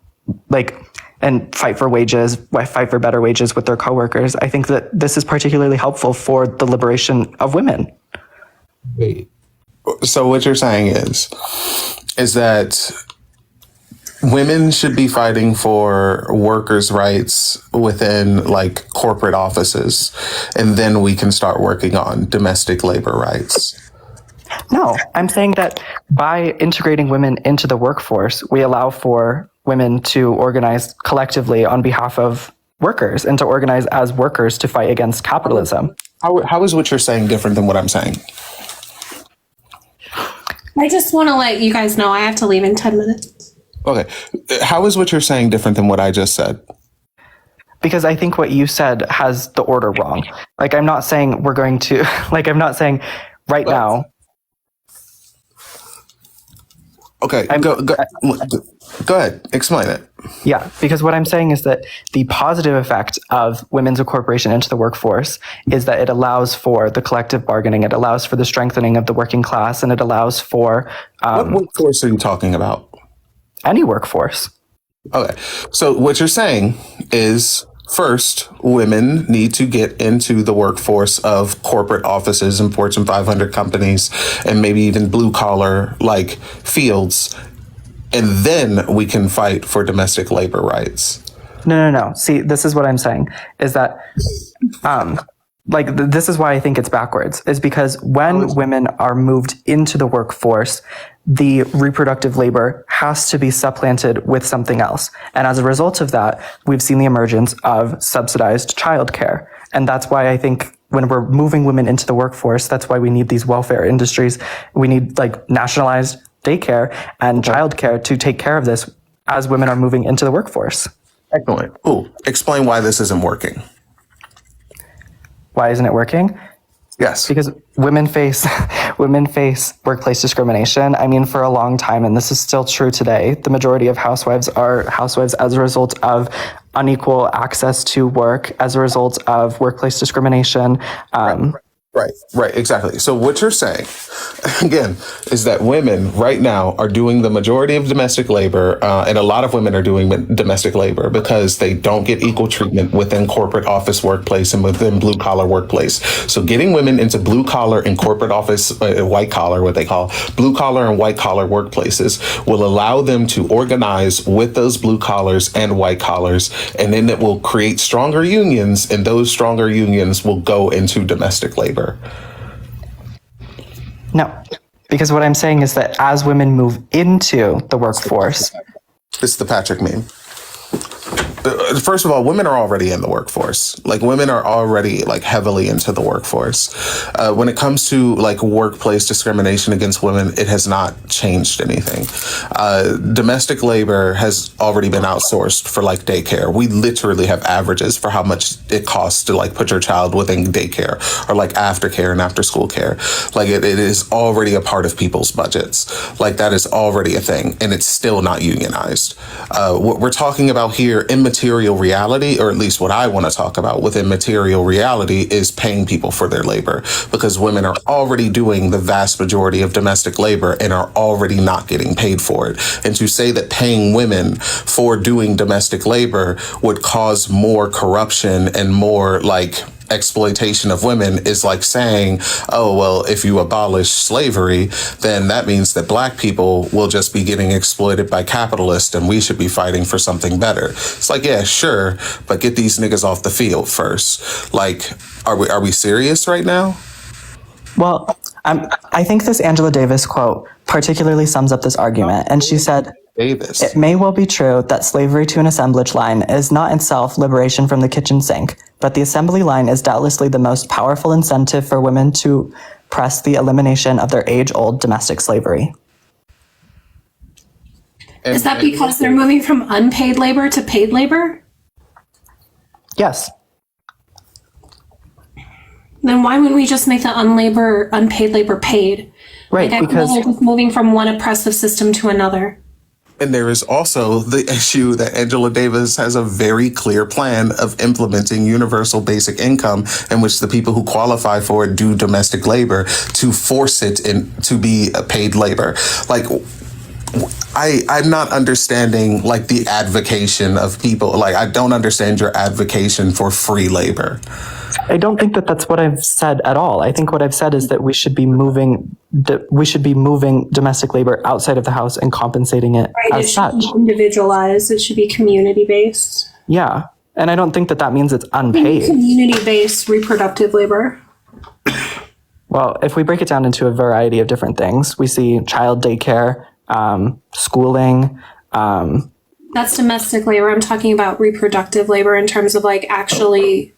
like and fight for wages, fight for better wages with their coworkers. I think that this is particularly helpful for the liberation of women. Wait. So what you're saying is that women should be fighting for workers' rights within like corporate offices, and then we can start working on domestic labor rights. No, I'm saying that by integrating women into the workforce, we allow for women to organize collectively on behalf of workers and to organize as workers to fight against capitalism. How is what you're saying different than what I'm saying? I just want to let you guys know I have to leave in 10 minutes. Okay. How is what you're saying different than what I just said? Because I think what you said has the order wrong. Like, I'm not saying we're going to, like, I'm not saying right now. Okay, go ahead. Explain it. Yeah, because what I'm saying is that the positive effect of women's incorporation into the workforce is that it allows for the collective bargaining, it allows for the strengthening of the working class, and it allows for... what workforce are you talking about? Any workforce. Okay, so what you're saying is... First, women need to get into the workforce of corporate offices and Fortune 500 companies and maybe even blue collar like fields. And then we can fight for domestic labor rights. No. See, this is what I'm saying is that, this is why I think it's backwards, is because when women are moved into the workforce, the reproductive labor has to be supplanted with something else. And as a result of that, we've seen the emergence of subsidized childcare. And that's why I think when we're moving women into the workforce, that's why we need these welfare industries. We need like nationalized daycare and childcare to take care of this as women are moving into the workforce. Excellent. Cool. Explain why this isn't working. Why isn't it working? Yes. Because women face workplace discrimination. I mean, for a long time, and this is still true today, the majority of housewives are housewives as a result of unequal access to work, as a result of workplace discrimination. Right, exactly. So what you're saying, again, is that women right now are doing the majority of domestic labor, and a lot of women are doing domestic labor because they don't get equal treatment within corporate office workplace and within blue collar workplace. So getting women into blue collar and corporate office, white collar, what they call blue collar and white collar workplaces, will allow them to organize with those blue collars and white collars, and then it will create stronger unions, and those stronger unions will go into domestic labor. No, because what I'm saying is that as women move into the workforce... It's the Patrick meme. First of all, women are already in the workforce. Like, women are already like heavily into the workforce. When it comes to like workplace discrimination against women, it has not changed anything. Domestic labor has already been outsourced for like daycare. We literally have averages for how much it costs to like put your child within daycare or like aftercare and after school care. Like it is already a part of people's budgets. Like that is already a thing, and it's still not unionized. What we're talking about here, immaterial reality, or at least what I want to talk about with immaterial reality, is paying people for their labor, because women are already doing the vast majority of domestic labor and are already not getting paid for it. And to say that paying women for doing domestic labor would cause more corruption and more like exploitation of women is like saying, oh, well, if you abolish slavery, then that means that black people will just be getting exploited by capitalists and we should be fighting for something better. It's like, yeah, sure, but get these niggas off the field first. Like, are we serious right now? Well, I think this Angela Davis quote particularly sums up this argument. And she said, Davis. It may well be true that slavery to an assemblage line is not itself liberation from the kitchen sink, but the assembly line is doubtlessly the most powerful incentive for women to press the elimination of their age-old domestic slavery. Is that because they're moving from unpaid labor to paid labor? Yes. Then why wouldn't we just make the unpaid labor paid? Right, like, because they're just moving from one oppressive system to another. And there is also the issue that Angela Davis has a very clear plan of implementing universal basic income, in which the people who qualify for it do domestic labor to force it to be a paid labor. Like, I'm not understanding like the advocation of people. Like, I don't understand your advocation for free labor. I don't think that that's what I've said at all. I think what I've said is that we should be moving domestic labor outside of the house and compensating it as such. It should be individualized. It should be community based. Yeah, and I don't think that means it's unpaid. Community based reproductive labor. Well, if we break it down into a variety of different things, we see child daycare, schooling. That's domestic labor. I'm talking about reproductive labor in terms of like actually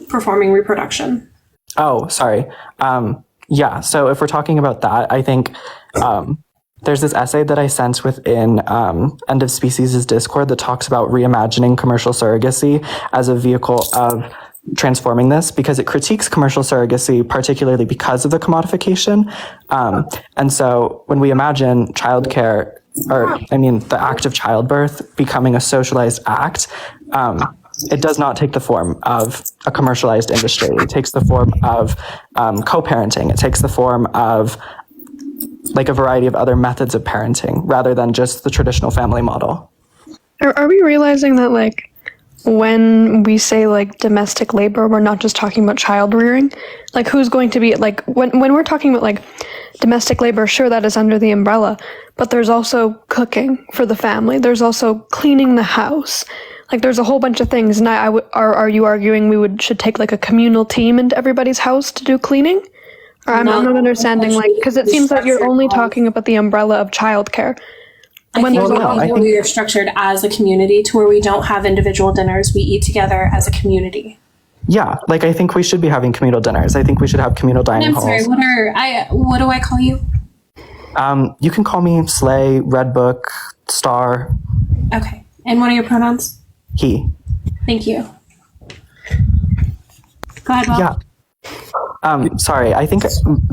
performing reproduction. Oh, sorry. Yeah, so if we're talking about that, I think there's this essay that I sent within End of Species' Discord that talks about reimagining commercial surrogacy as a vehicle of transforming this, because it critiques commercial surrogacy, particularly because of the commodification. And so when we imagine childcare, the act of childbirth becoming a socialized act, it does not take the form of a commercialized industry. It takes the form of co-parenting. It takes the form of like a variety of other methods of parenting rather than just the traditional family model. Are we realizing that like when we say like domestic labor, we're not just talking about child rearing? Like who's going to be like when we're talking about like domestic labor, sure, that is under the umbrella, but there's also cooking for the family. There's also cleaning the house. Like there's a whole bunch of things. And are you arguing we should take like a communal team into everybody's house to do cleaning? Or I'm not understanding, like, because it seems like you're only talking about the umbrella of childcare. I think we are structured as a community to where we don't have individual dinners. We eat together as a community. Yeah, like I think we should be having communal dinners. I think we should have communal dining halls. I'm sorry, what do I call you? You can call me Slay, Red Book, Star. Okay. And what are your pronouns? He. Thank you. Go ahead, Bob. Yeah. Sorry, I think,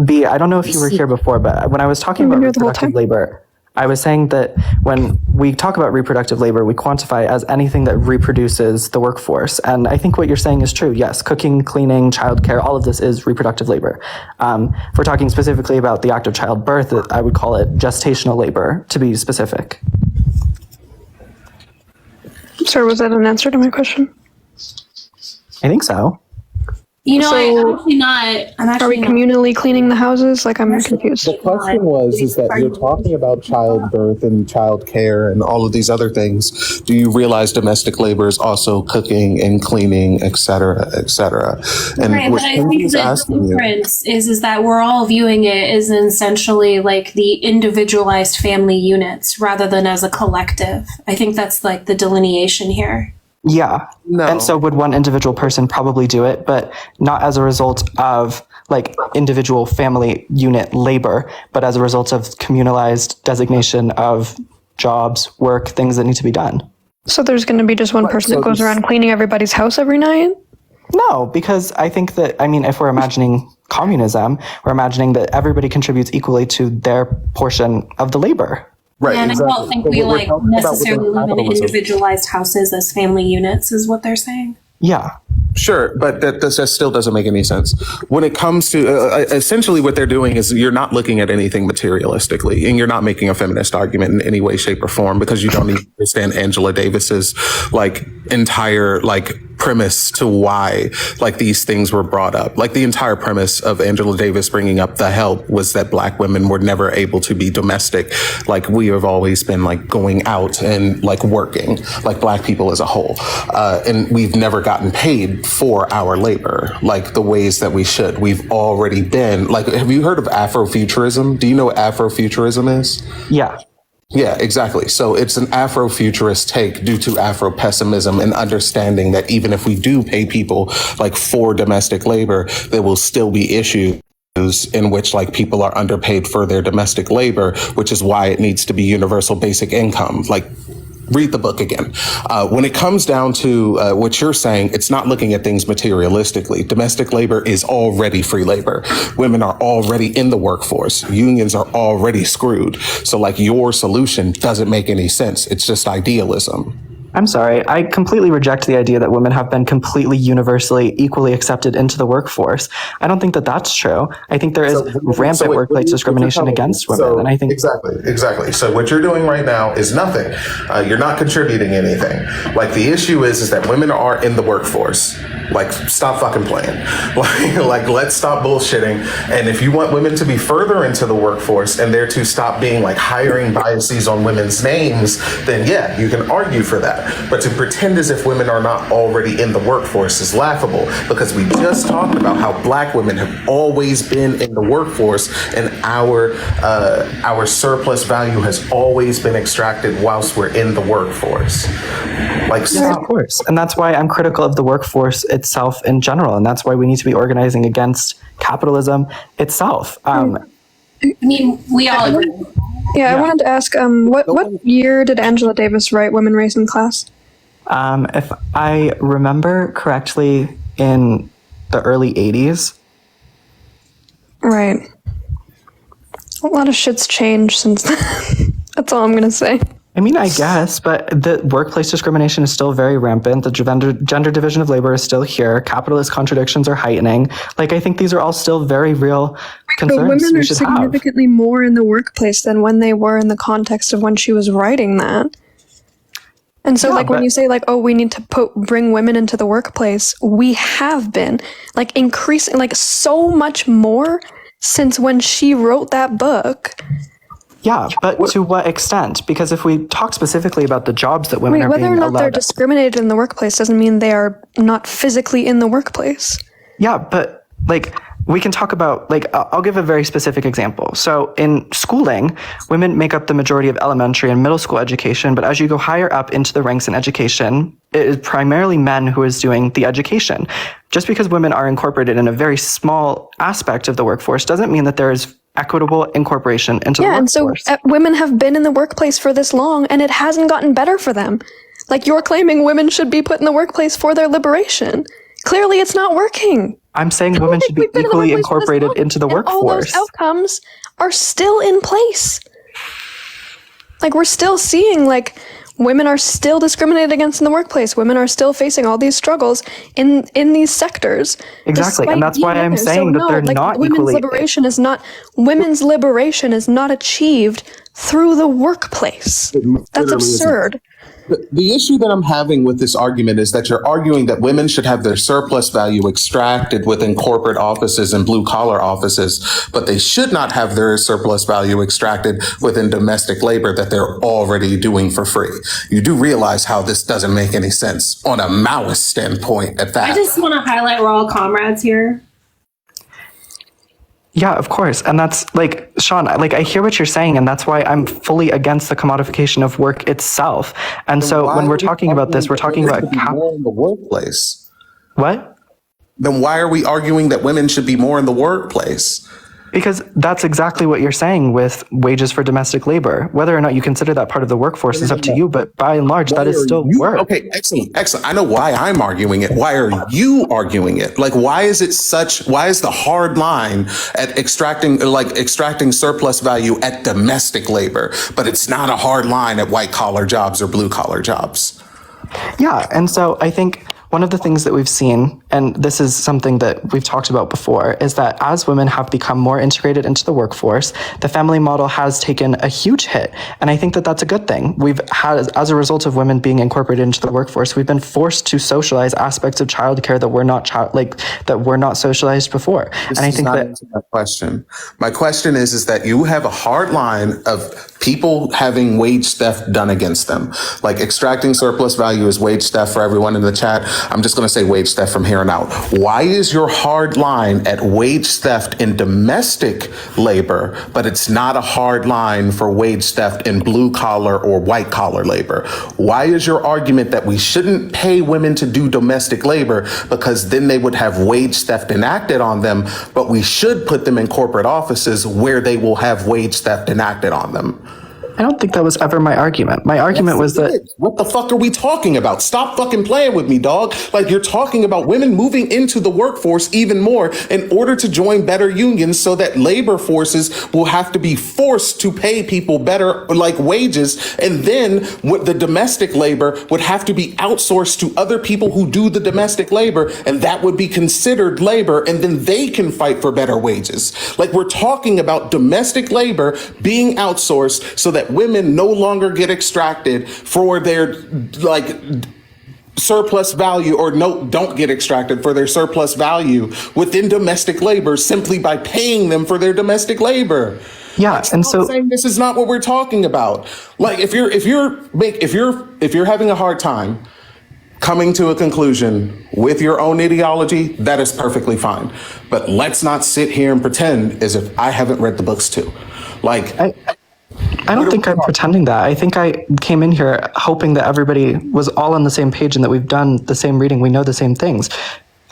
B, I don't know if you were here before, but when I was talking about reproductive labor, I was saying that when we talk about reproductive labor, we quantify as anything that reproduces the workforce. And I think what you're saying is true. Yes, cooking, cleaning, childcare, all of this is reproductive labor. If we're talking specifically about the act of childbirth, I would call it gestational labor, to be specific. Sir, was that an answer to my question? I think so. You know, So, I'm actually are we communally cleaning the houses? Like, I'm confused. The question is that you're talking about childbirth and child care and all of these other things. Do you realize domestic labor is also cooking and cleaning, et cetera, et cetera? And right, but I think the difference is that we're all viewing it as essentially like the individualized family units rather than as a collective. I think that's like the delineation here. Yeah. No. And so would one individual person probably do it, but not as a result of like individual family unit labor, but as a result of communalized designation of jobs, work, things that need to be done. So there's going to be just one person that goes around cleaning everybody's house every night? No, because I think that, if we're imagining communism, we're imagining that everybody contributes equally to their portion of the labor. Right, and exactly. I don't think we like necessarily live in individualized houses as family units is what they're saying. Yeah. Sure, but that still doesn't make any sense. When it comes to essentially what they're doing is you're not looking at anything materialistically, and you're not making a feminist argument in any way, shape, or form because you don't even understand Angela Davis's like entire like premise to why like these things were brought up. Like the entire premise of Angela Davis bringing up the help was that Black women were never able to be domestic. Like we have always been like going out and like working, like Black people as a whole, and we've never gotten paid for our labor like the ways that we should. We've already been like, have you heard of Afrofuturism? Do you know what Afrofuturism is? Yeah. Yeah, exactly. So it's an Afrofuturist take due to Afro-pessimism and understanding that even if we do pay people like for domestic labor, there will still be issues in which like people are underpaid for their domestic labor, which is why it needs to be universal basic income. Like, read the book again. When it comes down to what you're saying, it's not looking at things materialistically. Domestic labor is already free labor. Women are already in the workforce. Unions are already screwed. So like your solution doesn't make any sense. It's just idealism. I'm sorry. I completely reject the idea that women have been completely universally equally accepted into the workforce. I don't think that that's true. I think there is rampant workplace discrimination against women. And I think Exactly. So what you're doing right now is nothing. You're not contributing anything. Like the issue is that women are in the workforce. Like stop fucking playing. Like let's stop bullshitting. And if you want women to be further into the workforce and there to stop being like hiring biases on women's names, then yeah, you can argue for that. that. But to pretend as if women are not already in the workforce is laughable, because we just talked about how Black women have always been in the workforce, and our surplus value has always been extracted whilst we're in the workforce. Like, Yeah, of course. And that's why I'm critical of the workforce itself in general. And that's why we need to be organizing against capitalism itself. I mean, we all agree. Yeah, I wanted to ask, what year did Angela Davis write Women, Race, and Class? If I remember correctly, in the early 80s. Right. A lot of shit's changed since then. That's all I'm going to say. I mean, I guess, but the workplace discrimination is still very rampant. The gender division of labor is still here. Capitalist contradictions are heightening. Like, I think these are all still very real concerns. But women we are should significantly more in the workplace than when they were in the context of when she was writing that. And so, when you say, oh, we need to bring women into the workplace, we have been, increasing, so much more since when she wrote that book. Yeah, but to what extent? Because if we talk specifically about the jobs that women are being allowed... Whether or not they're discriminated in the workplace doesn't mean they are not physically in the workplace. Yeah, but, we can talk about, I'll give a very specific example. So in schooling, women make up the majority of elementary and middle school education, but as you go higher up into the ranks in education, it is primarily men who is doing the education. Just because women are incorporated in a very small aspect of the workforce doesn't mean that there is equitable incorporation into the workforce. Yeah, and so women have been in the workplace for this long, and it hasn't gotten better for them. You're claiming women should be put in the workplace for their liberation. Clearly, it's not working. I'm saying women should be equally incorporated into the workforce. All those outcomes are still in place. We're still seeing, women are still discriminated against in the workplace. Women are still facing all these struggles in these sectors. Exactly, and that's why I'm saying that they're not equally... Women's liberation is not achieved through the workplace. That's absurd. The issue that I'm having with this argument is that you're arguing that women should have their surplus value extracted within corporate offices and blue collar offices, but they should not have their surplus value extracted within domestic labor that they're already doing for free. You do realize how this doesn't make any sense on a Maoist standpoint at that. I just want to highlight we're all comrades here. Yeah, of course. And that's Sean, I hear what you're saying, and that's why I'm fully against the commodification of work itself. And so when we're talking about this, we're talking about more in the workplace. What? Then why are we arguing that women should be more in the workplace? Because that's exactly what you're saying with wages for domestic labor. Whether or not you consider that part of the workforce is up to you, but by and large, that is still work. Okay, excellent. I know why I'm arguing it. Why are you arguing it? Why is the hard line at extracting surplus value at domestic labor, but it's not a hard line at white collar jobs or blue collar jobs? Yeah, and so I think one of the things that we've seen, and this is something that we've talked about before, is that as women have become more integrated into the workforce, the family model has taken a huge hit. And I think that that's a good thing. We've had, as a result of women being incorporated into the workforce, we've been forced to socialize aspects of childcare that were not socialized before. And I think that's my question. My question is that you have a hard line of people having wage theft done against them. Extracting surplus value is wage theft for everyone in the chat. I'm just going to say wage theft from here on out. Why is your hard line at wage theft in domestic labor, but it's not a hard line for wage theft in blue collar or white collar labor? Why is your argument that we shouldn't pay women to do domestic labor because then they would have wage theft enacted on them, but we should put them in corporate offices where they will have wage theft enacted on them? I don't think that was ever my argument. My argument was that... What the fuck are we talking about? Stop fucking playing with me, dog. You're talking about women moving into the workforce even more in order to join better unions so that labor forces will have to be forced to pay people better, wages. And then the domestic labor would have to be outsourced to other people who do the domestic labor. And that would be considered labor. And then they can fight for better wages. We're talking about domestic labor being outsourced so that women no longer get extracted for their surplus value, or don't get extracted for their surplus value within domestic labor simply by paying them for their domestic labor. Yeah, and so saying this is not what we're talking about. Like if you're having a hard time coming to a conclusion with your own ideology, that is perfectly fine. But let's not sit here and pretend as if I haven't read the books too. Like I don't think I'm pretending that. I think I came in here hoping that everybody was all on the same page and that we've done the same reading. We know the same things.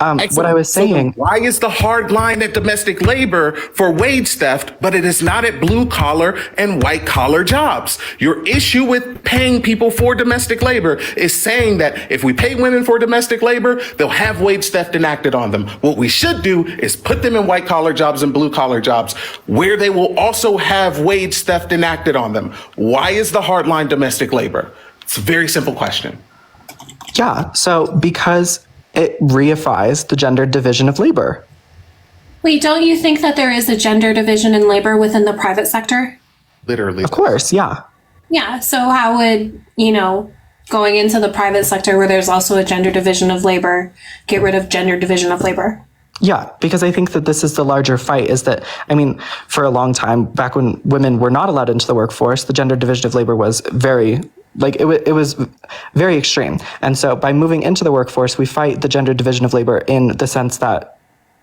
What I was saying. So why is the hard line at domestic labor for wage theft, but it is not at blue collar and white collar jobs? Your issue with paying people for domestic labor is saying that if we pay women for domestic labor, they'll have wage theft enacted on them. What we should do is put them in white collar jobs and blue collar jobs where they will also have wage theft enacted on them. Why is the hard line domestic labor? It's a very simple question. Yeah, so because it reifies the gendered division of labor. Wait, don't you think that there is a gender division in labor within the private sector? Literally. Of course, yeah. Yeah, so how would, going into the private sector where there's also a gender division of labor, get rid of gender division of labor? Yeah, because I think that this is the larger fight is that, for a long time, back when women were not allowed into the workforce, the gender division of labor was very it was very extreme. And so by moving into the workforce, we fight the gender division of labor in the sense that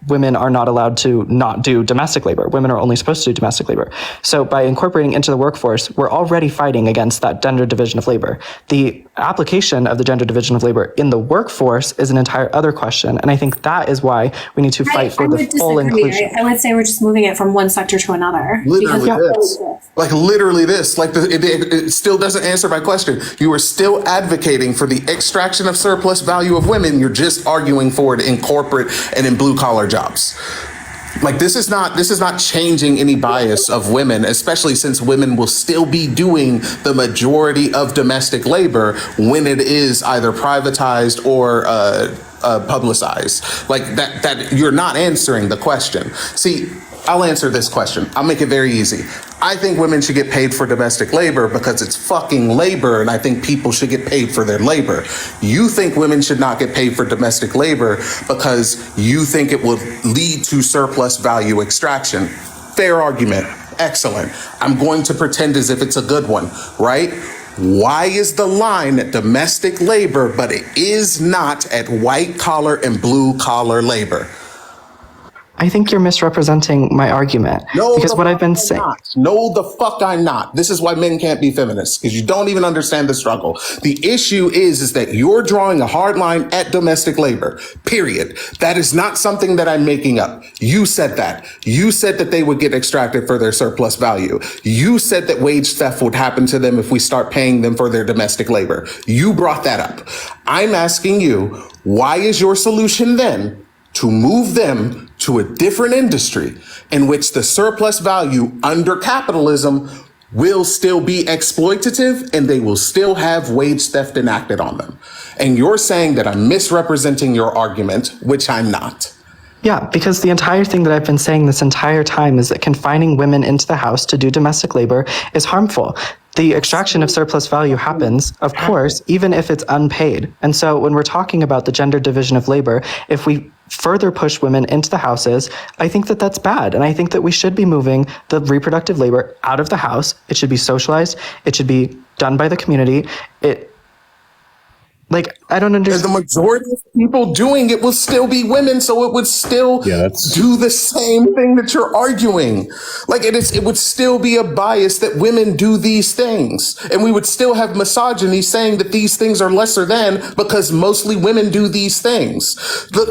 women are not allowed to not do domestic labor. Women are only supposed to do domestic labor. So by incorporating into the workforce, we're already fighting against that gender division of labor. The application of the gender division of labor in the workforce is an entire other question. And I think that is why we need to fight for the full inclusion. I would say we're just moving it from one sector to another. Literally this. Like literally this. Like it still doesn't answer my question. You are still advocating for the extraction of surplus value of women. You're just arguing for it in corporate and in blue collar jobs. Like this is not changing any bias of women, especially since women will still be doing the majority of domestic labor when it is either privatized or publicized. Like that you're not answering the question. See, I'll answer this question. I'll make it very easy. I think women should get paid for domestic labor because it's fucking labor, and I think people should get paid for their labor. You think women should not get paid for domestic labor because you think it will lead to surplus value extraction. Fair argument. Excellent. I'm going to pretend as if it's a good one, right? Why is the line at domestic labor, but it is not at white collar and blue collar labor? I think you're misrepresenting my argument. No, because what I've been saying. No, the fuck I'm not. This is why men can't be feminists, because you don't even understand the struggle. The issue is that you're drawing a hard line at domestic labor, period. That is not something that I'm making up. You said that. You said that they would get extracted for their surplus value. You said that wage theft would happen to them if we start paying them for their domestic labor. You brought that up. I'm asking you, why is your solution then to move them to a different industry in which the surplus value under capitalism will still be exploitative and they will still have wage theft enacted on them? And you're saying that I'm misrepresenting your argument, which I'm not. Yeah, because the entire thing that I've been saying this entire time is that confining women into the house to do domestic labor is harmful. The extraction of surplus value happens, of course, even if it's unpaid. And so when we're talking about the gender division of labor, if we further push women into the houses, I think that that's bad. And I think that we should be moving the reproductive labor out of the house. It should be socialized. It should be done by the community. I don't understand. The majority of people doing it will still be women, so it would still do the same thing that you're arguing. Like it would still be a bias that women do these things. And we would still have misogyny saying that these things are lesser than because mostly women do these things.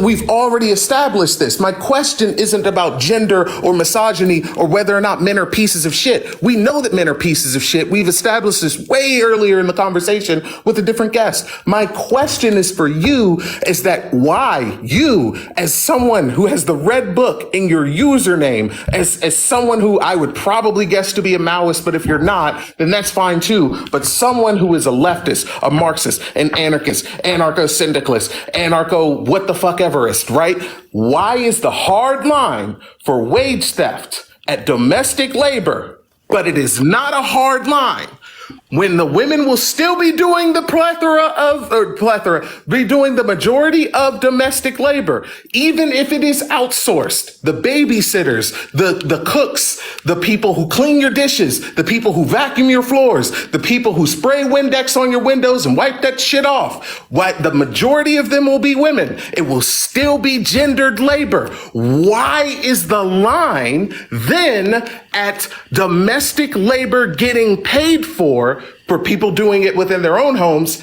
We've already established this. My question isn't about gender or misogyny or whether or not men are pieces of shit. We know that men are pieces of shit. We've established this way earlier in the conversation with a different guest. My question is for you, is that why you, as someone who has the red book in your username, as someone who I would probably guess to be a Maoist, but if you're not, then that's fine too. But someone who is a leftist, a Marxist, an anarchist, anarcho-syndicalist, anarcho what the fuck everest, right? Why is the hard line for wage theft at domestic labor, but it is not a hard line when the women will still be doing the be doing the majority of domestic labor, even if it is outsourced. The babysitters, the cooks, the people who clean your dishes, the people who vacuum your floors, the people who spray Windex on your windows and wipe that shit off. The majority of them will be women. It will still be gendered labor. Why is the line then at domestic labor getting paid for people doing it within their own homes,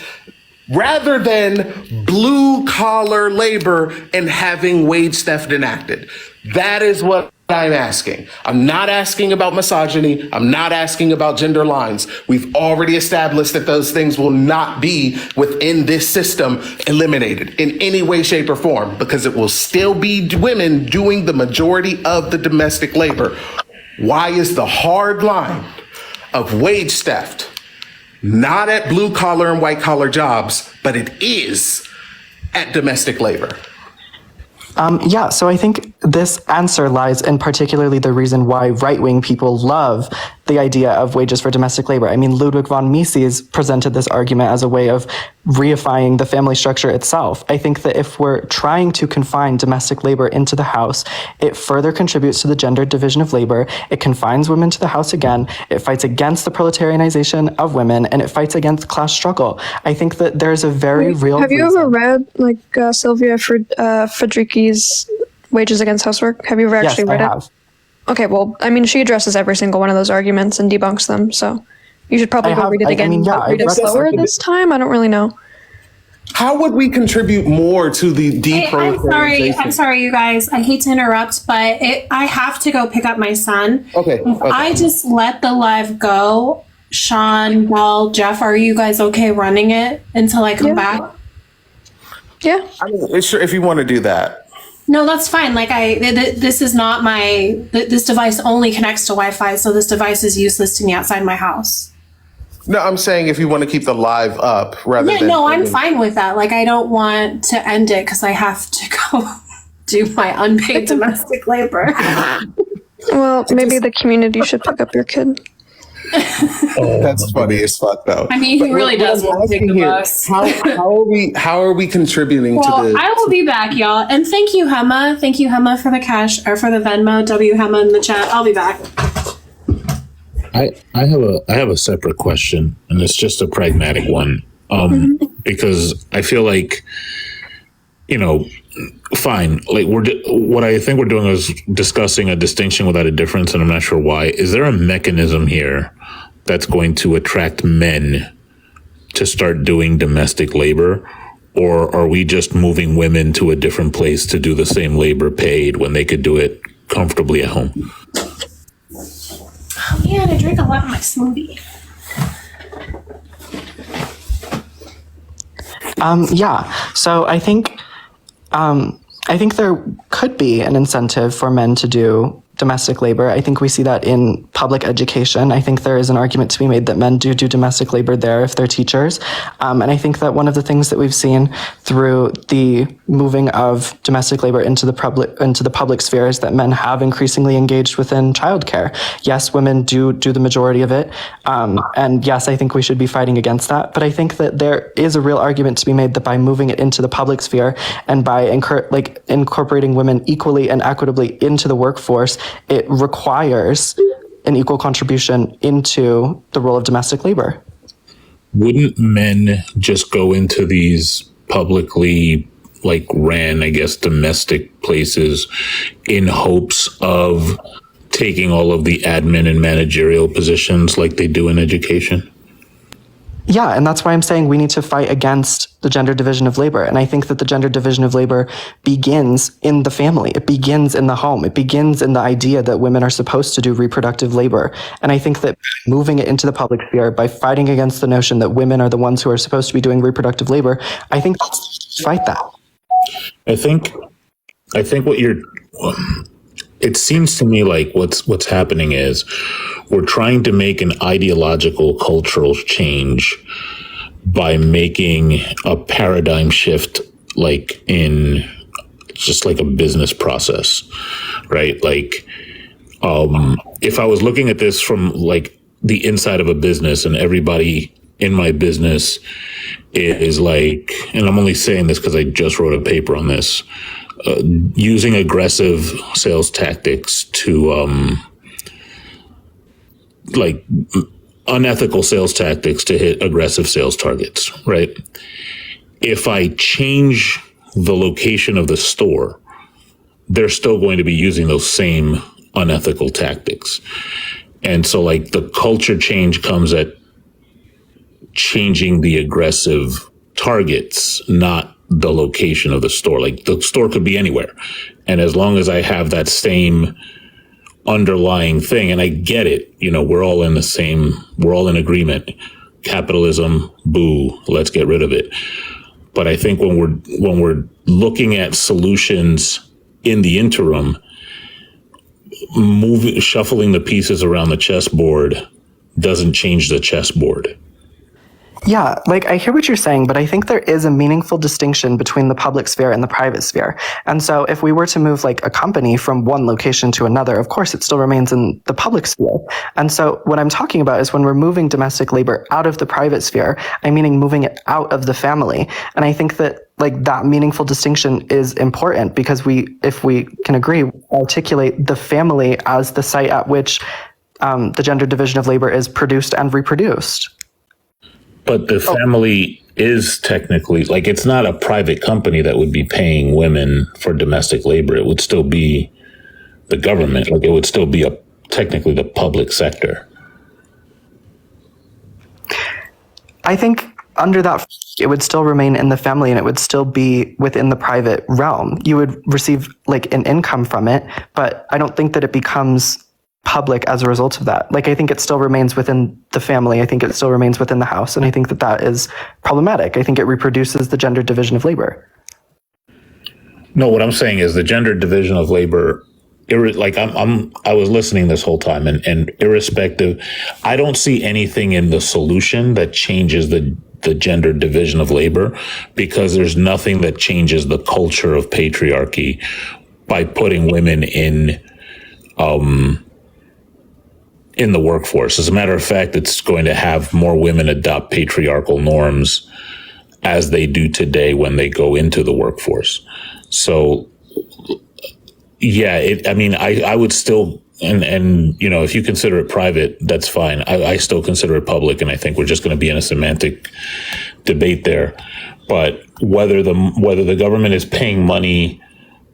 rather than blue collar labor and having wage theft enacted? That is what I'm asking. I'm not asking about misogyny. I'm not asking about gender lines. We've already established that those things will not be within this system eliminated in any way, shape, or form, because it will still be women doing the majority of the domestic labor. Why is the hard line of wage theft not at blue collar and white collar jobs, but it is at domestic labor? So I think this answer lies in particularly the reason why right-wing people love the idea of wages for domestic labor. I mean, Ludwig von Mises presented this argument as a way of reifying the family structure itself. I think that if we're trying to confine domestic labor into the house, it further contributes to the gender division of labor. It confines women to the house again. It fights against the proletarianization of women, and it fights against class struggle. I think that there's a very real Have you ever read Sylvia Federiki's Wages Against Housework? Have you ever actually read it? Okay, well, I mean, she addresses every single one of those arguments and debunks them, so you should probably go read it again. Read it slower this time? I don't really know. How would we contribute more to the deproletarianization? I'm sorry, you guys. I hate to interrupt, but I have to go pick up my son. Okay. If I just let the live go, Sean, Bell, Jeff, are you guys okay running it until I come back? Yeah. I mean, sure, if you want to do that. No, that's fine. This is not this device only connects to Wi-Fi, so this device is useless to me outside my house. No, I'm saying if you want to keep the live up rather than... No, I'm fine with that. I don't want to end it because I have to go do my unpaid domestic labor. Well, maybe the community should pick up your kid. That's funny as fuck, though. I mean, he really does want to take the bus. How are we contributing to the... I will be back, y'all. And thank you, Hema. Thank you, Hema, for the cash, or for the Venmo, W Hema in the chat. I'll be back. I have a separate question, and it's just a pragmatic one. Because I feel like, fine. What I think we're doing is discussing a distinction without a difference, and I'm not sure why. Is there a mechanism here that's going to attract men to start doing domestic labor? Or are we just moving women to a different place to do the same labor paid when they could do it comfortably at home? Oh, man, I drink a lot of my smoothie. So I think there could be an incentive for men to do domestic labor. I think we see that in public education. I think there is an argument to be made that men do domestic labor there if they're teachers. And I think that one of the things that we've seen through the moving of domestic labor into the public sphere is that men have increasingly engaged within childcare. Yes, women do the majority of it. And yes, I think we should be fighting against that. But I think that there is a real argument to be made that by moving it into the public sphere and by incorporating women equally and equitably into the workforce, it requires an equal contribution into the role of domestic labor. Wouldn't men just go into these publicly ran, I guess, domestic places in hopes of taking all of the admin and managerial positions like they do in education? Yeah, and that's why I'm saying we need to fight against the gender division of labor. And I think that the gender division of labor begins in the family. It begins in the home. It begins in the idea that women are supposed to do reproductive labor. And I think that moving it into the public sphere by fighting against the notion that women are the ones who are supposed to be doing reproductive labor, I think fight that. I think what it seems to me like what's happening is we're trying to make an ideological cultural change by making a paradigm shift in just a business process, right? If I was looking at this from the inside of a business and everybody in my business is like, and I'm only saying this because I just wrote a paper on this, using aggressive sales tactics to, like unethical sales tactics to hit aggressive sales targets, right? If I change the location of the store, they're still going to be using those same unethical tactics. And so like the culture change comes at changing the aggressive targets, not the location of the store. Like the store could be anywhere. And as long as I have that same underlying thing, and I get it, you know, we're all in agreement. Capitalism, boo, let's get rid of it. But I think when we're looking at solutions in the interim, shuffling the pieces around the chessboard doesn't change the chessboard. Yeah, like I hear what you're saying, but I think there is a meaningful distinction between the public sphere and the private sphere. And so if we were to move like a company from one location to another, of course it still remains in the public sphere. And so what I'm talking about is when we're moving domestic labor out of the private sphere, I'm meaning moving it out of the family. And I think that like that meaningful distinction is important because if we can agree, articulate the family as the site at which the gender division of labor is produced and reproduced. But the family is technically, like, it's not a private company that would be paying women for domestic labor. It would still be the government. Like, it would still be technically the public sector. I think under that, it would still remain in the family and it would still be within the private realm. You would receive like an income from it, but I don't think that it becomes public as a result of that. Like, I think it still remains within the family. I think it still remains within the house. And I think that that is problematic. I think it reproduces the gender division of labor. No, what I'm saying is the gender division of labor, like I was listening this whole time and irrespective, I don't see anything in the solution that changes the gender division of labor because there's nothing that changes the culture of patriarchy by putting women in the workforce. As a matter of fact, it's going to have more women adopt patriarchal norms as they do today when they go into the workforce. So, yeah, I would still, and you know, if you consider it private, that's fine. I still consider it public, and I think we're just going to be in a semantic debate there. But whether the government is paying money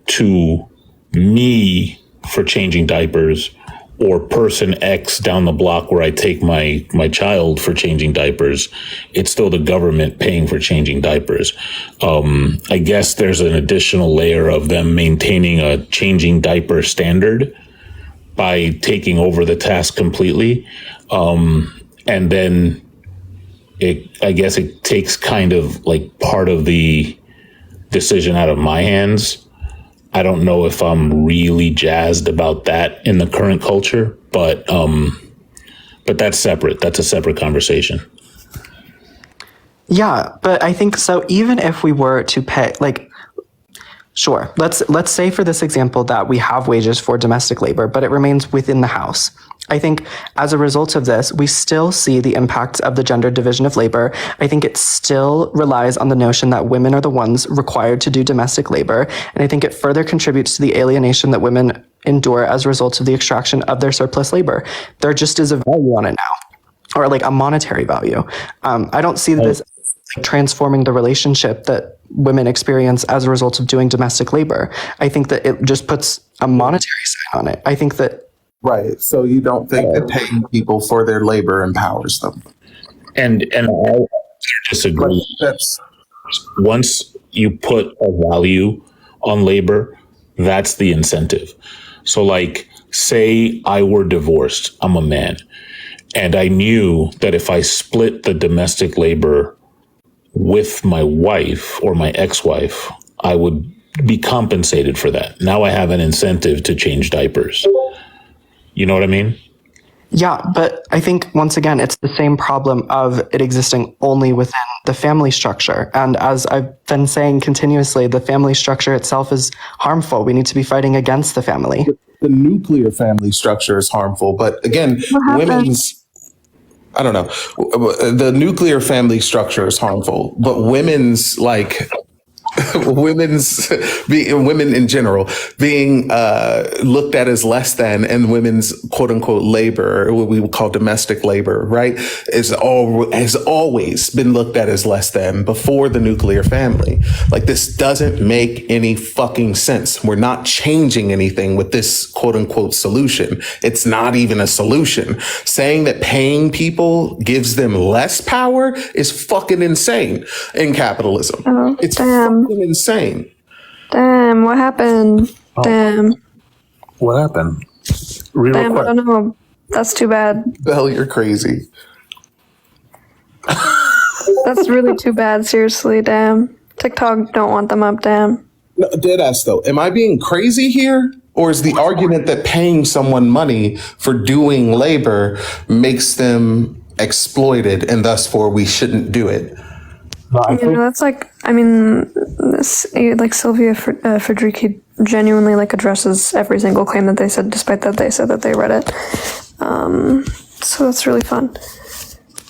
to me for changing diapers or person X down the block where I take my child for changing diapers, it's still the government paying for changing diapers. I guess there's an additional layer of them maintaining a changing diaper standard by taking over the task completely. And then I guess it takes kind of like part of the decision out of my hands. I don't know if I'm really jazzed about that in the current culture, but that's separate. That's a separate conversation. Yeah, but I think so. Even if we were to pay, like, sure, let's say for this example that we have wages for domestic labor, but it remains within the house. I think as a result of this, we still see the impacts of the gender division of labor. I think it still relies on the notion that women are the ones required to do domestic labor. And I think it further contributes to the alienation that women endure as a result of the extraction of their surplus labor. There just is a value on it now, or like a monetary value. I don't see this transforming the relationship that women experience as a result of doing domestic labor. I think that it just puts a monetary sign on it. I think that Right. So you don't think that paying people for their labor empowers them? And I disagree. Once you put a value on labor, that's the incentive. So like, say I were divorced, I'm a man, and I knew that if I split the domestic labor with my wife or my ex-wife, I would be compensated for that. Now I have an incentive to change diapers. You know what I mean? Yeah, but I think, once again, it's the same problem of it existing only within the family structure. And as I've been saying continuously, the family structure itself is harmful. We need to be fighting against the family. The nuclear family structure is harmful. But again, I don't know. The nuclear family structure is harmful, but women's like women in general being looked at as less than, and women's quote unquote labor, what we would call domestic labor, right, has always been looked at as less than before the nuclear family. Like, this doesn't make any fucking sense. We're not changing anything with this quote unquote solution. It's not even a solution. Saying that paying people gives them less power is fucking insane in capitalism. Oh, it's damn. Insane. Damn, what happened? Damn. What happened? Damn, I don't know. That's too bad. Bell, you're crazy. That's really too bad, seriously, damn. TikTok don't want them up, damn. No, deadass though. Am I being crazy here? Or is the argument that paying someone money for doing labor makes them exploited and thus for we shouldn't do it? That's like, I mean, like Sylvia Federici genuinely like addresses every single claim that they said, despite that they said that they read it. So that's really fun.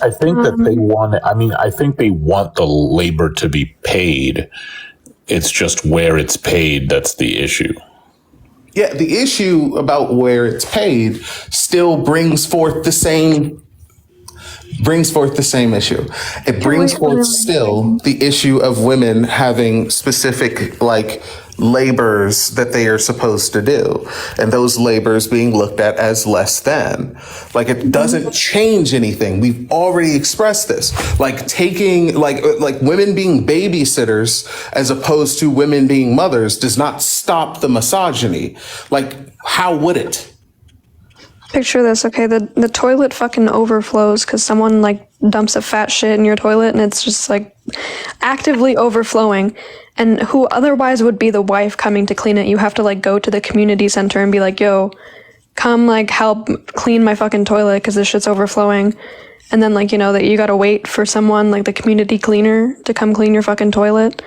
I think that they want it. I mean, I think they want the labor to be paid. It's just where it's paid that's the issue. Yeah, the issue about where it's paid still brings forth the same issue. It brings forth still the issue of women having specific like labors that they are supposed to do, and those labors being looked at as less than. Like, it doesn't change anything. We've already expressed this. Like, taking like women being babysitters as opposed to women being mothers does not stop the misogyny. Like, how would it? Picture this, okay? The toilet fucking overflows because someone like dumps a fat shit in your toilet, and it's just like actively overflowing. And who otherwise would be the wife coming to clean it? You have to like go to the community center and be like, yo, come like help clean my fucking toilet because this shit's overflowing. And then like, you know, that you gotta wait for someone like the community cleaner to come clean your fucking toilet,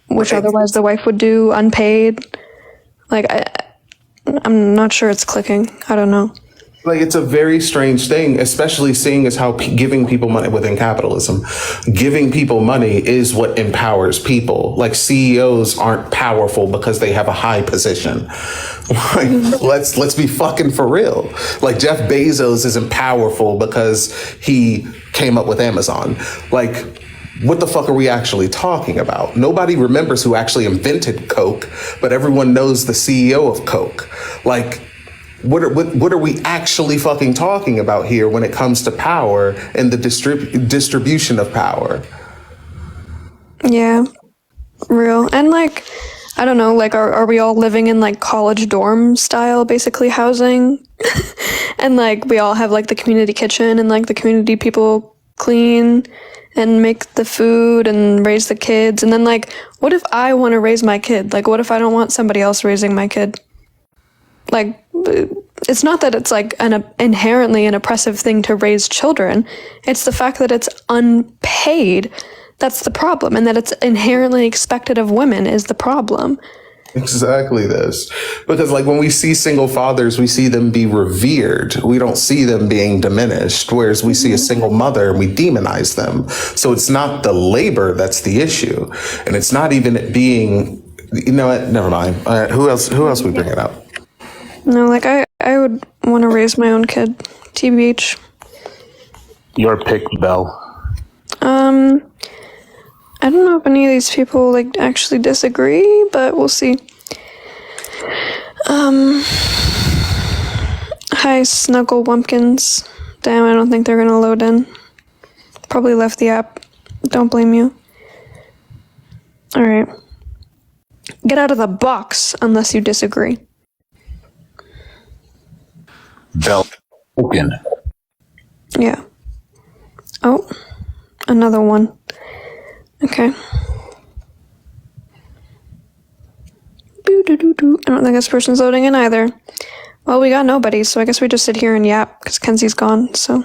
which otherwise the wife would do unpaid. Like, I'm not sure it's clicking. I don't know. Like, it's a very strange thing, especially seeing as how giving people money within capitalism, giving people money is what empowers people. Like, CEOs aren't powerful because they have a high position. Like, let's be fucking for real. Like, Jeff Bezos isn't powerful because he came up with Amazon. Like, what the fuck are we actually talking about? Nobody remembers who actually invented Coke, but everyone knows the CEO of Coke. Like, what are we actually fucking talking about here when it comes to power and the distribution of power? Yeah, real. And like, I don't know, like, are we all living in like college dorm style, basically housing? And like, we all have like the community kitchen and like the community people clean and make the food and raise the kids. And then like, what if I want to raise my kid? Like, what if I don't want somebody else raising my kid? Like, it's not that it's like inherently an oppressive thing to raise children. It's the fact that it's unpaid. That's the problem. And that it's inherently expected of women is the problem. Exactly this. Because like, when we see single fathers, we see them be revered. We don't see them being diminished. Whereas we see a single mother and we demonize them. So it's not the labor that's the issue. And it's not even it being, you know what, never mind. Who else we bring it up? No, like, I would want to raise my own kid, TBH. Your pick, Belle. I don't know if any of these people, like, actually disagree, but we'll see. Hi, Snuggle Wumpkins. Damn, I don't think they're gonna load in. Probably left the app. Don't blame you. Alright. Get out of the box, unless you disagree. Belle. Open. Yeah. Oh, another one. Okay. Boo-doo-doo-doo. I don't think this person's loading in either. Well, we got nobody, so I guess we just sit here and yap, because Kenzie's gone, so.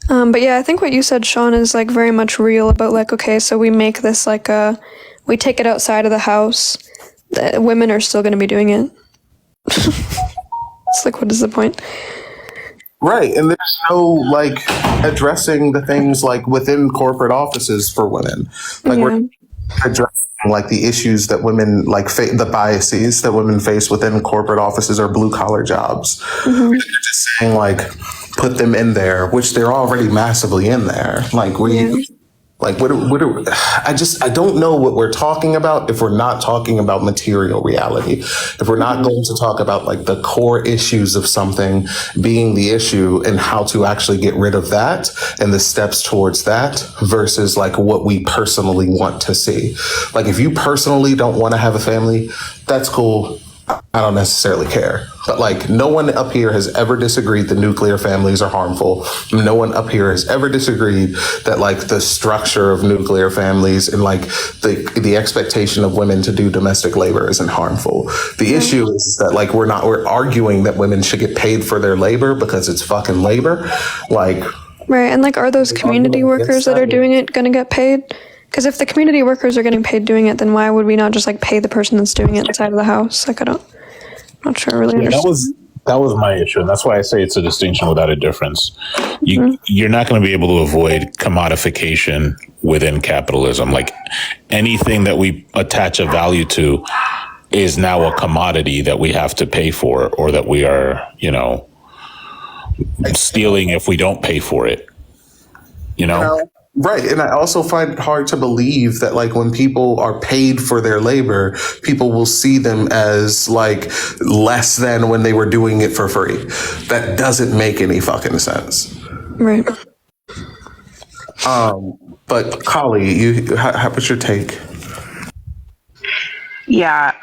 But yeah, I think what you said, Sean, is like very much real about like, okay, so we make this like we take it outside of the house. Women are still going to be doing it. It's like, what is the point? Right. And there's no like addressing the things like within corporate offices for women. Like we're addressing like the issues that women like the biases that women face within corporate offices or blue collar jobs. You're just saying like put them in there, which they're already massively in there. Like like what I don't know what we're talking about if we're not talking about material reality. If we're not going to talk about like the core issues of something being the issue and how to actually get rid of that and the steps towards that versus like what we personally want to see. Like if you personally don't want to have a family, that's cool. I don't necessarily care. But like no one up here has ever disagreed that nuclear families are harmful. No one up here has ever disagreed that like the structure of nuclear families and like the expectation of women to do domestic labor isn't harmful. The issue is that like we're arguing that women should get paid for their labor because it's fucking labor. Like Right, and like are those community workers that are doing it gonna get paid? Because if the community workers are getting paid doing it, then why would we not just like pay the person that's doing it inside of the house? Like I'm not sure I really understand. That was my issue, and that's why I say it's a distinction without a difference. You're not going to be able to avoid commodification within capitalism. Like anything that we attach a value to is now a commodity that we have to pay for, or that we are, stealing if we don't pay for it. Right. And I also find it hard to believe that like when people are paid for their labor, people will see them as like less than when they were doing it for free. That doesn't make any fucking sense. Right. But Kali, what's your take? Yeah,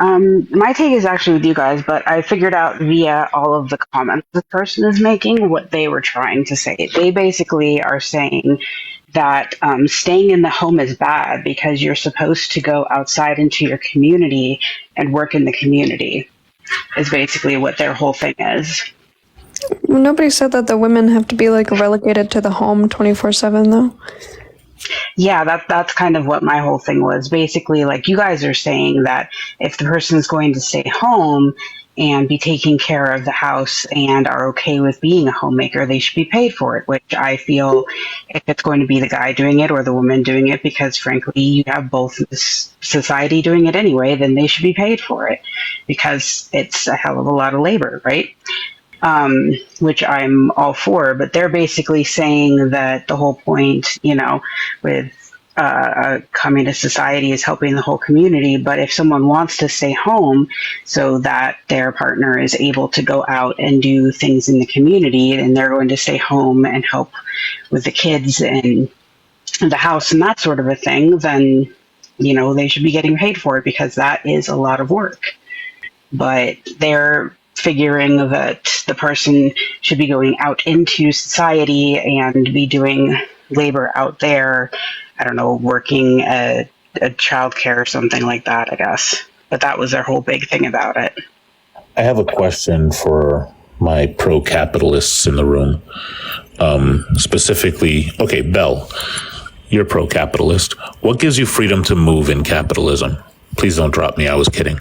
my take is actually with you guys, but I figured out via all of the comments the person is making what they were trying to say. They basically are saying that staying in the home is bad because you're supposed to go outside into your community and work in the community, is basically what their whole thing is. Nobody said that the women have to be like relegated to the home 24/7 though. Yeah, that's kind of what my whole thing was. Basically, like you guys are saying that if the person's going to stay home and be taking care of the house and are okay with being a homemaker, they should be paid for it, which I feel if it's going to be the guy doing it or the woman doing it, because frankly, you have both this society doing it anyway, then they should be paid for it because it's a hell of a lot of labor, right? Which I'm all for, but they're basically saying that the whole point, with a communist society is helping the whole community. But if someone wants to stay home so that their partner is able to go out and do things in the community, and they're going to stay home and help with the kids and the house and that sort of a thing, then, they should be getting paid for it because that is a lot of work. But they're figuring that the person should be going out into society and be doing labor out there, I don't know, working at a childcare or something like that, I guess. But that was their whole big thing about it. I have a question for my pro-capitalists in the room. Specifically, okay, Belle, you're pro-capitalist. What gives you freedom to move in capitalism? Please don't drop me. I was kidding.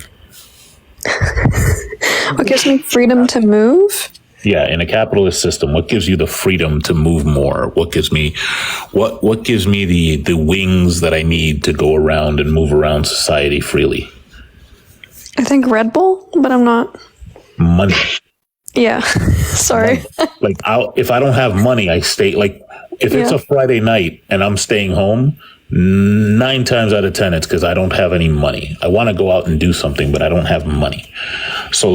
What gives me freedom to move? Yeah, in a capitalist system, what gives you the freedom to move more? What gives me the wings that I need to go around and move around society freely? I think Red Bull, but I'm not. Money. Yeah. Sorry. If I don't have money, I stay if it's a Friday night and I'm staying home, 9 times out of 10, it's because I don't have any money. I want to go out and do something, but I don't have money. So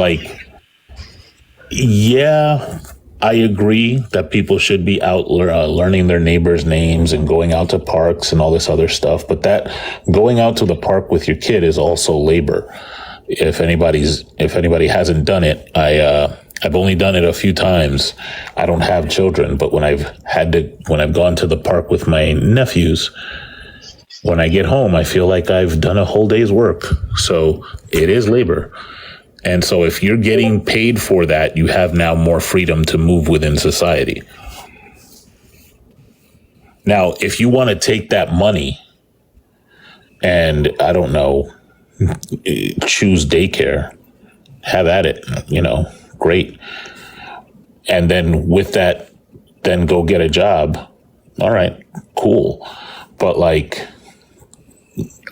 yeah, I agree that people should be out learning their neighbors' names and going out to parks and all this other stuff. But that going out to the park with your kid is also labor. If anybody hasn't done it, I've only done it a few times. I don't have children, but when I've gone to the park with my nephews, when I get home, I feel like I've done a whole day's work. So it is labor. And so if you're getting paid for that, you have now more freedom to move within society. Now, if you want to take that money and, I don't know, choose daycare, have at it, great. And then with that, then go get a job. All right, cool. But like,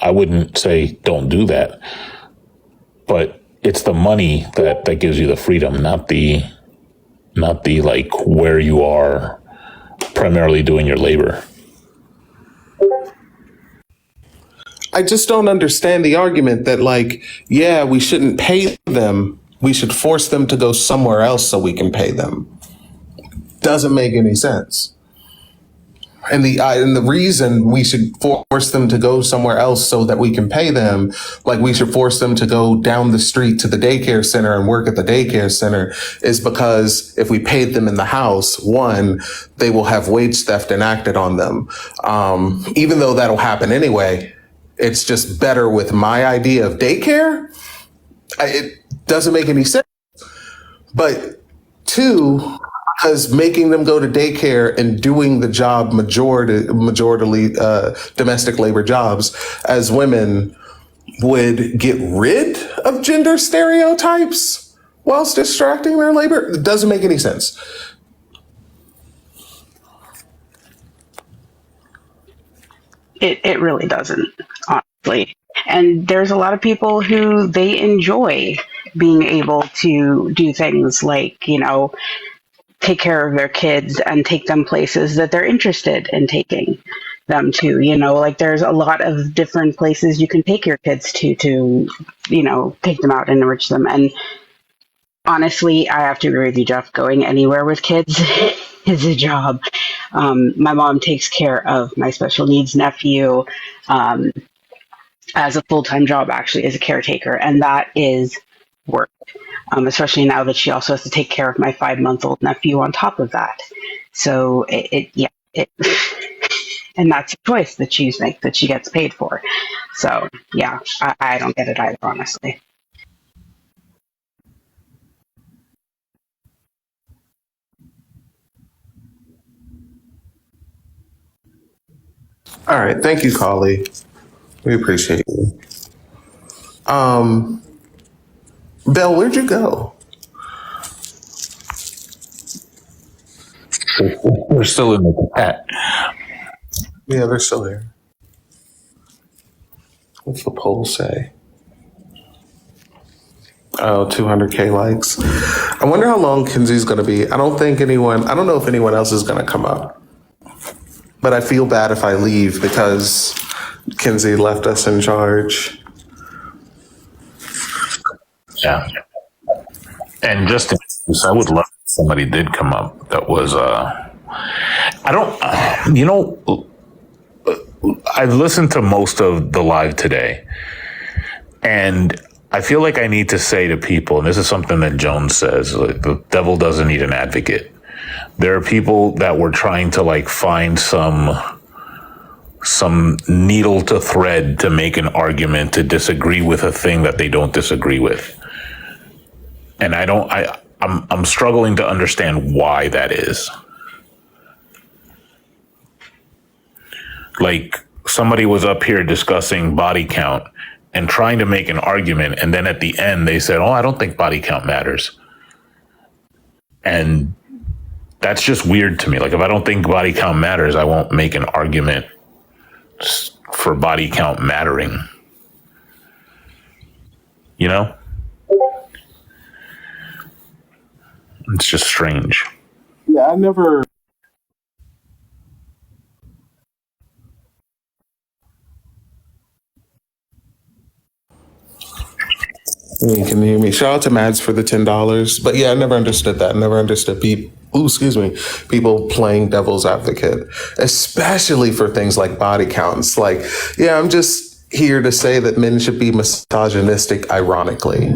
I wouldn't say don't do that. But it's the money that gives you the freedom, not the like where you are primarily doing your labor. I just don't understand the argument that, like, yeah, we shouldn't pay them. We should force them to go somewhere else so we can pay them. Doesn't make any sense. And the reason we should force them to go somewhere else so that we can pay them, like we should force them to go down the street to the daycare center and work at the daycare center, is because if we paid them in the house, one, they will have wage theft enacted on them. Even though that'll happen anyway, it's just better with my idea of daycare. It doesn't make any sense. But two, because making them go to daycare and doing the job majority domestic labor jobs as women would get rid of gender stereotypes whilst distracting their labor. It doesn't make any sense. It really doesn't, honestly. And there's a lot of people who they enjoy being able to do things like, take care of their kids and take them places that they're interested in taking them to. Like there's a lot of different places you can take your kids to take them out and enrich them. And honestly, I have to agree with you, Jeff, going anywhere with kids is a job. My mom takes care of my special needs nephew as a full-time job, actually, as a caretaker. And that is work. Especially now that she also has to take care of my 5-month-old nephew on top of that. So and that's a choice that she's make that she gets paid for. So yeah, I don't get it either, honestly. All right. Thank you, Carly. We appreciate you. Belle, where'd you go? We're still in the chat. Yeah, they're still here. What's the poll say? Oh, 200K likes. I wonder how long Kinsey's going to be. I don't know if anyone else is going to come up. But I feel bad if I leave because Kinsey left us in charge. Yeah. And just in case, I would love if somebody did come up that was, I've listened to most of the live today, and I feel like I need to say to people, and this is something that Jones says, like, the devil doesn't need an advocate. There are people that were trying to like find some needle to thread to make an argument to disagree with a thing that they don't disagree with. And I'm struggling to understand why that is. Like somebody was up here discussing body count and trying to make an argument, and then at the end they said, "Oh, I don't think body count matters." And that's just weird to me. Like if I don't think body count matters, I won't make an argument for body count mattering. It's just strange. Yeah, I never. You can hear me. Shout out to Mads for the $10. But yeah, I never understood that. I never understood people playing devil's advocate, especially for things like body counts. Like, yeah, I'm just here to say that men should be misogynistic, ironically.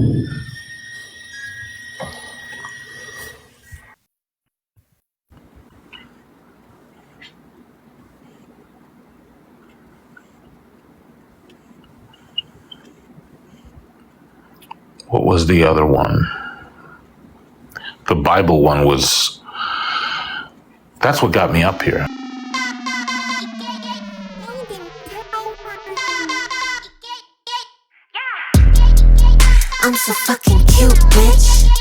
What was the other one? The Bible one was, that's what got me up here. I'm so fucking cute, bitch.